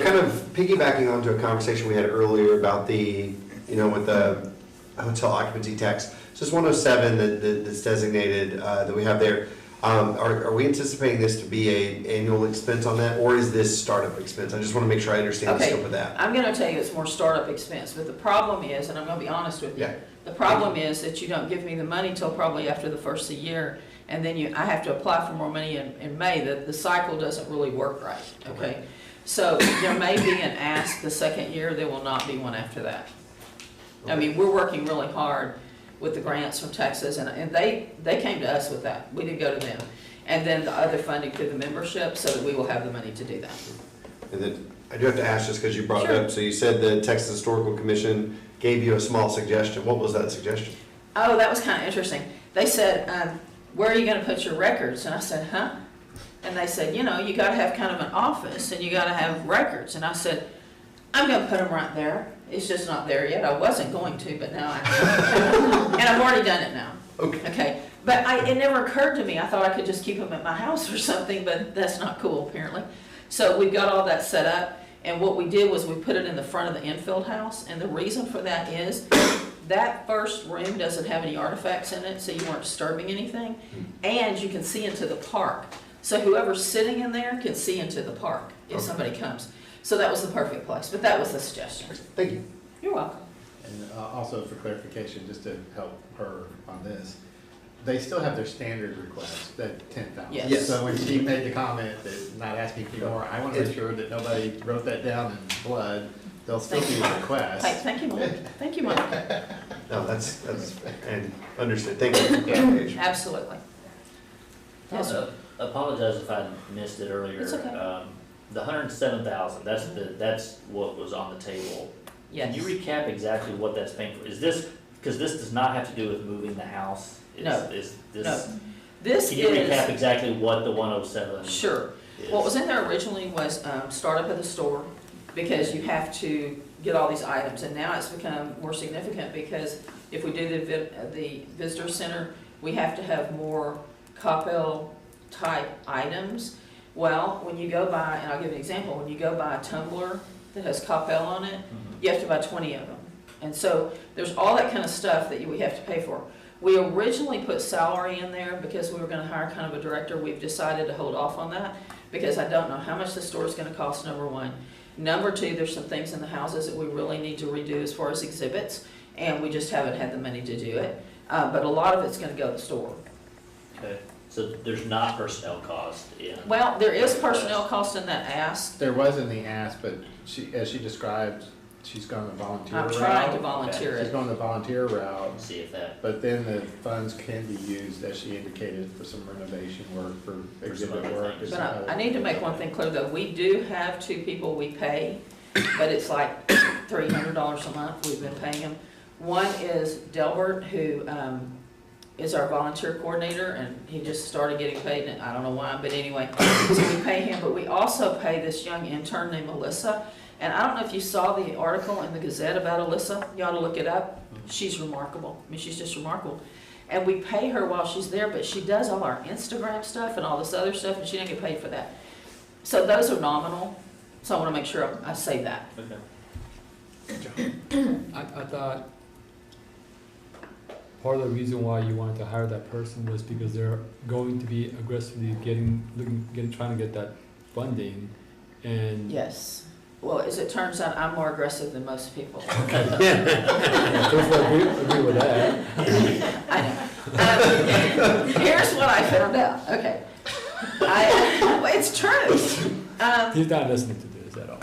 Speaker 6: kind of piggybacking onto a conversation we had earlier about the, with the hotel occupancy tax. So it's 107 that's designated that we have there. Are we anticipating this to be an annual expense on that, or is this startup expense? I just want to make sure I understand the scope of that.
Speaker 10: I'm going to tell you it's more startup expense, but the problem is, and I'm going to be honest with you, the problem is that you don't give me the money till probably after the first of the year, and then I have to apply for more money in May. The cycle doesn't really work right, okay? So there may be an ask the second year, there will not be one after that. I mean, we're working really hard with the grants from Texas, and they came to us with that. We didn't go to them. And then the other funding through the membership, so that we will have the money to do that.
Speaker 6: And then I do have to ask, just because you brought it up, so you said the Texas Historical Commission gave you a small suggestion. What was that suggestion?
Speaker 10: Oh, that was kind of interesting. They said, where are you going to put your records? And I said, huh? And they said, you got to have kind of an office, and you got to have records. And I said, I'm going to put them right there. It's just not there yet. I wasn't going to, but now I am. And I've already done it now. Okay. But it never occurred to me. I thought I could just keep them at my house or something, but that's not cool, apparently. So we've got all that set up. And what we did was we put it in the front of the infield house. And the reason for that is that first room doesn't have any artifacts in it, so you weren't disturbing anything. And you can see into the park. So whoever's sitting in there can see into the park if somebody comes. So that was the perfect place, but that was the suggestion.
Speaker 6: Thank you.
Speaker 10: You're welcome.
Speaker 3: And also for clarification, just to help her on this, they still have their standard request, that 10,000.
Speaker 10: Yes.
Speaker 3: So when she made the comment that not asking for more, I want to make sure that nobody wrote that down in blood. They'll still be a request.
Speaker 10: Thank you, Mike. Thank you, Mike.
Speaker 6: No, that's and understood. Thank you for clarification.
Speaker 10: Absolutely. Yes, sir.
Speaker 2: Apologize if I missed it earlier.
Speaker 10: It's okay.
Speaker 2: the 107,000, that's what was on the table. Can you
Speaker 10: Yes.
Speaker 2: recap exactly what that's paying for? Is this, because this does not have to do with moving the house?
Speaker 10: No.
Speaker 2: Is this?
Speaker 10: No. This
Speaker 2: Can you
Speaker 10: is.
Speaker 2: recap exactly what the 107
Speaker 10: Sure.
Speaker 2: is?
Speaker 10: What was in there originally was startup of the store, because you have to get all these items, and now it's become more significant because if we do the visitor center, we have to have more Coppell type items. Well, when you go buy, and I'll give you an example, when you go buy a tumbler that has Coppell on it, you have to buy 20 of them. And so there's all that kind of stuff that we have to pay for. We originally put salary in there because we were gonna hire kind of a director. We've decided to hold off on that because I don't know how much the store is gonna cost, number one. Number two, there's some things in the houses that we really need to redo as far as exhibits, and we just haven't had the money to do it. But a lot of it's gonna go to the store.
Speaker 2: Okay, so there's not personnel cost in.
Speaker 10: Well, there is personnel cost in that ask.
Speaker 3: There was in the ask, but as she described, she's going the volunteer route.
Speaker 10: I'm trying to volunteer
Speaker 3: She's
Speaker 10: it.
Speaker 3: going the volunteer route.
Speaker 2: See if that.
Speaker 3: But then the funds can be used, as she indicated, for some renovation work, for exhibit
Speaker 2: other
Speaker 3: work.
Speaker 2: things.
Speaker 3: and
Speaker 10: But
Speaker 3: some
Speaker 10: I
Speaker 3: other-
Speaker 10: need to make one thing clear though, we do have 2 people we pay, but it's like $300 a month we've been paying them. One is Delbert, who is our volunteer coordinator, and he just started getting paid, and I don't know why, but anyway, so we pay him, but we also pay this young intern named Alyssa. And I don't know if you saw the article in the Gazette about Alyssa, you ought to look it up. She's remarkable, I mean, she's just remarkable. And we pay her while she's there, but she does all our Instagram stuff and all this other stuff, and she didn't get paid for that. So those are nominal, so I wanna make sure I say that.
Speaker 2: Okay.
Speaker 4: I thought part of the reason why you wanted to hire that person was because they're going to be aggressively trying to get that funding, and.
Speaker 10: Yes. Well, as it turns out, I'm more aggressive than most people.
Speaker 4: Totally agree with that.
Speaker 10: I know. Here's what I found out, okay. It's true.
Speaker 4: He's not listening to this at all.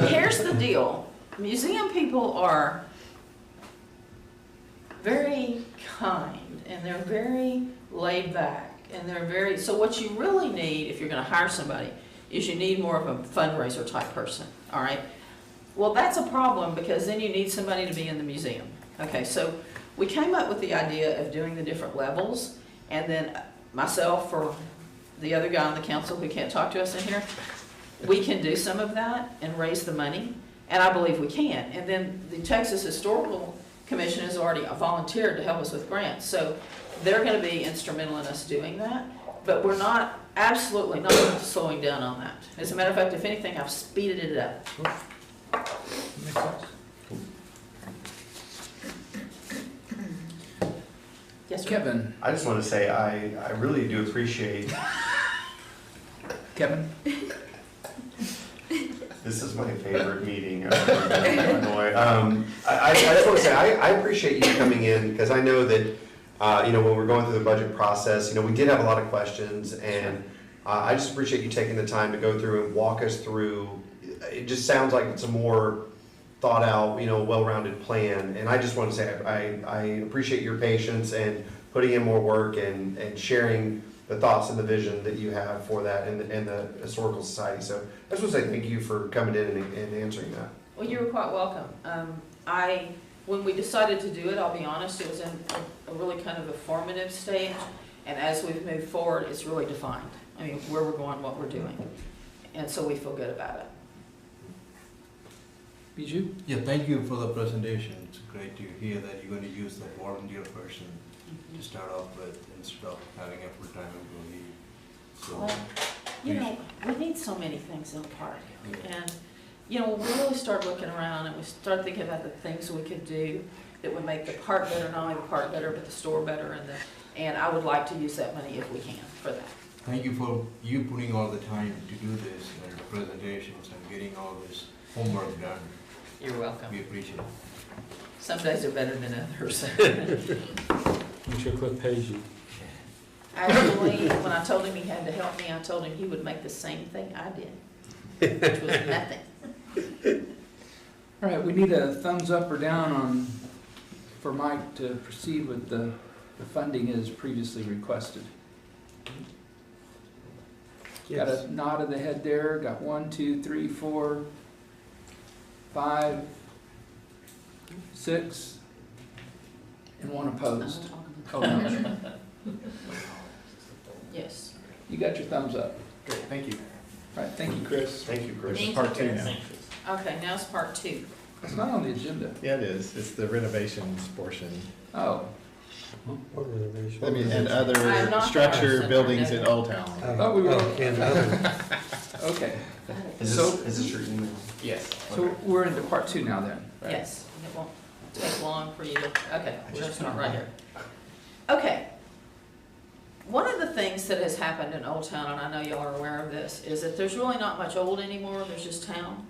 Speaker 10: Here's the deal. Museum people are very kind, and they're very laid back, and they're very, so what you really need, if you're gonna hire somebody, is you need more of a fundraiser type person, all right? Well, that's a problem, because then you need somebody to be in the museum. Okay, so we came up with the idea of doing the different levels, and then myself or the other guy on the council who can't talk to us in here, we can do some of that and raise the money, and I believe we can. And then the Texas Historical Commission has already volunteered to help us with grants, so they're gonna be instrumental in us doing that, but we're not, absolutely not slowing down on that. As a matter of fact, if anything, I've speeded it up.
Speaker 4: Makes sense.
Speaker 10: Yes, sir?
Speaker 1: Kevin.
Speaker 6: I just want to say, I really do appreciate,
Speaker 1: Kevin?
Speaker 6: this is my favorite meeting. I just want to say, I appreciate you coming in, because I know that, when we're going through the budget process, we did have a lot of questions, and I just appreciate you taking the time to go through and walk us through. It just sounds like it's a more thought out, well-rounded plan, and I just want to say, I appreciate your patience and putting in more work and sharing the thoughts and the vision that you have for that and the Historical Society. So I just want to say thank you for coming in and answering that.
Speaker 10: Well, you were quite welcome. When we decided to do it, I'll be honest, it was in a really kind of a formative stage, and as we've moved forward, it's really defined. I mean, where we're going, what we're doing, and so we feel good about it.
Speaker 1: Bijou?
Speaker 11: Yeah, thank you for the presentation. It's great to hear that you're going to use that volunteer person to start off with instead of having a full-time employee. So,
Speaker 10: Well, we need so many things in the park, and we really started looking around, and we started thinking about the things we could do that would make the park better, not only the park better, but the store better, and I would like to use that money if we can for that.
Speaker 11: thank you for you putting all the time to do this and the presentations and getting all this homework done.
Speaker 10: You're welcome.
Speaker 11: We appreciate it.
Speaker 10: Some days are better than others.
Speaker 4: Make sure Cliff pays you.
Speaker 10: Actually, when I told him he had to help me, I told him he would make the same thing I did, which was nothing.
Speaker 1: All right, we need a thumbs up or down for Mike to proceed with the funding as previously requested. Got
Speaker 8: Yes.
Speaker 1: a nod of the head there. Got 1, 2, 3, 4, 5, 6, and 1 opposed. Oh, no.
Speaker 10: Yes.
Speaker 1: You got your thumbs up.
Speaker 3: Great, thank you.
Speaker 1: All right, thank you, Chris.
Speaker 6: Thank you, Chris.
Speaker 7: Thank
Speaker 3: Part
Speaker 7: you,
Speaker 3: two
Speaker 7: Chris.
Speaker 3: now.
Speaker 10: Okay, now it's part 2.
Speaker 1: It's not on the agenda.
Speaker 3: Yeah, it is. It's the renovations portion.
Speaker 1: Oh,
Speaker 8: What renovation?
Speaker 3: I mean, and
Speaker 10: I am
Speaker 3: other
Speaker 10: not
Speaker 3: structure,
Speaker 10: 100%
Speaker 3: buildings in
Speaker 10: identified.
Speaker 3: Old Town.
Speaker 1: thought we were,
Speaker 8: And other.
Speaker 1: okay.
Speaker 6: Is
Speaker 1: So-
Speaker 6: this your email?
Speaker 3: Yes.
Speaker 1: So we're into part 2 now then. right?
Speaker 10: Yes, and it won't take long for you to, okay, we're gonna start right here. Okay. One of the things that has happened in Old Town, and I know y'all are aware of this, is that there's really not much old anymore, there's just town.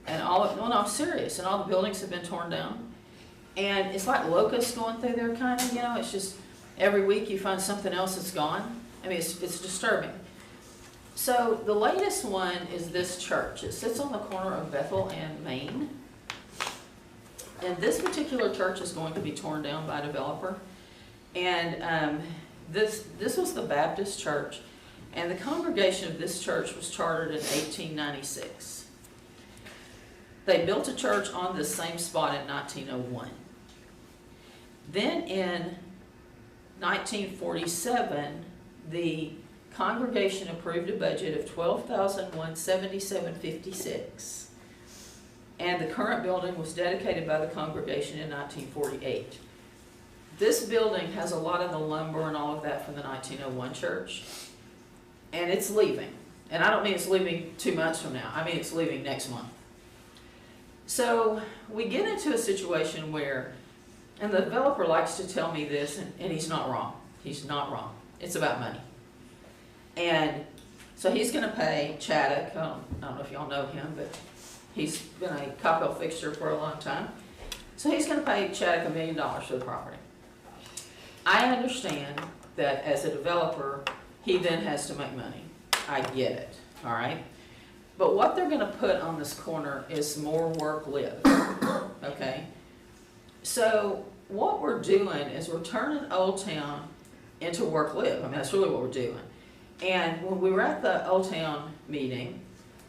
Speaker 10: And no, I'm serious, and all the buildings have been torn down. And it's like locusts going through there kind of, it's just, every week you find something else that's gone. I mean, it's disturbing. So the latest one is this church. It sits on the corner of Bethel and Main. And this particular church is going to be torn down by a developer. And this was the Baptist church, and the congregation of this church was chartered in 1896. They built a church on this same spot in 1901. Then in 1947, the congregation approved a budget of $12,177.56. And the current building was dedicated by the congregation in 1948. This building has a lot of the lumber and all of that from the 1901 church, and it's leaving. And I don't mean it's leaving 2 months from now, I mean it's leaving next month. So we get into a situation where, and the developer likes to tell me this, and he's not wrong. He's not wrong. It's about money. And so he's gonna pay Chaddock, I don't know if y'all know him, but he's been a Coppell fixture for a long time. So he's gonna pay Chaddock $1 million for the property. I understand that as a developer, he then has to make money. I get it, all right? But what they're gonna put on this corner is more work live, okay? So what we're doing is we're turning Old Town into work live. I mean, that's really what we're doing. And when we were at the Old Town meeting,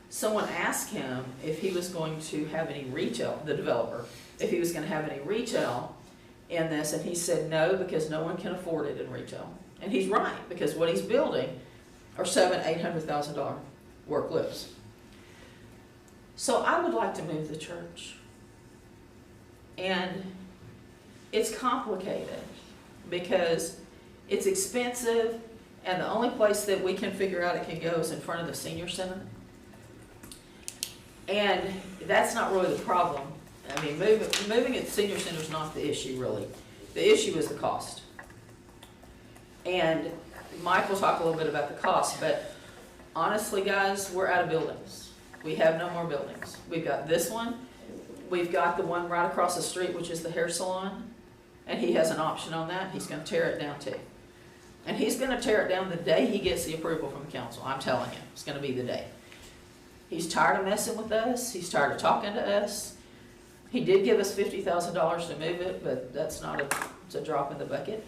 Speaker 10: someone asked him if he was going to have any retail, the developer, if he was gonna have any retail in this, and he said no, because no one can afford it in retail. And he's right, because what he's building are $700,000-$800,000 work lives. So I would like to move the church. And it's complicated because it's expensive, and the only place that we can figure out it can go is in front of the senior center. And that's not really the problem. I mean, moving at the senior center is not the issue, really. The issue is the cost. And Mike will talk a little bit about the cost, but honestly, guys, we're out of buildings. We have no more buildings. We've got this one. We've got the one right across the street, which is the hair salon, and he has an option on that. He's gonna tear it down too. And he's gonna tear it down the day he gets the approval from the council. I'm telling him, it's gonna be the day. He's tired of messing with us. He's tired of talking to us. He did give us $50,000 to move it, but that's not it's a drop in the bucket.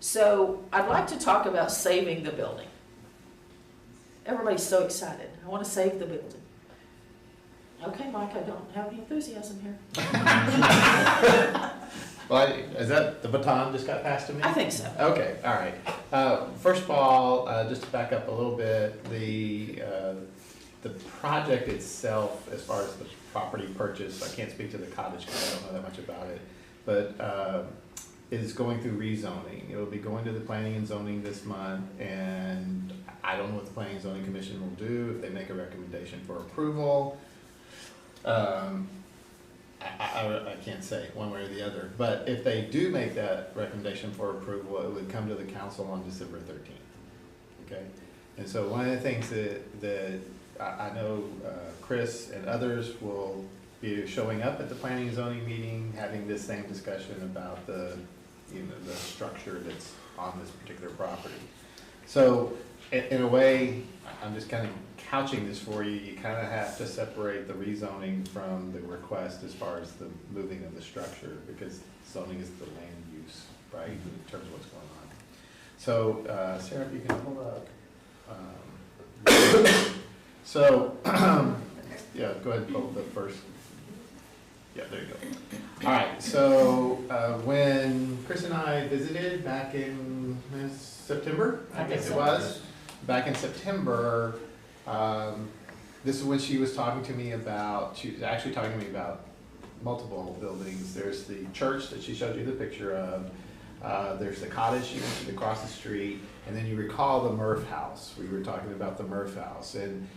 Speaker 10: So I'd like to talk about saving the building. Everybody's so excited. I want to save the building. Okay, Mike, I don't have any enthusiasm here.
Speaker 3: Well, is that the baton just got passed to me?
Speaker 10: I think so.
Speaker 3: Okay, all right. First of all, just to back up a little bit, the project itself, as far as the property purchase, I can't speak to the cottage because I don't know that much about it, but is going through rezoning. It will be going to the Planning and Zoning this month, and I don't know what the Planning and Zoning Commission will do if they make a recommendation for approval. I can't say one way or the other, but if they do make that recommendation for approval, it would come to the council on December 13th. Okay, and so one of the things that I know Chris and others will be showing up at the Planning and Zoning meeting, having this same discussion about the structure that's on this particular property. So in a way, I'm just kind of couching this for you. You kind of have to separate the rezoning from the request as far as the moving of the structure, because zoning is the land use, right, in terms of what's going on. So Sarah, if you can pull up So, yeah, go ahead and pull the first. Yeah, there you go. All right, so when Chris and I visited back in September, I guess it was, back in September, this is when she was talking to me about, she was actually talking to me about multiple buildings. There's the church that she showed you the picture of. There's the cottage she mentioned across the street. And then you recall the Murph house. We were talking about the Murph house. And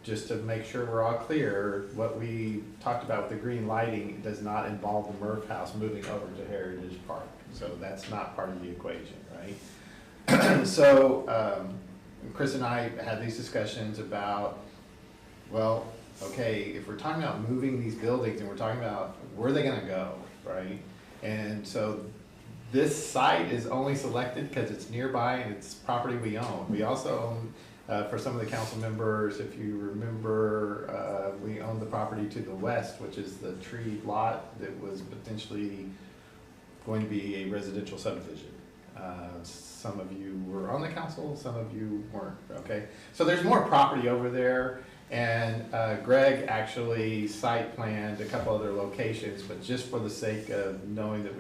Speaker 3: just to make sure we're all clear, what we talked about with the green lighting does not involve the Murph house moving over to Heritage Park. So that's not part of the equation, right? So Chris and I had these discussions about, well, okay, if we're talking about moving these buildings and we're talking about where are they gonna go, right? And so this site is only selected because it's nearby and it's property we own. We also own, for some of the council members, if you remember, we own the property to the west, which is the tree lot that was potentially going to be a residential subdivision. Some of you were on the council, some of you weren't, okay? So there's more property over there, and Greg actually site planned a couple other locations, but just for the sake of knowing that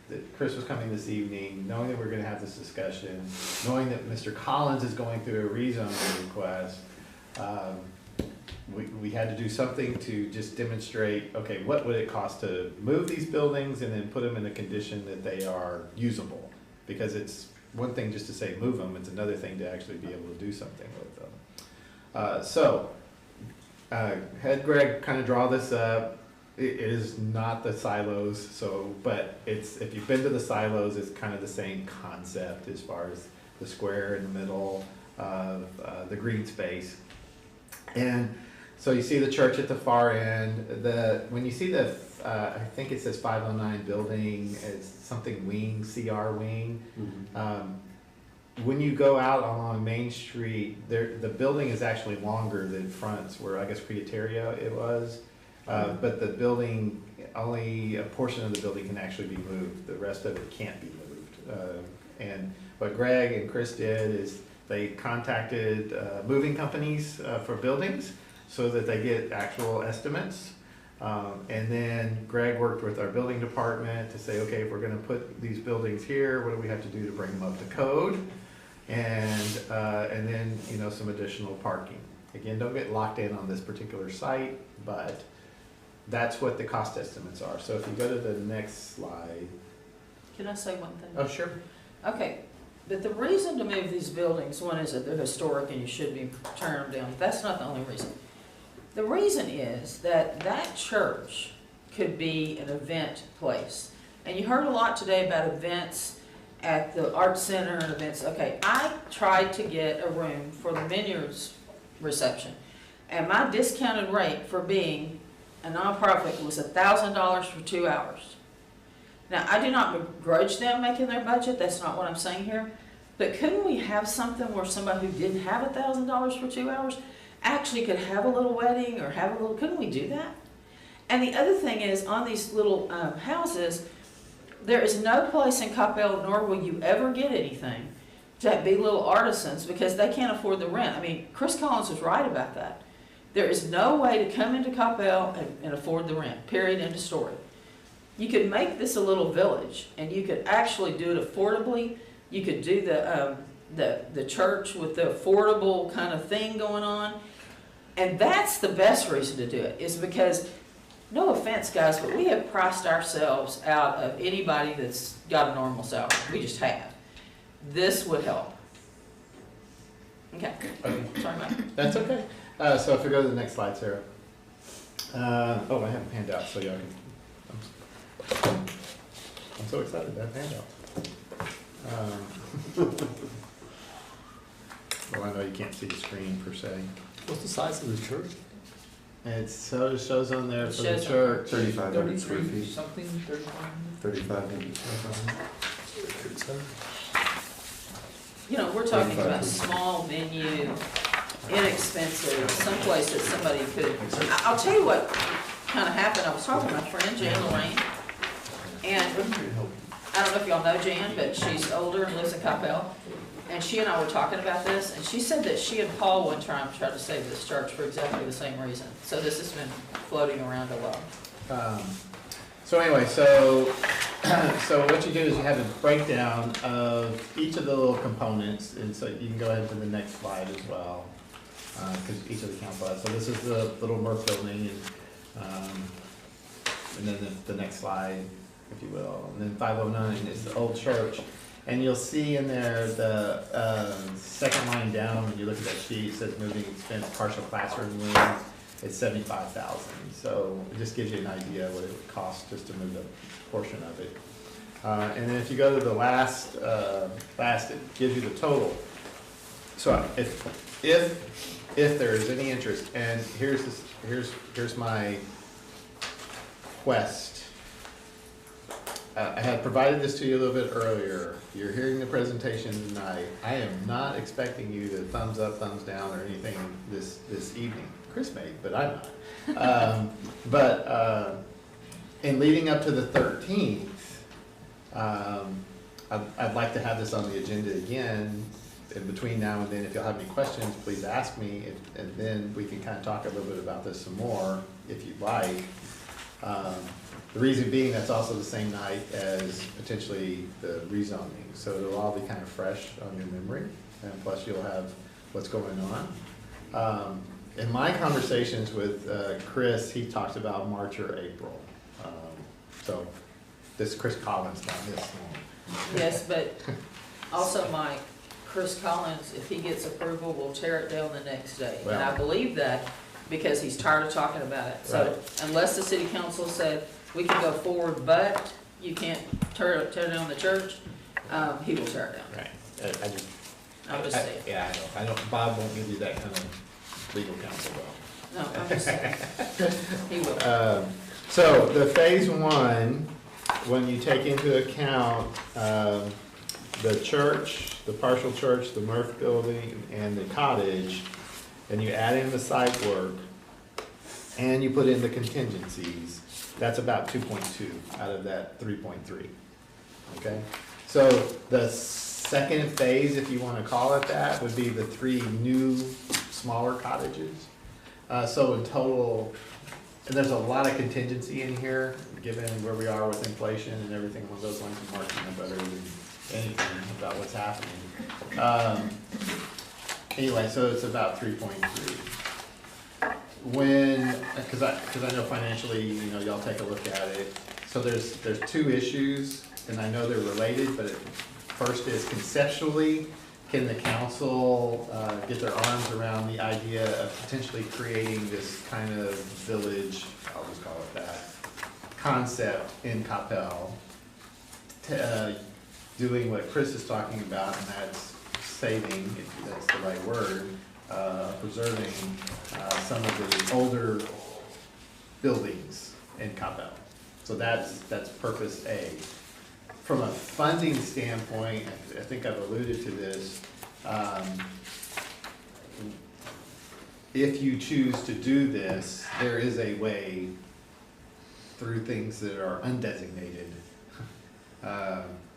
Speaker 3: that Chris was coming this evening, knowing that we're gonna have this discussion, knowing that Mr. Collins is going through a rezoning request, we had to do something to just demonstrate, okay, what would it cost to move these buildings and then put them in a condition that they are usable? Because it's one thing just to say move them, it's another thing to actually be able to do something with them. Had Greg kind of draw this up. It is not the silos, but if you've been to the silos, it's kind of the same concept as far as the square in the middle of the green space. And so you see the church at the far end. When you see the, I think it says 509 building, it's something wing, CR wing. Mm-hmm. When you go out along Main Street, the building is actually longer than fronts, where I guess Prietaria it was. But the building, only a portion of the building can actually be moved. The rest of it can't be moved. And what Greg and Chris did is they contacted moving companies for buildings so that they get actual estimates. And then Greg worked with our building department to say, okay, if we're gonna put these buildings here, what do we have to do to bring them up to code? And then, some additional parking. Again, don't get locked in on this particular site, but that's what the cost estimates are. So if you go to the next slide.
Speaker 10: Can I say one thing?
Speaker 3: Oh, sure.
Speaker 10: Okay, but the reason to move these buildings, one is that they're historic and you should be tearing them down. That's not the only reason. The reason is that church could be an event place. And you heard a lot today about events at the Art Center and events. Okay, I tried to get a room for the Vineyards reception. And my discounted rate for being a nonprofit was $1,000 for 2 hours. Now, I do not begrudge them making their budget. That's not what I'm saying here. But couldn't we have something where somebody who didn't have $1,000 for 2 hours actually could have a little wedding or have a little, couldn't we do that? And the other thing is, on these little houses, there is no place in Coppell, nor will you ever get anything, to be little artisans because they can't afford the rent. I mean, Chris Collins was right about that. There is no way to come into Coppell and afford the rent, period, end of story. You could make this a little village, and you could actually do it affordably. You could do the church with the affordable kind of thing going on. And that's the best reason to do it, is because, no offense, guys, but we have priced ourselves out of anybody that's got a normal salary. We just have. This would help. Okay. Sorry, Mike.
Speaker 3: That's okay. So if we go to the next slide, Sarah. I have a handout, so y'all can. I'm so excited to have handouts. Well, I know you can't see the screen per se.
Speaker 4: What's the size of the church?
Speaker 3: It shows on there for the church.
Speaker 11: 3,500 square feet.
Speaker 1: Something,
Speaker 11: 3,500.
Speaker 10: We're talking about a small venue, inexpensive, someplace that somebody could. I'll tell you what kind of happened. I was talking to my friend Jane Lorraine, and I don't know if y'all know Jan, but she's older and lives in Coppell. And she and I were talking about this, and she said that she and Paul one time tried to save this church for exactly the same reason. So this has been floating around a while.
Speaker 9: So anyway, so what you do is you have a breakdown of each of the little components, and so you can go ahead to the next slide as well, because each of the council has. So this is the little Murph building, and then the next slide, if you will, and then 509 is the old church. And you'll see in there the second line down, when you look at that sheet, it says moving expense partial classroom wing, it's 75,000. So it just gives you an idea what it would cost just to move a portion of it. And then if you go to the last, it gives you the total. So if there is any interest, and here's my quest. I had provided this to you a little bit earlier. You're hearing the presentation tonight. I am not expecting you to thumbs up, thumbs down, or anything this evening. Chris may, but I'm not. In leading up to the 13th, I'd like to have this on the agenda again. In between now and then, if you'll have any questions, please ask me, and then we can kind of talk a little bit about this some more, if you'd like. The reason being, that's also the same night as potentially the rezoning, so it'll all be kind of fresh on your memory, and plus you'll have what's going on. In my conversations with Chris, he talked about March or April. So this is Chris Collins, not this one.
Speaker 10: Yes, but also Mike, Chris Collins, if he gets approval, will tear it down the next day. And I believe that because he's tired of talking about it. So unless the city council said, we can go forward, but you can't tear down the church, he will tear it down.
Speaker 9: Right.
Speaker 10: I'm just saying.
Speaker 9: Yeah, I know. Bob won't give you that kind of legal counsel, though.
Speaker 10: No, I'm just saying. He will.
Speaker 9: So the phase one, when you take into account the church, the partial church, the Murph building, and the cottage, and you add in the site work, and you put in the contingencies, that's about 2.2 out of that 3.3. Okay? So the second phase, if you want to call it that, would be the 3 new smaller cottages. So in total, and there's a lot of contingency in here, given where we are with inflation and everything along those lines. And Mark, you know better than anything about what's happening. Anyway, so it's about 3.3. Because I know financially, you know, y'all take a look at it. So there's 2 issues, and I know they're related, but first is conceptually, can the council get their arms around the idea of potentially creating this kind of village, I'll just call it that, concept in Coppell, doing what Chris is talking about, and that's saving, if that's the right word, preserving some of the older buildings in Coppell. So that's purpose A. From a funding standpoint, I think I've alluded to this, if you choose to do this, there is a way through things that are undesignated.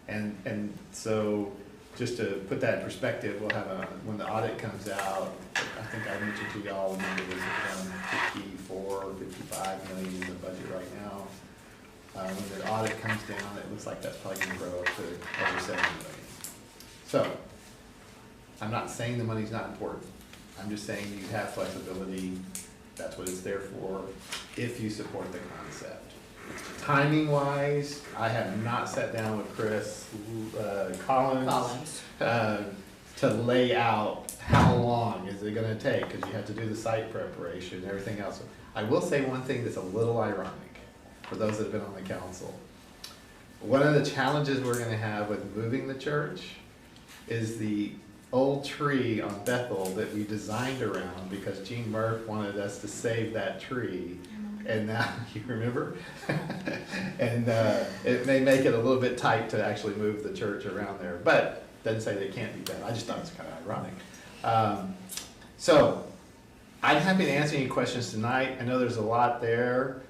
Speaker 9: And so just to put that in perspective, we'll have when the audit comes out, I think I mentioned to y'all, the number was around 54, 55 million in the budget right now. When the audit comes down, it looks like that's probably gonna grow up to over 70 million. So, I'm not saying the money's not important. I'm just saying you have flexibility. That's what it's there for, if you support the concept. Timing wise, I have not sat down with Chris Collins to lay out how long is it gonna take, because you have to do the site preparation and everything else. I will say one thing that's a little ironic for those that have been on the council. One of the challenges we're gonna have with moving the church is the old tree on Bethel that we designed around because Gene Murph wanted us to save that tree. And now, you remember? And it may make it a little bit tight to actually move the church around there, but doesn't say they can't be done. I just thought it was kind of ironic. So, I'm happy to answer any questions tonight. I know there's a lot there.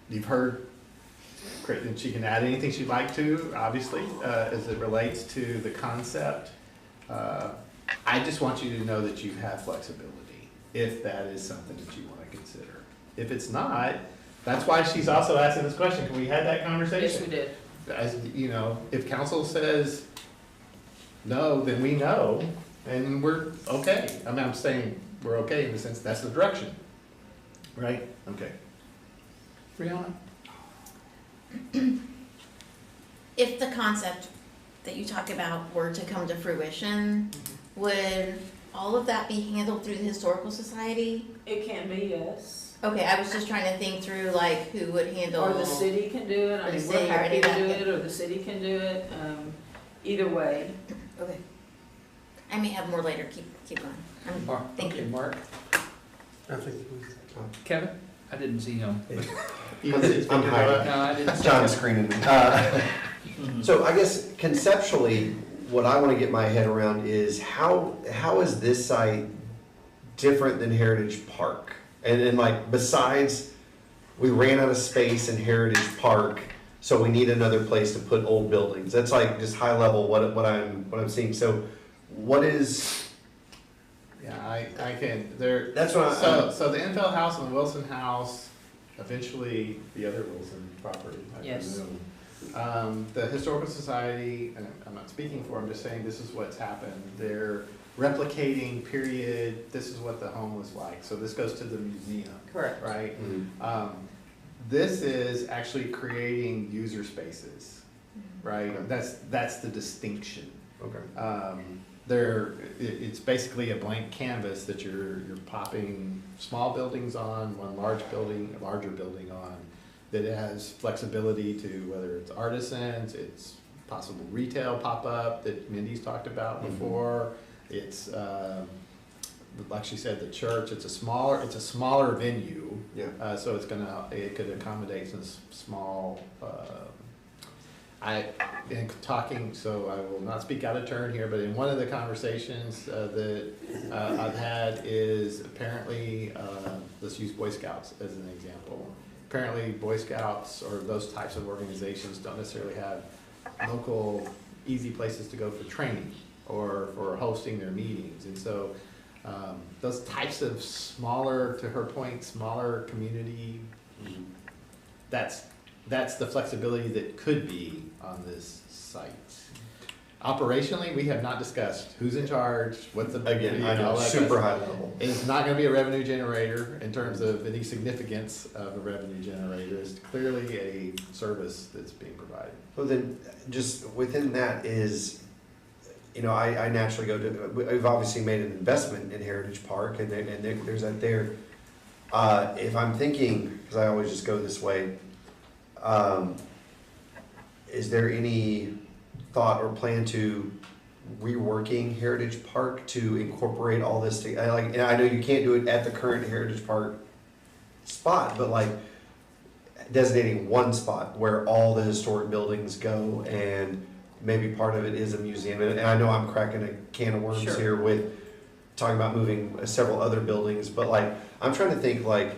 Speaker 9: You've heard
Speaker 3: great, and she can add anything she'd like to, obviously, as it relates to the concept. I just want you to know that you have flexibility, if that is something that you want to consider. If it's not, that's why she's also asking this question. Can we have that conversation?
Speaker 10: Yes, we did.
Speaker 3: As, you know, if council says no, then we know, and we're okay. I mean, I'm saying we're okay in the sense that's the direction, right? Okay. Brianna?
Speaker 7: If the concept that you talk about were to come to fruition, would all of that be handled through the Historical Society?
Speaker 10: It can be, yes.
Speaker 7: Okay, I was just trying to think through like who would handle.
Speaker 10: Or the city can do it,
Speaker 7: Or
Speaker 10: I
Speaker 7: the
Speaker 10: mean, we're
Speaker 7: city, or
Speaker 10: happy
Speaker 7: any
Speaker 10: to
Speaker 7: of
Speaker 10: do
Speaker 7: that.
Speaker 10: it, or the city can do it, either way.
Speaker 7: Okay. I may have more later, keep going. Thank you.
Speaker 1: Mark?
Speaker 8: I think we.
Speaker 1: Kevin? I didn't see him.
Speaker 6: I'm hiding.
Speaker 1: No, I didn't see
Speaker 6: John's
Speaker 1: him.
Speaker 6: screening me. So I guess conceptually, what I want to get my head around is how is this site different than Heritage Park? And like, besides, we ran out of space in Heritage Park, so we need another place to put old buildings. That's like just high level what I'm seeing. So what is?
Speaker 3: Yeah, I can, there.
Speaker 6: That's what
Speaker 3: So the Infeld House and the Wilson House, eventually the other Wilson property, I
Speaker 10: Yes.
Speaker 3: presume. The Historical Society, and I'm not speaking for, I'm just saying this is what's happened. They're replicating period, this is what the home was like. So this goes to the museum.
Speaker 10: Correct.
Speaker 3: Right? This is actually creating user spaces, right? That's the distinction.
Speaker 6: Okay.
Speaker 3: It's basically a blank canvas that you're popping small buildings on, one larger building on, that has flexibility to whether it's artisans, it's possible retail pop-up that Mindy's talked about before. It's, like she said, the church, it's a smaller venue.
Speaker 6: Yeah.
Speaker 3: So it could accommodate some small, in talking, so I will not speak out of turn here, but in one of the conversations that I've had is apparently, let's use Boy Scouts as an example. Apparently Boy Scouts or those types of organizations don't necessarily have local, easy places to go for training or for hosting their meetings. And so those types of smaller, to her point, smaller community, that's the flexibility that could be on this site. Operationally, we have not discussed who's in charge, what's the.
Speaker 6: Again, I know, super high level.
Speaker 3: It's not gonna be a revenue generator in terms of any significance of a revenue generator. It's clearly a service that's being provided.
Speaker 6: Well, then, just within that is, you know, I naturally go to, we've obviously made an investment in Heritage Park, and there's that there. If I'm thinking, because I always just go this way, is there any thought or plan to reworking Heritage Park to incorporate all this together? Like, and I know you can't do it at the current Heritage Park spot, but like designating one spot where all the historic buildings go, and maybe part of it is a museum. And I know I'm cracking a can of worms here with talking about moving several other buildings, but like, I'm trying to think like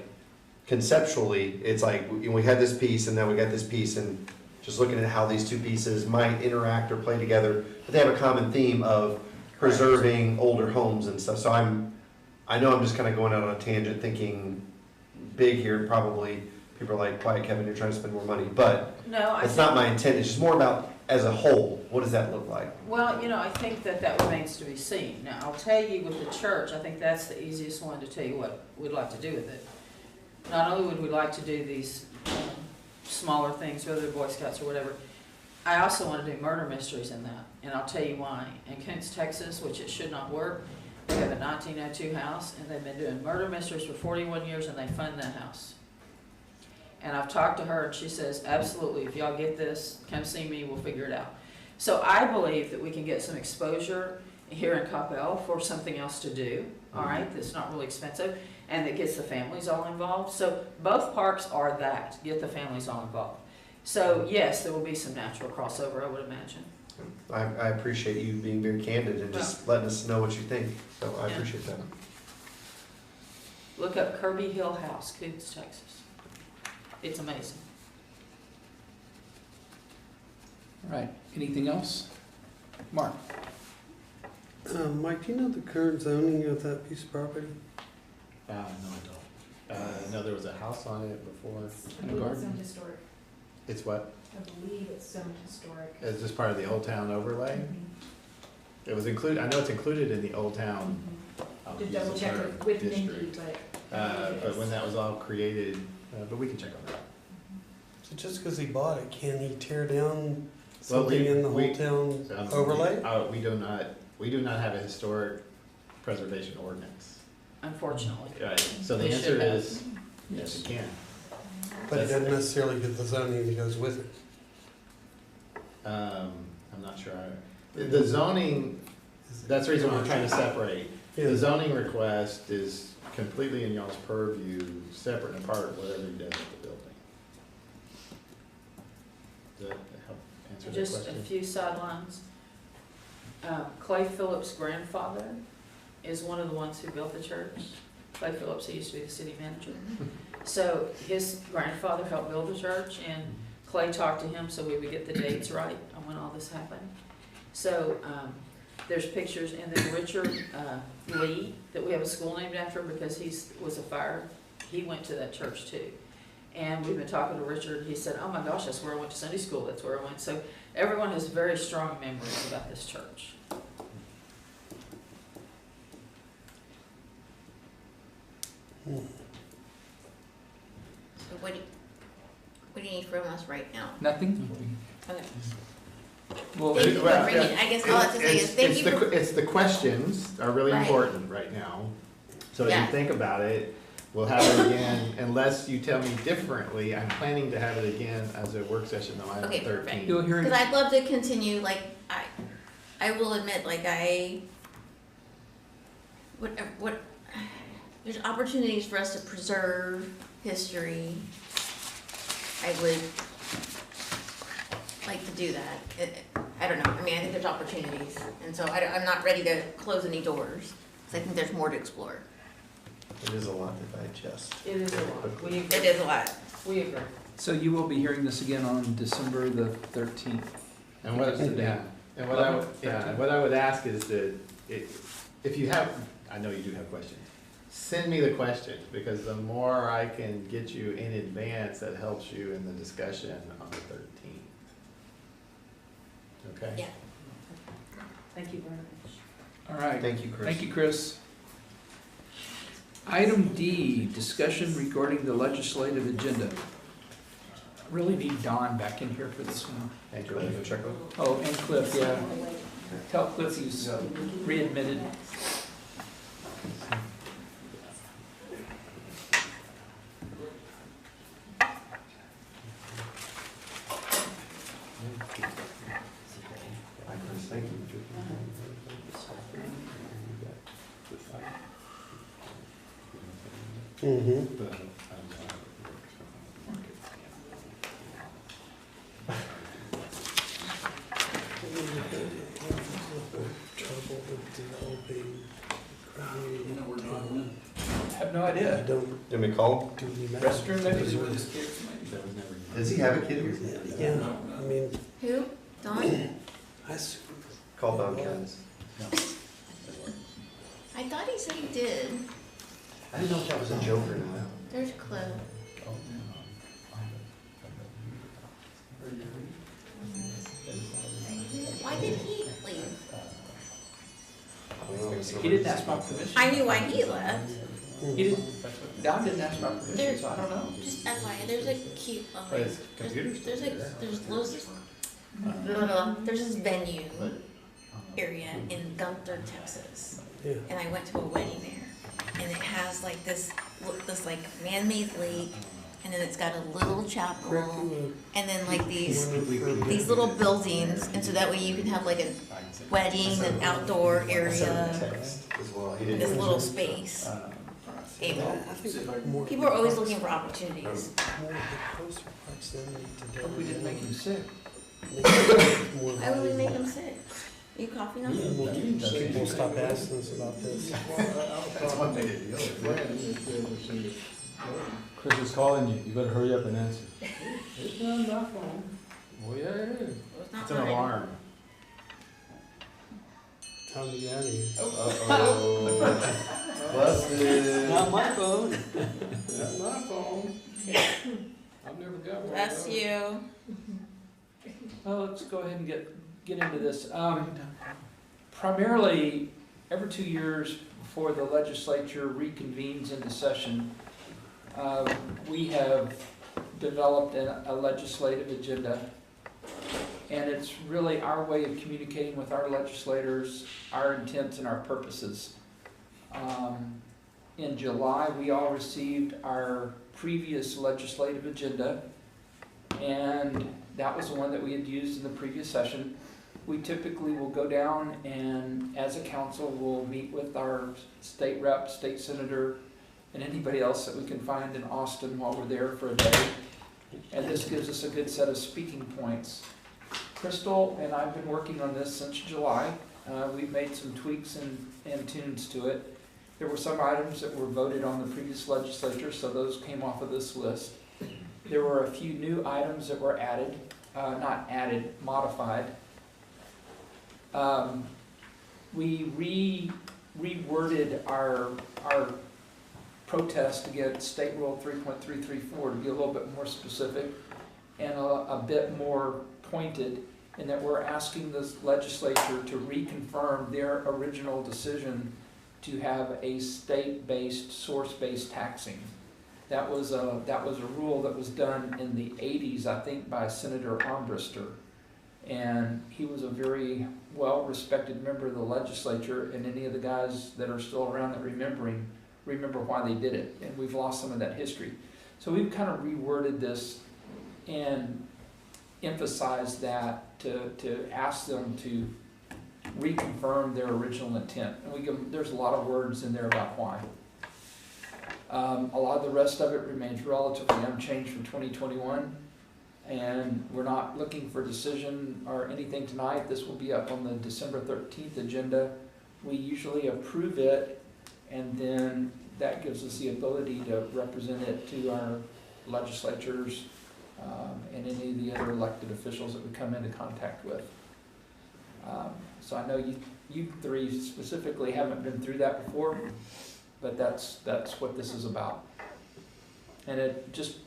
Speaker 6: conceptually, it's like we had this piece and now we got this piece, and just looking at how these two pieces might interact or play together, but they have a common theme of preserving older homes and stuff. So I know I'm just kind of going out on a tangent thinking big here, probably people are like, quiet Kevin, you're trying to spend more money, but
Speaker 10: No,
Speaker 6: that's not my intent. It's just more about as a whole, what does that look like?
Speaker 10: Well, you know, I think that remains to be seen. Now, I'll tell you with the church, I think that's the easiest one to tell you what we'd like to do with it. Not only would we like to do these smaller things, whether they're Boy Scouts or whatever, I also want to do murder mysteries in that, and I'll tell you why. In Kent's, Texas, which it should not work, they have a 1902 house, and they've been doing murder mysteries for 41 years, and they fund that house. And I've talked to her, and she says, absolutely, if y'all get this, come see me, we'll figure it out. So I believe that we can get some exposure here in Coppell for something else to do, all right, that's not really expensive, and that gets the families all involved. So both parks are that, get the families all involved. So yes, there will be some natural crossover, I would imagine.
Speaker 6: I appreciate you being very candid and just letting us know what you think, so I
Speaker 10: Yeah.
Speaker 6: appreciate that.
Speaker 10: Look up Kirby Hill House, Kent's, Texas. It's amazing.
Speaker 1: All right, anything else? Mark?
Speaker 8: Mike, do you know the current zoning of that piece of property?
Speaker 3: No, I don't. No, there was a house on it before.
Speaker 1: And a garden?
Speaker 5: historic.
Speaker 3: It's what?
Speaker 5: I believe it's zoned historic.
Speaker 3: Is this part of the Old Town overlay? It was included, I know it's included in the Old Town. I'll
Speaker 5: To
Speaker 3: use the
Speaker 5: double check
Speaker 3: term
Speaker 5: with Mindy,
Speaker 3: district.
Speaker 5: but.
Speaker 3: But when that was all created, but we can check on that.
Speaker 8: So just because he bought it, can he tear down
Speaker 3: Well,
Speaker 8: something in the whole town overlay?
Speaker 3: We do not have a historic preservation ordinance.
Speaker 10: Unfortunately.
Speaker 3: Right, so the
Speaker 10: We
Speaker 3: answer
Speaker 10: should have.
Speaker 3: is, yes, it can.
Speaker 8: But it doesn't necessarily get the zoning that goes with it.
Speaker 3: I'm not sure. The zoning, that's the reason why I'm trying to separate.
Speaker 8: Yeah.
Speaker 3: The zoning request is completely in y'all's purview, separate and apart, whatever he does with the building. Does that help answer that
Speaker 10: Just
Speaker 3: question?
Speaker 10: a few sidelines. Clay Phillips' grandfather is one of the ones who built the church. Clay Phillips, he used to be the city manager. So his grandfather helped build the church, and Clay talked to him so we would get the dates right on when all this happened. So there's pictures, and then Richard Lee, that we have a school named after because he was a fire, he went to that church too. And we've been talking to Richard, he said, oh my gosh, that's where I went to Sunday school, that's where I went. So everyone has very strong memories about this church.
Speaker 7: So what do you need from us right now?
Speaker 1: Nothing?
Speaker 7: Okay.
Speaker 1: Well,
Speaker 7: Thank you for bringing, I guess all I have to say is thank you for.
Speaker 3: It's the questions are really
Speaker 7: Right.
Speaker 3: important right now. So as
Speaker 7: Yeah.
Speaker 3: you think about it, we'll have it again, unless you tell me differently, I'm planning to have it again as a work session on item
Speaker 7: Okay,
Speaker 3: 13.
Speaker 7: perfect.
Speaker 1: You'll hear.
Speaker 7: Because I'd love to continue, like, I will admit, like, there's opportunities for us to preserve history. I would like to do that. I don't know, I mean, I think there's opportunities, and so I'm not ready to close any doors, because I think there's more to explore.
Speaker 6: It is a lot to digest.
Speaker 10: It is a lot. We agree.
Speaker 7: It is a lot.
Speaker 10: We agree.
Speaker 1: So you will be hearing this again on December the 13th.
Speaker 3: And what, yeah, and what I would ask is that, if you have, I know you do have questions, send me the questions, because the more I can get you in advance, that helps you in the discussion on the 13th. Okay?
Speaker 7: Yeah.
Speaker 10: Thank you very much.
Speaker 1: All right.
Speaker 6: Thank you, Chris.
Speaker 1: Thank you, Chris. Item D, discussion regarding the legislative agenda. Really need Don back in here for this one.
Speaker 3: And Cliff.
Speaker 1: Oh, and Cliff, yeah. Tell Cliff he's readmitted.
Speaker 8: Mm-hmm.
Speaker 1: Have no idea.
Speaker 8: Don't
Speaker 6: Did we call?
Speaker 8: do any math.
Speaker 1: Restroom maybe?
Speaker 6: Does he have a kid here?
Speaker 8: Yeah, I mean,
Speaker 7: Who? Dawn?
Speaker 8: I s-
Speaker 6: Call Don Kins.
Speaker 7: I thought he said he did.
Speaker 6: I didn't know if that was a joke or not.
Speaker 7: There's Cliff. Why did he leave?
Speaker 1: He didn't ask my permission.
Speaker 7: I knew why he left.
Speaker 1: He didn't, Don didn't ask my permission, so I don't know.
Speaker 7: Just FYI, there's a cute,
Speaker 3: But his computer's
Speaker 7: there's
Speaker 3: still
Speaker 7: like,
Speaker 3: there.
Speaker 7: there's loads, there's this venue area in Gunther, Texas.
Speaker 8: yeah.
Speaker 7: And I went to a wedding there, and it has like this like man-made lake, and then it's got a little chapel, and then like these little buildings, and so that way you can have like a wedding, an outdoor area,
Speaker 6: Text as well. He
Speaker 7: in
Speaker 6: didn't.
Speaker 7: this little space. And
Speaker 8: I think more.
Speaker 7: people are always looking for opportunities.
Speaker 8: More the closer proximity to
Speaker 1: Hope we didn't make him sick.
Speaker 7: Why would we make them sick? You coughing on it?
Speaker 8: People stop asking us about this.
Speaker 3: That's one thing to deal
Speaker 4: Chris is calling you, you better hurry up and answer.
Speaker 12: It's not my phone.
Speaker 4: Oh, yeah, it is.
Speaker 9: It's an alarm.
Speaker 8: Time to get out of here.
Speaker 6: Uh-oh. Busted.
Speaker 4: Not my phone. Not my phone. I've never got one.
Speaker 7: Bless you.
Speaker 1: Well, let's go ahead and get into this. Primarily, every 2 years before the legislature reconvenes into session, we have developed a legislative agenda. And it's really our way of communicating with our legislators, our intents and our purposes. In July, we all received our previous legislative agenda, and that was the one that we had used in the previous session. We typically will go down and, as a council, we'll meet with our state rep, state senator, and anybody else that we can find in Austin while we're there for a day. And this gives us a good set of speaking points. Crystal and I've been working on this since July. We've made some tweaks and tunes to it. There were some items that were voted on the previous legislature, so those came off of this list. There were a few new items that were added, not added, modified. We reworded our protest against State Rule 3.334 to be a little bit more specific and a bit more pointed, in that we're asking the legislature to reconfirm their original decision to have a state-based, source-based taxing. That was a rule that was done in the 80s, I think, by Senator Armbruster. And he was a very well-respected member of the legislature, and any of the guys that are still around that remember why they did it, and we've lost some of that history. So we've kind of reworded this and emphasized that to ask them to reconfirm their original intent. And there's a lot of words in there about why. A lot of the rest of it remains relatively unchanged from 2021, and we're not looking for decision or anything tonight. This will be up on the December 13th agenda. We usually approve it, and then that gives us the ability to represent it to our legislatures and any of the other elected officials that we come into contact with. So I know you three specifically haven't been through that before, but that's what this is about. And it just,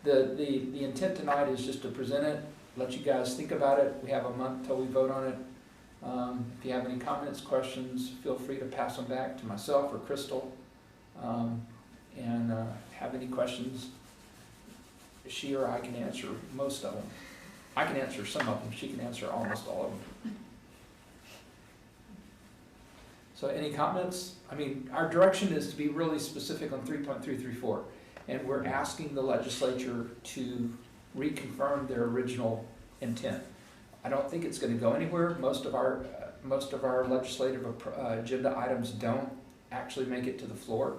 Speaker 1: the intent tonight is just to present it, let you guys think about it. We have a month till we vote on it. If you have any comments, questions, feel free to pass them back to myself or Crystal. And have any questions, she or I can answer most of them. I can answer some of them, she can answer almost all of them. So any comments? I mean, our direction is to be really specific on 3.334, and we're asking the legislature to reconfirm their original intent. I don't think it's going to go anywhere. Most of our legislative agenda items don't actually make it to the floor,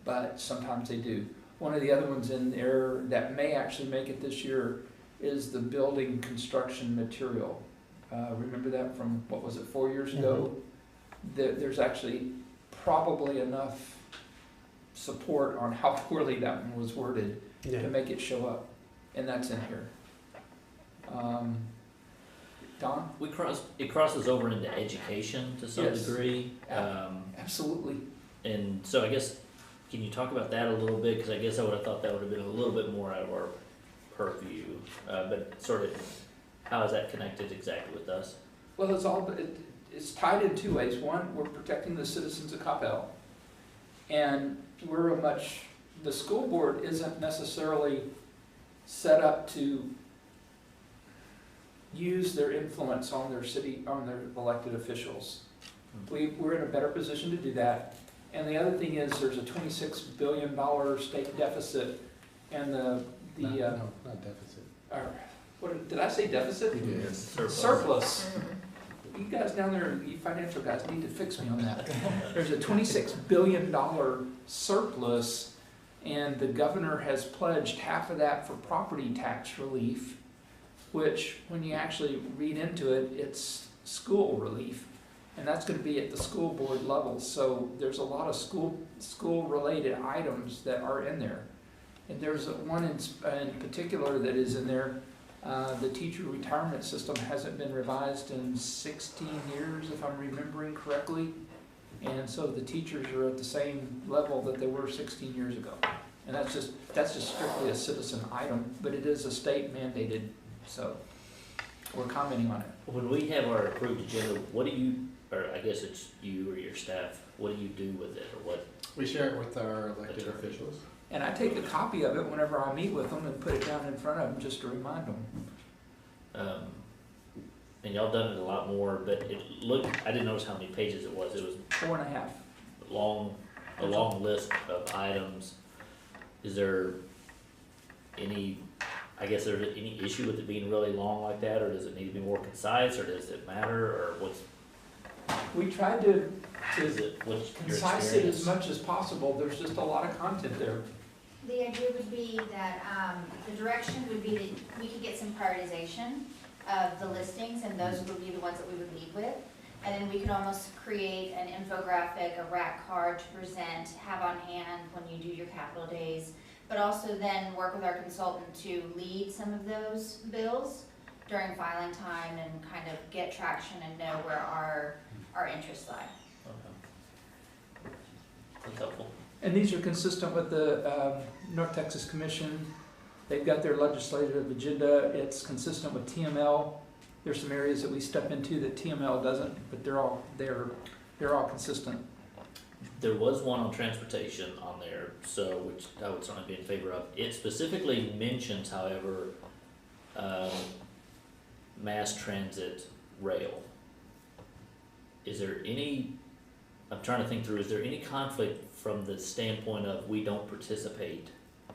Speaker 1: but sometimes they do. One of the other ones in there that may actually make it this year is the building construction material. Remember that from, what was it, 4 years ago? There's actually probably enough support on how poorly that one was worded to make it show up, and that's in here. Don?
Speaker 2: It crosses over into education to some degree.
Speaker 1: Absolutely.
Speaker 2: And so I guess, can you talk about that a little bit? Because I guess I would have thought that would have been a little bit more out of our purview, but sort of, how is that connected exactly with us?
Speaker 1: Well, it's tied in two ways. One, we're protecting the citizens of Coppell, and the school board isn't necessarily set up to use their influence on their city, on their elected officials. We're in a better position to do that. And the other thing is, there's a $26 billion state deficit, and
Speaker 4: No, not deficit.
Speaker 1: Did I say deficit?
Speaker 2: Yes.
Speaker 1: Surplus. You guys down there, you financial guys, need to fix me on that. There's a $26 billion surplus, and the governor has pledged half of that for property tax relief, which, when you actually read into it, it's school relief. And that's going to be at the school board level. So there's a lot of school-related items that are in there. And there's one in particular that is in there. The teacher retirement system hasn't been revised in 16 years, if I'm remembering correctly. And so the teachers are at the same level that they were 16 years ago. And that's just strictly a citizen item, but it is a state mandated, so we're commenting on it.
Speaker 2: When we have our approved agenda, what do you, or I guess it's you or your staff, what do you do with it, or what?
Speaker 9: We share it with our elected officials.
Speaker 1: And I take a copy of it whenever I meet with them and put it down in front of them just to remind them.
Speaker 2: And y'all done it a lot more, but it looked, I didn't notice how many pages it was. It was
Speaker 1: 4.5.
Speaker 2: A long list of items. Is there any, I guess there's any issue with it being really long like that, or does it need to be more concise, or does it matter, or what's?
Speaker 1: We tried to
Speaker 2: Is it, what's your
Speaker 1: concise it as
Speaker 2: experience?
Speaker 1: much as possible. There's just a lot of content there.
Speaker 5: The idea would be that, the direction would be that we could get some prioritization of the listings, and those would be the ones that we would lead with. And then we could almost create an infographic, a rack card to present, have on hand when you do your capital days, but also then work with our consultant to lead some of those bills during filing time and kind of get traction and know where our interests lie.
Speaker 2: Okay. That's helpful.
Speaker 1: And these are consistent with the North Texas Commission. They've got their legislative agenda. It's consistent with TML. There's some areas that we step into that TML doesn't, but they're all consistent.
Speaker 2: There was one on transportation on there, so, which I would certainly be in favor of. It specifically mentions, however, mass transit rail. Is there any, I'm trying to think through, is there any conflict from the standpoint of we don't participate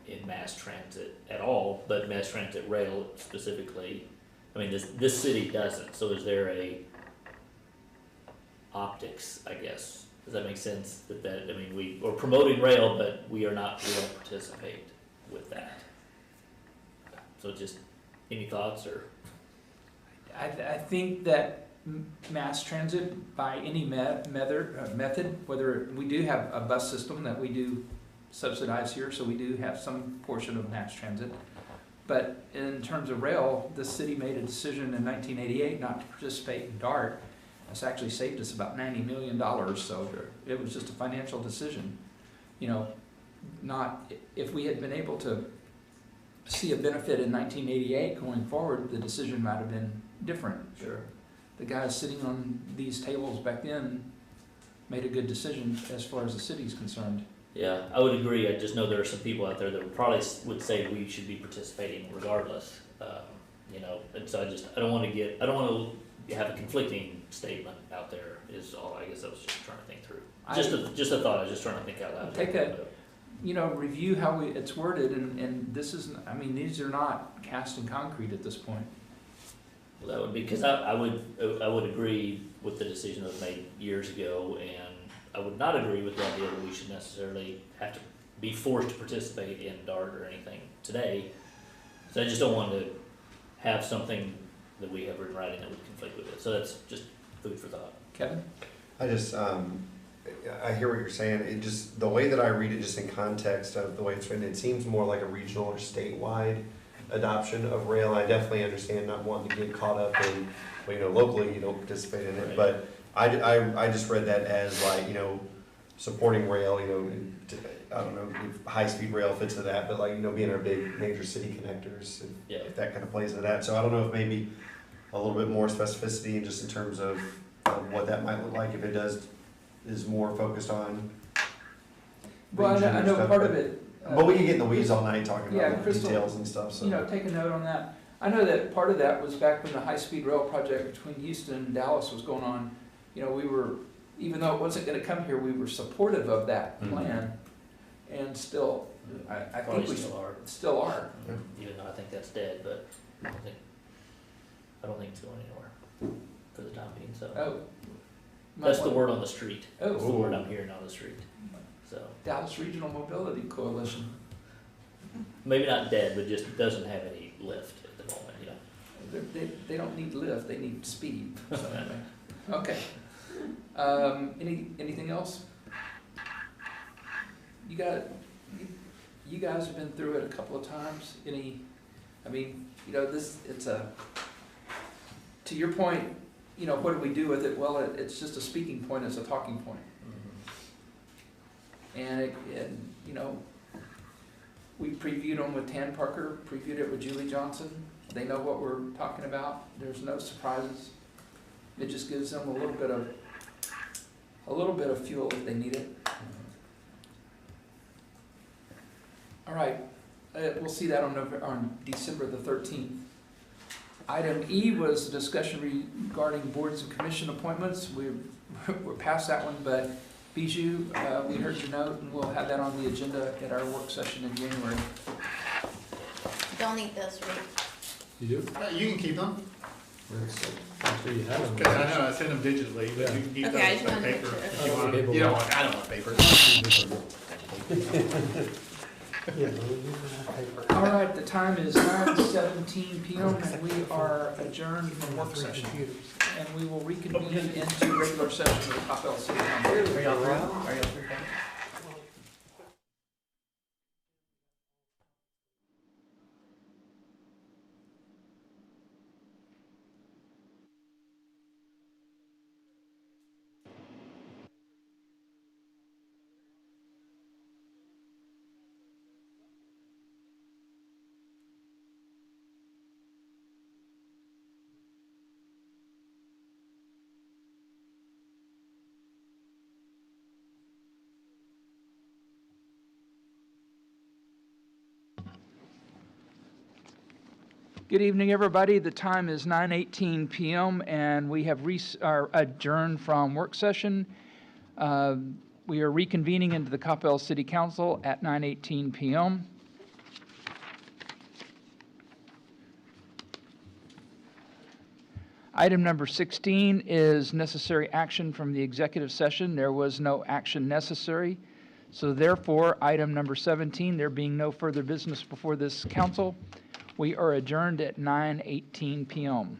Speaker 2: in mass transit at all, but mass transit rail specifically? I mean, this city doesn't, so is there a optics, I guess? Does that make sense? I mean, we're promoting rail, but we don't participate with that. So just, any thoughts, or?
Speaker 1: I think that mass transit by any method, whether we do have a bus system that we do subsidize here, so we do have some portion of mass transit. But in terms of rail, the city made a decision in 1988 not to participate in DART. It's actually saved us about $90 million, so it was just a financial decision. You know, not, if we had been able to see a benefit in 1988 going forward, the decision might have been different.
Speaker 2: Sure.
Speaker 1: The guys sitting on these tables back then made a good decision as far as the city's concerned.
Speaker 2: Yeah, I would agree. I just know there are some people out there that probably would say we should be participating regardless. You know, and so I don't want to have a conflicting statement out there is all. I guess I was just trying to think through. Just a thought. I was just trying to think out loud.
Speaker 1: Review how it's worded, and this is, I mean, these are not cast in concrete at this point.
Speaker 2: Well, that would be, because I would agree with the decision that was made years ago, and I would not agree with the idea that we should necessarily have to be forced to participate in DART or anything today. So I just don't want to have something that we have in writing that would conflict with it. So that's just food for thought.
Speaker 1: Kevin?
Speaker 6: I just, I hear what you're saying. It just, the way that I read it, just in context of the way it's written, it seems more like a regional or statewide adoption of rail. I definitely understand not wanting to get caught up in, well, you know, locally you don't participate in it, but I just read that as like, you know, supporting rail, you know, I don't know if high-speed rail fits into that, but like, you know, being our big major city connectors, if that kind of plays into that. So I don't know if maybe a little bit more specificity just in terms of what that might look like, if it is more focused on.
Speaker 1: Well, I know
Speaker 6: stuff,
Speaker 1: part of it.
Speaker 6: But we can get in the weeds all night talking about
Speaker 1: Crystal,
Speaker 6: details and stuff, so.
Speaker 1: You know, take a note on that. I know that part of that was back when the high-speed rail project between Houston and Dallas was going on. You know, we were, even though it wasn't gonna come here, we were supportive of that plan. And still, I think we still are.
Speaker 2: Even though I think that's dead, but I don't think it's going anywhere for the time being, so.
Speaker 1: Oh.
Speaker 2: That's the word on the street.
Speaker 1: Oh.
Speaker 2: That's the word I'm hearing on the street, so.
Speaker 1: Dallas Regional Mobility Coalition.
Speaker 2: Maybe not dead, but just doesn't have any lift at the moment, you know.
Speaker 1: They don't need lift, they need speed. So anyway. Okay. Anything else? You you guys have been through it a couple of times. I mean, you know, to your point, you know, what do we do with it? Well, it's just a speaking point, it's a talking point. And you know, we previewed them with Tan Parker, previewed it with Julie Johnson. They know what we're talking about. There's no surprises. It just gives them a little bit of fuel if they need it. All right, we'll see that on December the 13th. Item E was a discussion regarding boards and commission appointments. We're past that one, but Bijou, we heard your note, and we'll have that on the agenda at our work session in January.
Speaker 7: Don't need this, Rick.
Speaker 4: You do?
Speaker 9: You can keep them.
Speaker 4: I'm sure you have them.
Speaker 9: Because I know I send them digitally, but you can keep
Speaker 7: Okay, I
Speaker 9: those
Speaker 7: just
Speaker 9: on
Speaker 7: wanted to make
Speaker 9: paper
Speaker 7: sure.
Speaker 9: if you want them. You don't want, I don't want paper.
Speaker 1: All right, the time is 9:17 p.m. and we are adjourned from work session. And we will reconvene into regular session of the Coppell City Council.
Speaker 2: Are y'all through? Are y'all through?
Speaker 1: Good evening, everybody. The time is 9:18 p.m. and we have adjourned from work session. We are reconvening into the Coppell City Council at 9:18 p.m. Item number 16 is necessary action from the executive session. There was no action necessary. So therefore, item number 17, there being no further business before this council, we are adjourned at 9:18 p.m.